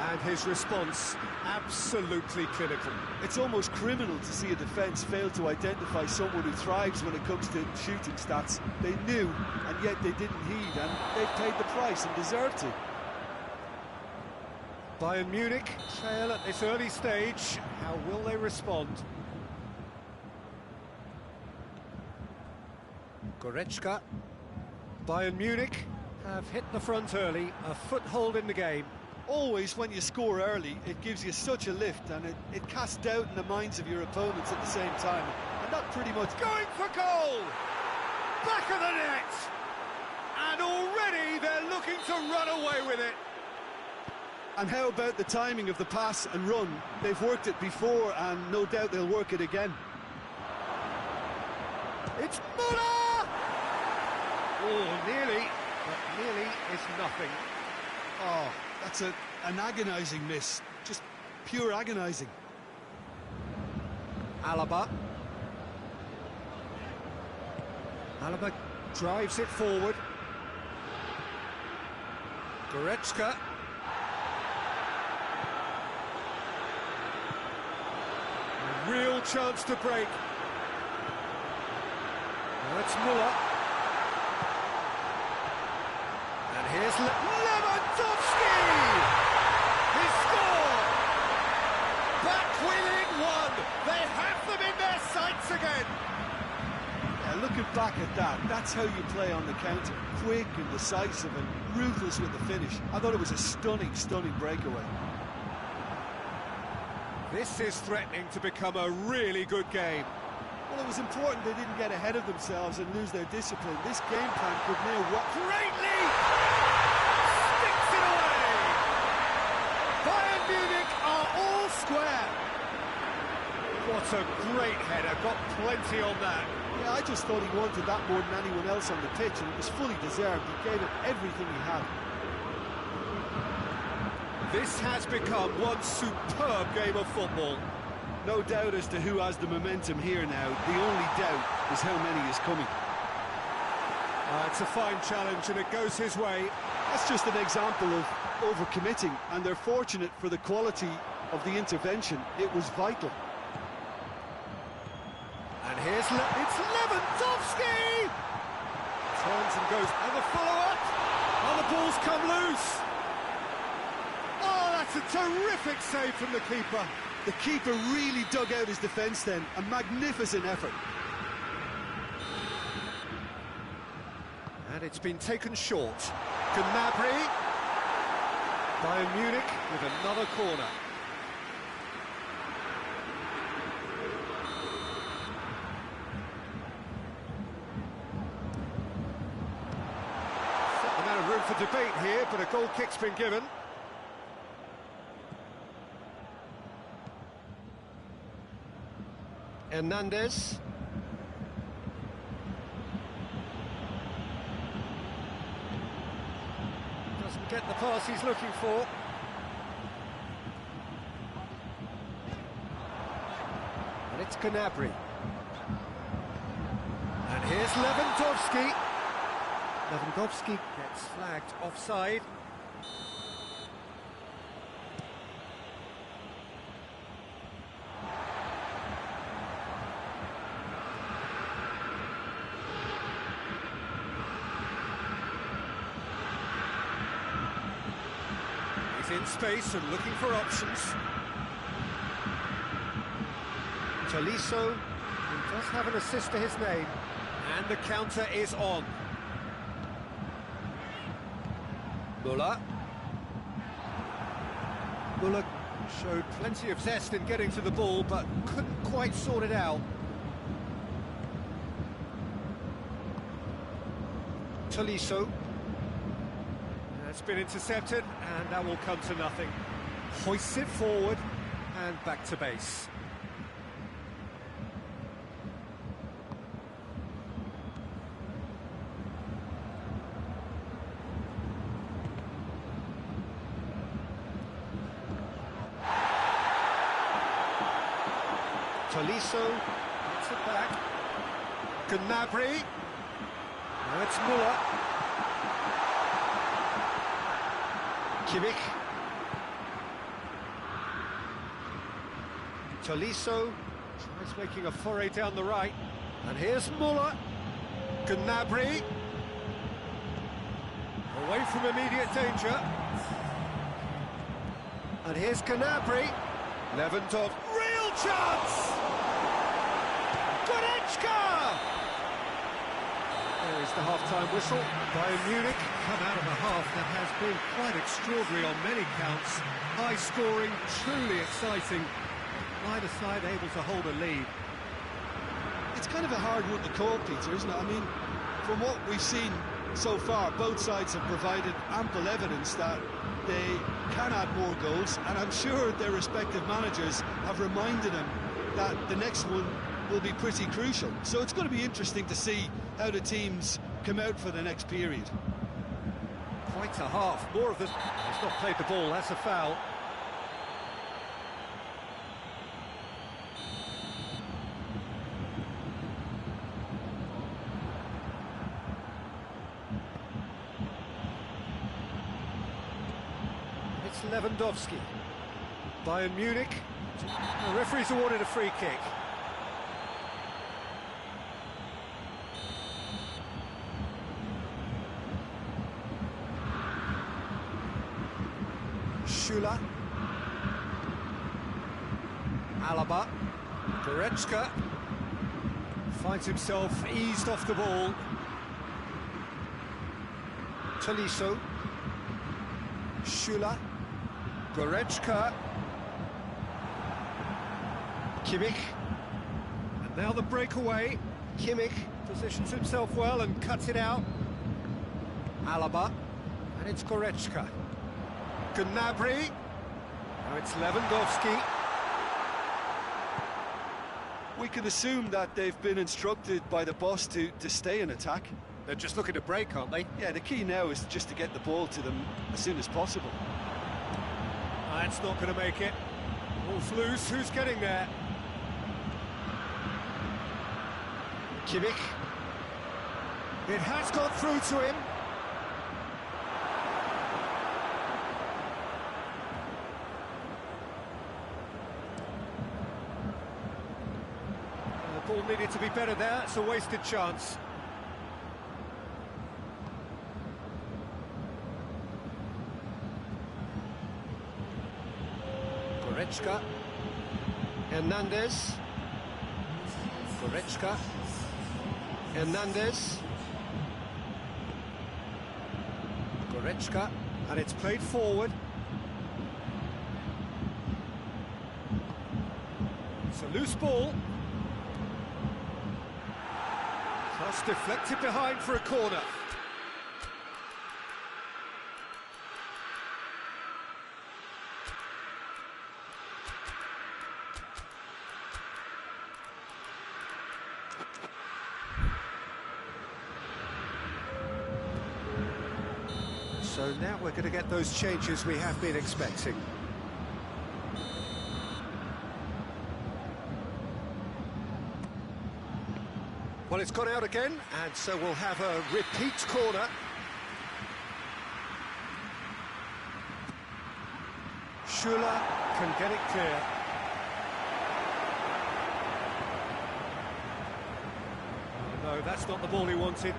and his response absolutely clinical. It's almost criminal to see a defence fail to identify someone who thrives when it comes to shooting stats. They knew, and yet they didn't heed, and they've paid the price and deserve to. Bayern Munich trail at this early stage. How will they respond? Goretzka. Bayern Munich have hit the front early, a foothold in the game. Always when you score early, it gives you such a lift, and it casts doubt in the minds of your opponents at the same time. And that pretty much... Going for goal! Back of the net! And already they're looking to run away with it. And how about the timing of the pass and run? They've worked it before, and no doubt they'll work it again. It's Muller! Oh, nearly, but nearly is nothing. Oh, that's an agonising miss. Just pure agonising. Alaba drives it forward. Goretzka. A real chance to break. Now it's Muller. And here's Lewandowski! He scored! Back within one! They have them in their sights again! Yeah, looking back at that, that's how you play on the counter. Quick and decisive and ruthless with the finish. I thought it was a stunning breakaway. This is threatening to become a really good game. Well, it was important they didn't get ahead of themselves and lose their discipline. This game plan could now work. Great lead! Sticks it away! Bayern Munich are all square. What a great header, got plenty on that. Yeah, I just thought he wanted that more than anyone else on the pitch, and it was fully deserved. He gave it everything he had. This has become one superb game of football. No doubt as to who has the momentum here now. The only doubt is how many is coming. It's a fine challenge and it goes his way. That's just an example of overcommitting, and they're fortunate for the quality of the intervention. It was vital. And here's it's Lewandowski! Turns and goes, and the follow-up! And the ball's come loose! Oh, that's a terrific save from the keeper. The keeper really dug out his defence then. A magnificent effort. And it's been taken short. Gnabry. Bayern Munich with another corner. Certain amount of room for debate here, but a goal kick's been given. Hernandez. Doesn't get the pass he's looking for. And it's Gnabry. And here's Lewandowski. Lewandowski gets flagged offside. He's in space and looking for options. Tolisso, who does have an assist to his name, and the counter is on. Muller showed plenty of zest in getting to the ball, but couldn't quite sort it out. Tolisso. It's been intercepted, and that will come to nothing. Hoists it forward, and back to base. Tolisso gets it back. Gnabry. Now it's Muller. Kimmich. Tolisso tries making a foray down the right. And here's Muller. Gnabry. Away from immediate danger. And here's Gnabry. Lewandowski. Real chance! Goretzka! There is the half-time whistle. Bayern Munich come out of a half that has been quite extraordinary on many counts. High scoring, truly exciting. Neither side able to hold a lead. It's kind of a hard one to call, Peter, isn't it? I mean, from what we've seen so far, both sides have provided ample evidence that they can add more goals, and I'm sure their respective managers have reminded them that the next one will be pretty crucial. So it's going to be interesting to see how the teams come out for the next period. Quite a half, more of the... He's not played the ball, that's a foul. It's Lewandowski. Bayern Munich. The referee's awarded a free kick. Schüller. Alaba. Goretzka finds himself eased off the ball. Tolisso. Schüller. Goretzka. Kimmich. And now the breakaway. Kimmich positions himself well and cuts it out. Alaba. And it's Goretzka. Gnabry. Now it's Lewandowski. We can assume that they've been instructed by the boss to stay in attack. They're just looking to break, aren't they? Yeah, the key now is just to get the ball to them as soon as possible. That's not going to make it. Ball's loose, who's getting there? Kimmich. It has got through to him. The ball needed to be better there, it's a wasted chance. Goretzka. Hernandez. Goretzka. Hernandez. Goretzka. And it's played forward. It's a loose ball. Cross deflected behind for a corner. So now we're going to get those changes we have been expecting. Well, it's gone out again, and so we'll have a repeat corner. Schüller can get it clear. No, that's not the ball he wanted.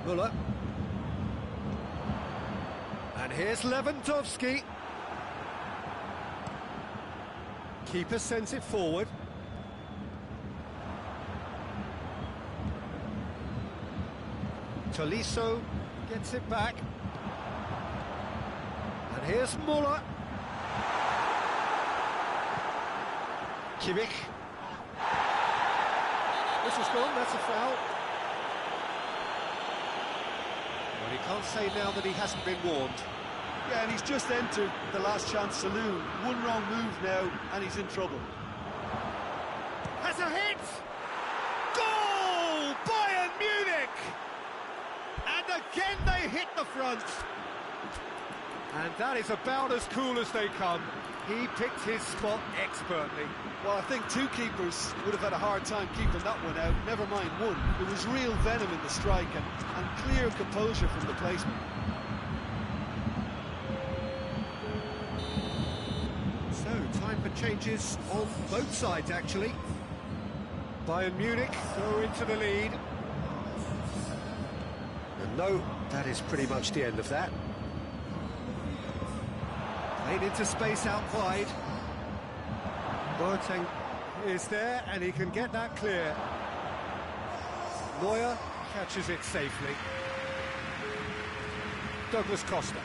Müller. And here's Lewandowski. Keeper sends it forward. Tolisso gets it back. And here's Müller. Kimmich. This has gone, that's a foul. Well, he can't say now that he hasn't been warned. Yeah, and he's just entered the last chance saloon. One wrong move now, and he's in trouble. Has a hit! Goal! Bayern Munich! And again they hit the front. And that is about as cool as they come. He picked his spot expertly. Well, I think two keepers would have had a hard time keeping that one out, never mind one. There was real venom in the strike and clear composure from the placement. So, time for changes on both sides, actually. Bayern Munich go into the lead. And no, that is pretty much the end of that. Played into space out wide. Boateng is there, and he can get that clear. HaNoi catches it safely. Douglas Costa.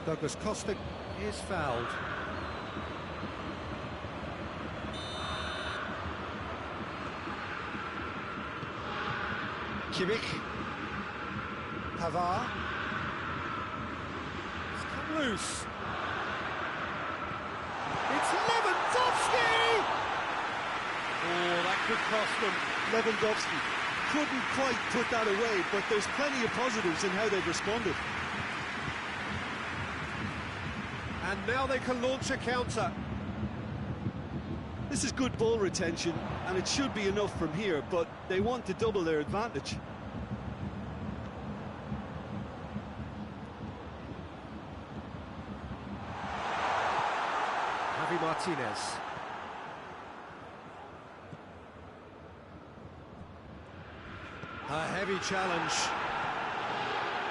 Douglas Costa is fouled. Kimmich. Pavard. It's come loose. It's Lewandowski! Oh, that could cost them. Lewandowski couldn't quite put that away, but there's plenty of positives in how they've responded. And now they can launch a counter. This is good ball retention, and it should be enough from here, but they want to double their advantage. Javi Martinez. A heavy challenge.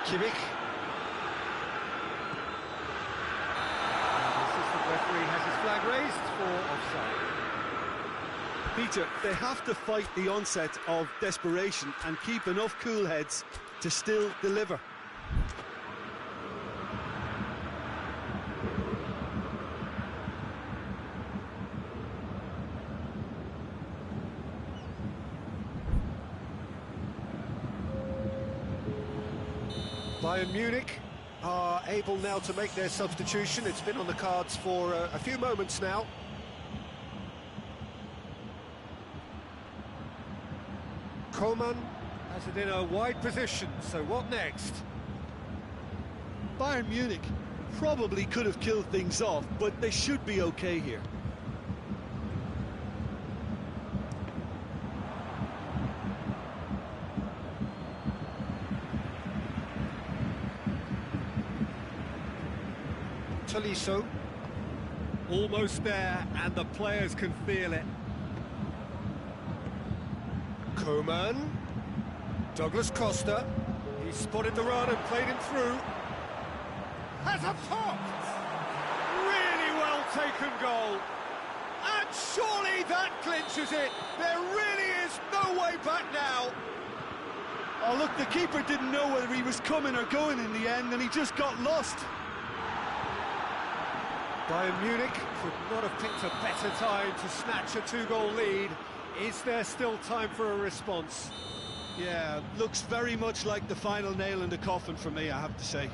Kimmich. The assistant referee has his flag raised for offside. Peter, they have to fight the onset of desperation and keep enough cool heads to still deliver. Bayern Munich are able now to make their substitution. It's been on the cards for a few moments now. Coman has it in a wide position, so what next? Bayern Munich probably could have killed things off, but they should be okay here. Tolisso, almost there, and the players can feel it. Coman, Douglas Costa, he spotted the run and played him through. Has a pop! Really well taken goal. And surely that clinches it. There really is no way back now. Oh, look, the keeper didn't know whether he was coming or going in the end, and he just got lost. Bayern Munich could not have picked a better time to snatch a two-goal lead. Is there still time for a response? Yeah, looks very much like the final nail in the coffin for me, I have to say.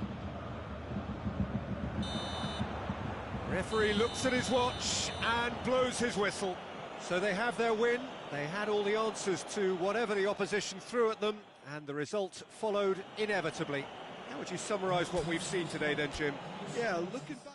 Referee looks at his watch and blows his whistle. So they have their win. They had all the answers to whatever the opposition threw at them, and the result followed inevitably. How would you summarise what we've seen today then, Jim? Yeah, looking back.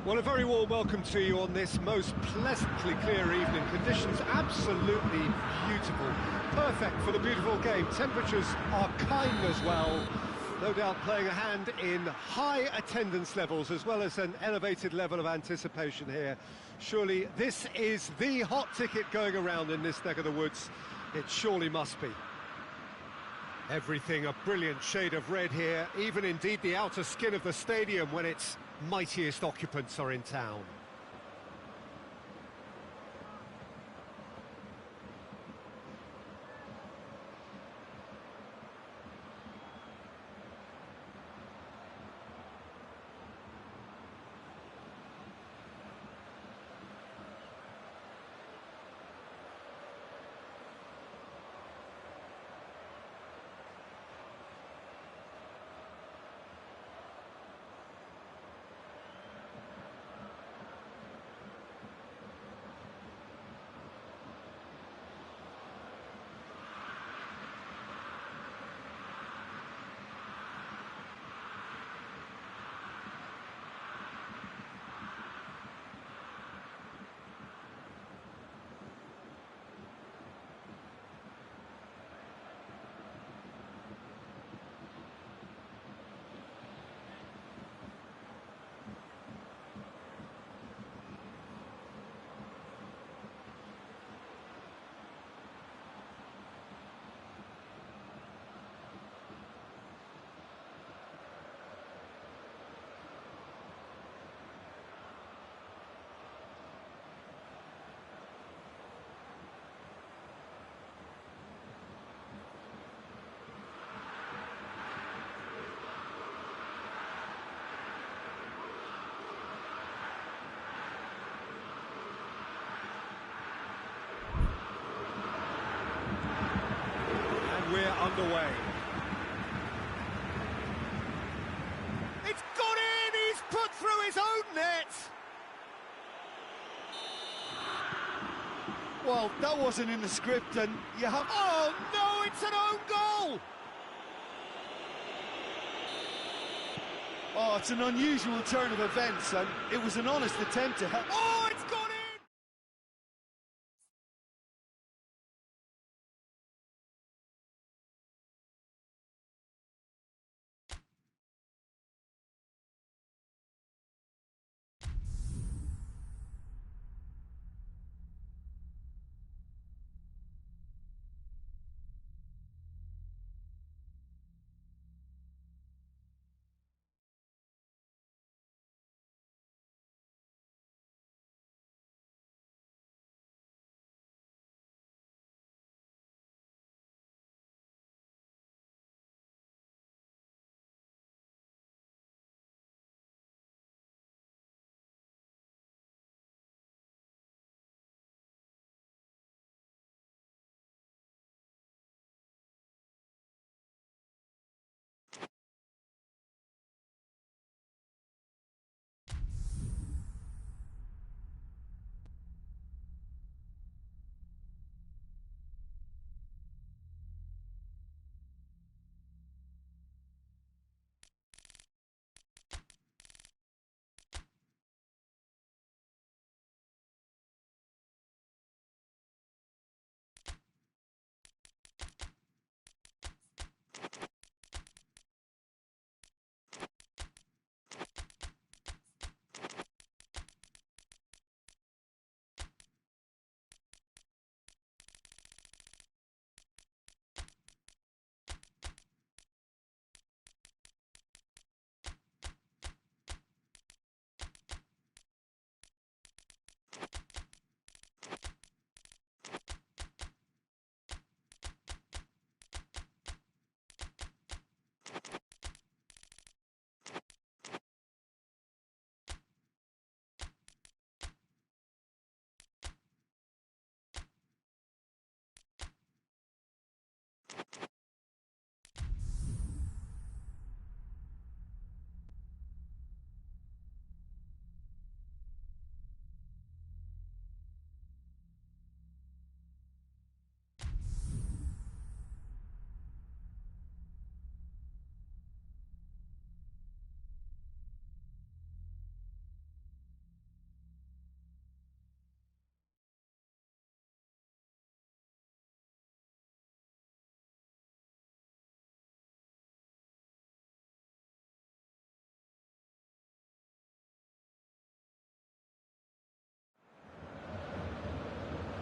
Well, a very warm welcome to you on this most pleasantly clear evening. Conditions absolutely beautiful. Perfect for the beautiful game. Temperatures are kind as well. No doubt playing a hand in high attendance levels as well as an elevated level of anticipation here. Surely this is the hot ticket going around in this neck of the woods. It surely must be. Everything a brilliant shade of red here, even indeed the outer skin of the stadium when its mightiest occupants are in town. We're underway. It's gone in! He's put through his own net! Well, that wasn't in the script, and you have... Oh, no, it's an own goal! Oh, it's an unusual turn of events, and it was an honest attempt to help... Oh, it's gone in!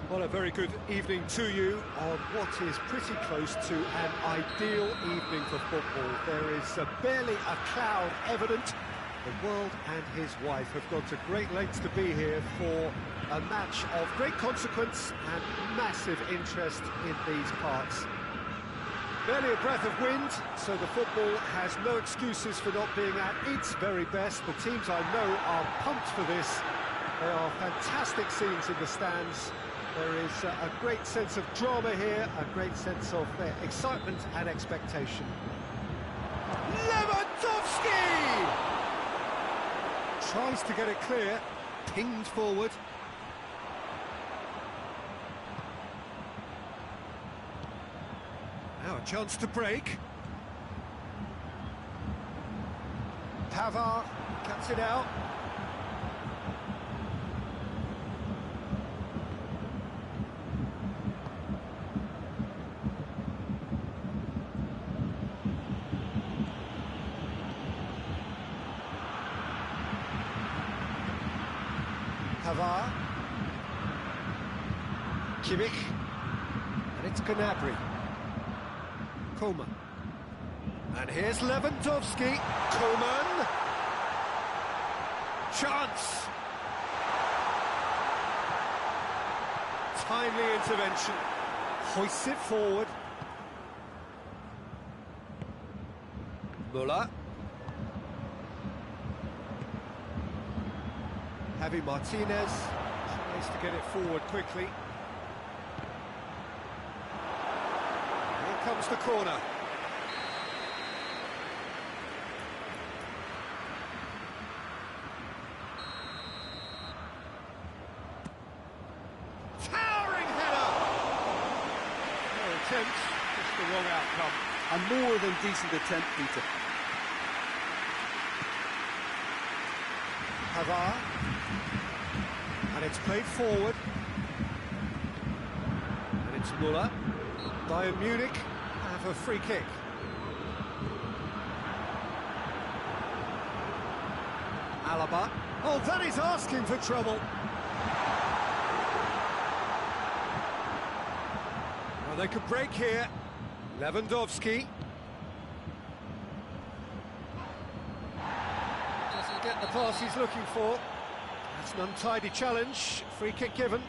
Well, a very good evening to you on what is pretty close to an ideal evening for football. There is barely a cloud evident. The world and his wife have gone to great lengths to be here for a match of great consequence and massive interest in these parts. Barely a breath of wind, so the football has no excuses for not being at its very best. The teams I know are pumped for this. There are fantastic scenes in the stands. There is a great sense of drama here, a great sense of excitement and expectation. Lewandowski! Tries to get it clear, pinged forward. Now a chance to break. Pavard cuts it out. Pavard, Kimmich, and it's Gnabry. Coman, and here's Lewandowski. Coman, chance. Timely intervention, hoists it forward. Müller. Javi Martinez tries to get it forward quickly. Here comes the corner. Towering header! No attempt, just the wrong outcome. A more than decent attempt, Peter. Pavard. And it's played forward. And it's Müller. Bayern Munich have a free kick. Alaba. Oh, that is asking for trouble. Well, they could break here. Lewandowski. Doesn't get the pass he's looking for. That's an untidy challenge. Free kick given.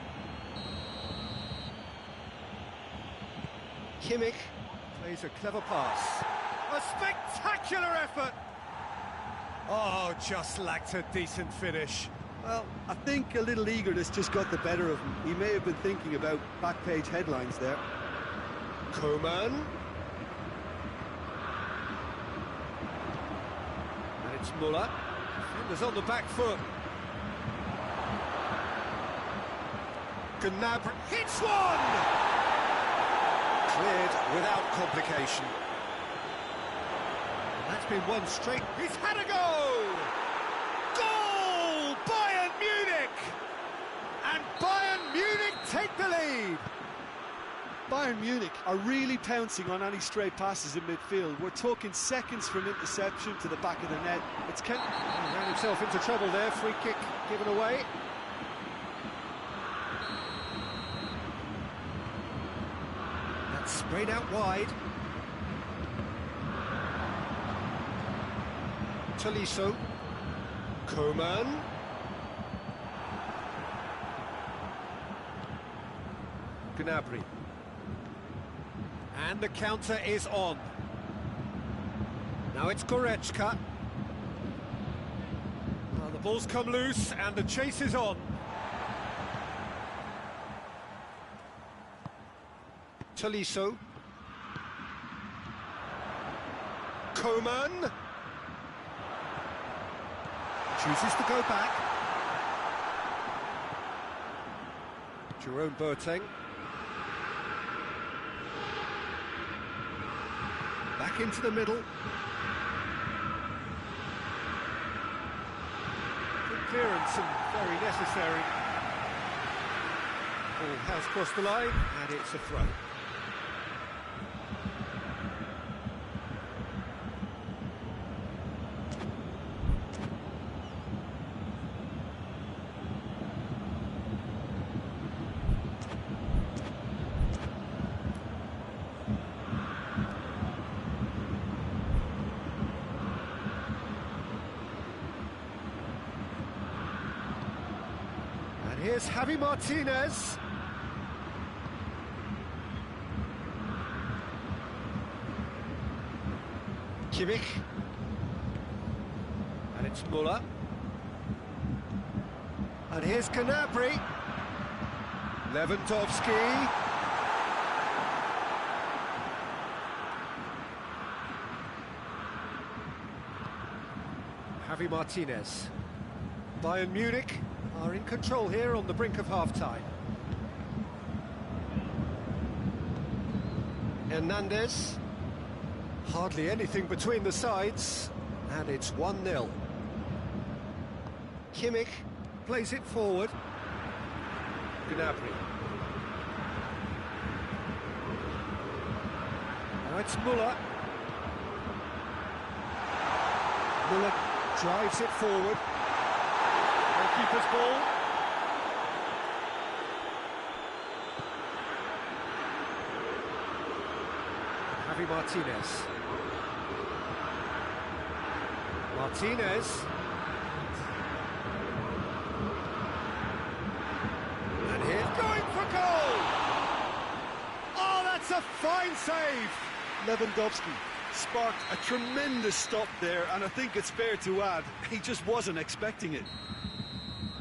Kimmich plays a clever pass. A spectacular effort! Oh, just lacked a decent finish. Well, I think a little eagerness just got the better of him. He may have been thinking about back-page headlines there. Coman. And it's Müller. Defenders on the back foot. Gnabry hits one! Cleared without complication. And that's been one straight. He's had a go! Goal! Bayern Munich! And Bayern Munich take the lead! Bayern Munich are really pouncing on any stray passes in midfield. We're talking seconds from interception to the back of the net. It's he ran himself into trouble there. Free kick given away. That's sprayed out wide. Tolisso. Coman. Gnabry. And the counter is on. Now it's Goretzka. Well, the ball's come loose and the chase is on. Tolisso. Coman. Chooses to go back. Jerome Boateng. Back into the middle. Good clearance and very necessary. Ball has crossed the line and it's a throw. Here's Javi Martinez. Kimmich. And it's Muller. And here's Gnabry. Lewandowski. Javi Martinez. Bayern Munich are in control here on the brink of half-time. Hernandez. Hardly anything between the sides, and it's 1-0. Kimmich plays it forward. Gnabry. Now it's Muller. Muller drives it forward. Goalkeeper's ball. Javi Martinez. Martinez. And here's going for goal! Oh, that's a fine save! Lewandowski sparked a tremendous stop there, and I think it's fair to add, he just wasn't expecting it.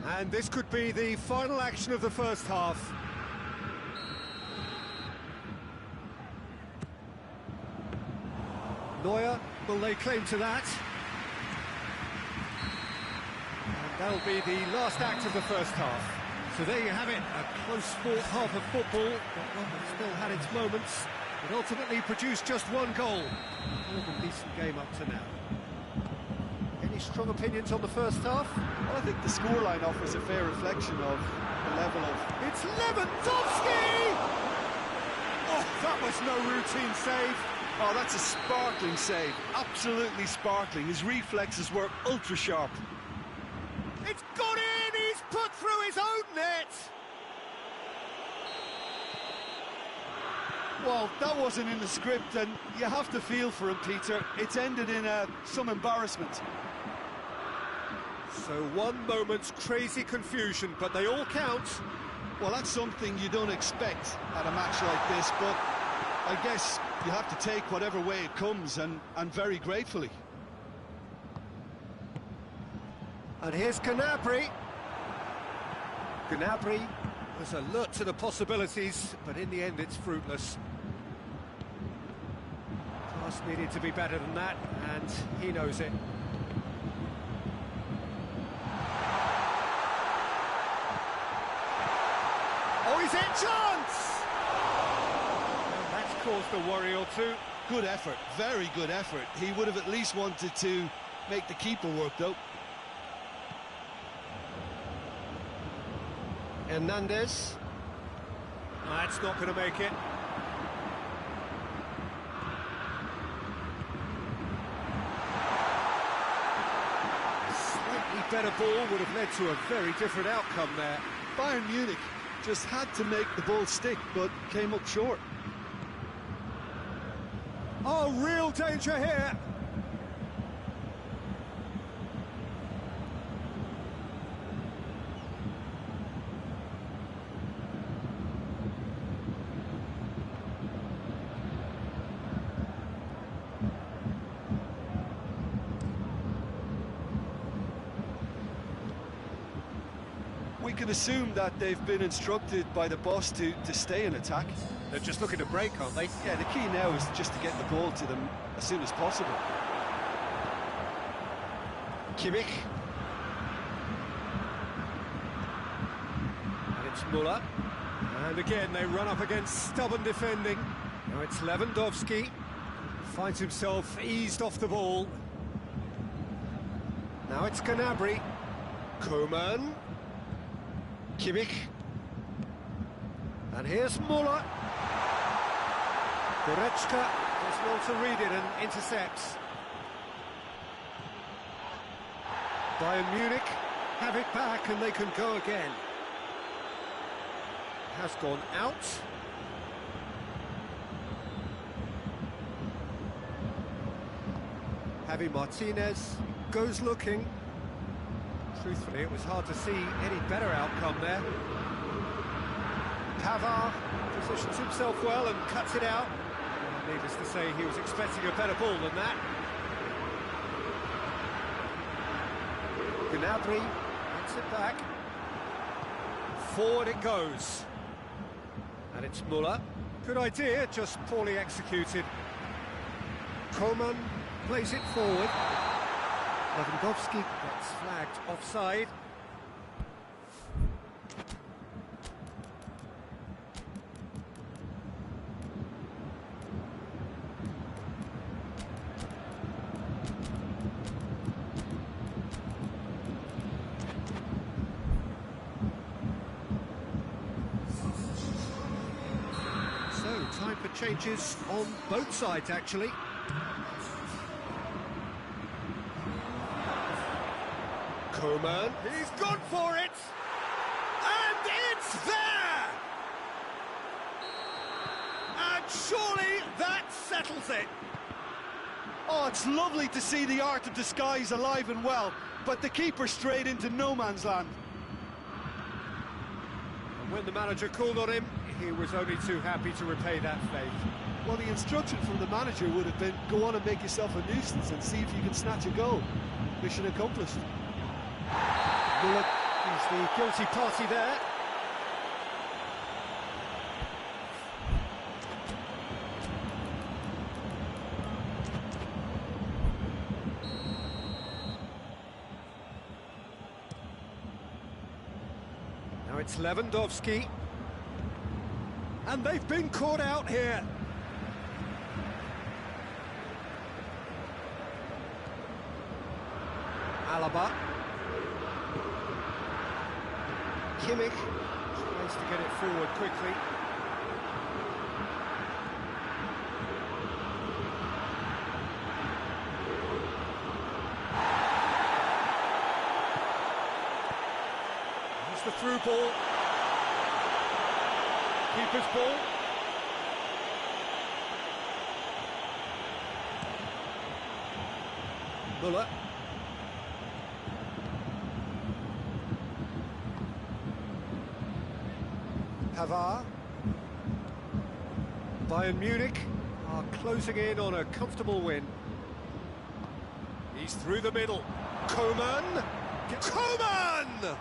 And this could be the final action of the first half. Neuer will lay claim to that. And that'll be the last act of the first half. So there you have it, a close-fought half of football, but one that still had its moments. It ultimately produced just one goal. More than decent game up to now. Any strong opinions on the first half? Well, I think the scoreline offers a fair reflection of the level of... It's Lewandowski! Oh, that was no routine save. Oh, that's a sparkling save. Absolutely sparkling. His reflexes were ultra-sharp. It's gone in! He's put through his own net! Well, that wasn't in the script, and you have to feel for him, Peter. It's ended in some embarrassment. So one moment's crazy confusion, but they all count. Well, that's something you don't expect at a match like this, but I guess you have to take whatever way it comes, and very gratefully. And here's Gnabry. Gnabry was alert to the possibilities, but in the end it's fruitless. Pass needed to be better than that, and he knows it. Oh, he's in chance! Well, that's caused a worry or two. Good effort, very good effort. He would have at least wanted to make the keeper work, though. Hernandez. That's not going to make it. A slightly better ball would have led to a very different outcome there. Bayern Munich just had to make the ball stick, but came up short. Oh, real danger here. We can assume that they've been instructed by the boss to stay in attack. They're just looking to break, aren't they? Yeah, the key now is just to get the ball to them as soon as possible. Kimmich. And it's Muller. And again, they run up against stubborn defending. Now it's Lewandowski. Finds himself eased off the ball. Now it's Gnabry. Koeman. Kimmich. And here's Muller. Goretzka does well to read it and intercepts. Bayern Munich have it back and they can go again. Has gone out. Javi Martinez goes looking. Truthfully, it was hard to see any better outcome there. Pavard positions himself well and cuts it out. Needless to say, he was expecting a better ball than that. Gnabry gets it back. Forward it goes. And it's Müller. Good idea, just poorly executed. Coman plays it forward. Lewandowski gets flagged offside. So, time for changes on both sides, actually. Coman, he's gone for it! And it's there! And surely that settles it! Oh, it's lovely to see the art of disguise alive and well, but the keeper straight into no man's land. And when the manager called on him, he was only too happy to repay that faith. Well, the instruction from the manager would have been, go on and make yourself a nuisance and see if you can snatch a goal. Mission accomplished. Müller is the guilty party there. Now it's Lewandowski. And they've been caught out here. Alaba. Kimmich tries to get it forward quickly. Here's the through ball. Keeper's ball. Müller. Pavard. Bayern Munich are closing in on a comfortable win. He's through the middle. Coman! Coman!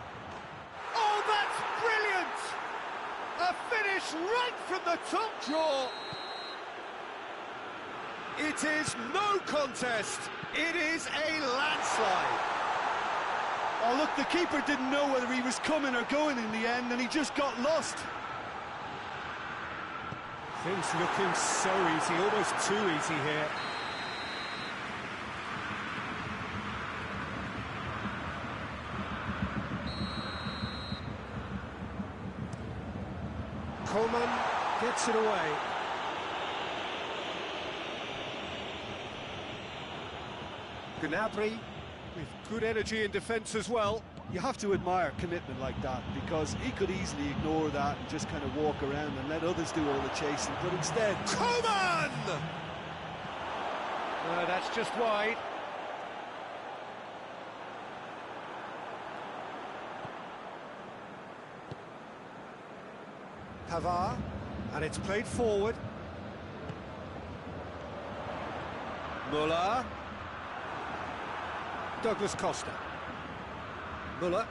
Oh, that's brilliant! A finish right from the top draw. It is no contest. It is a landslide. Oh, look, the keeper didn't know whether he was coming or going in the end, and he just got lost. Things looking so easy, almost too easy here. Coman gets it away. Gnabry with good energy in defence as well. You have to admire commitment like that, because he could easily ignore that and just kind of walk around and let others do all the chasing, but instead... Coman! That's just wide. Pavard, and it's played forward. Müller. Douglas Costa. Müller.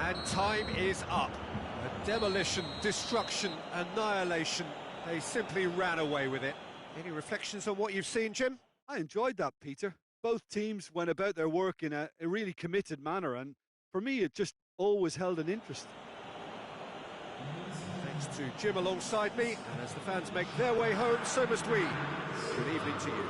And time is up. A demolition, destruction, annihilation. They simply ran away with it. Any reflections on what you've seen, Jim? I enjoyed that, Peter. Both teams went about their work in a really committed manner, and for me it just always held an interest. Thanks to Jim alongside me, and as the fans make their way home, so must we. Good evening to you.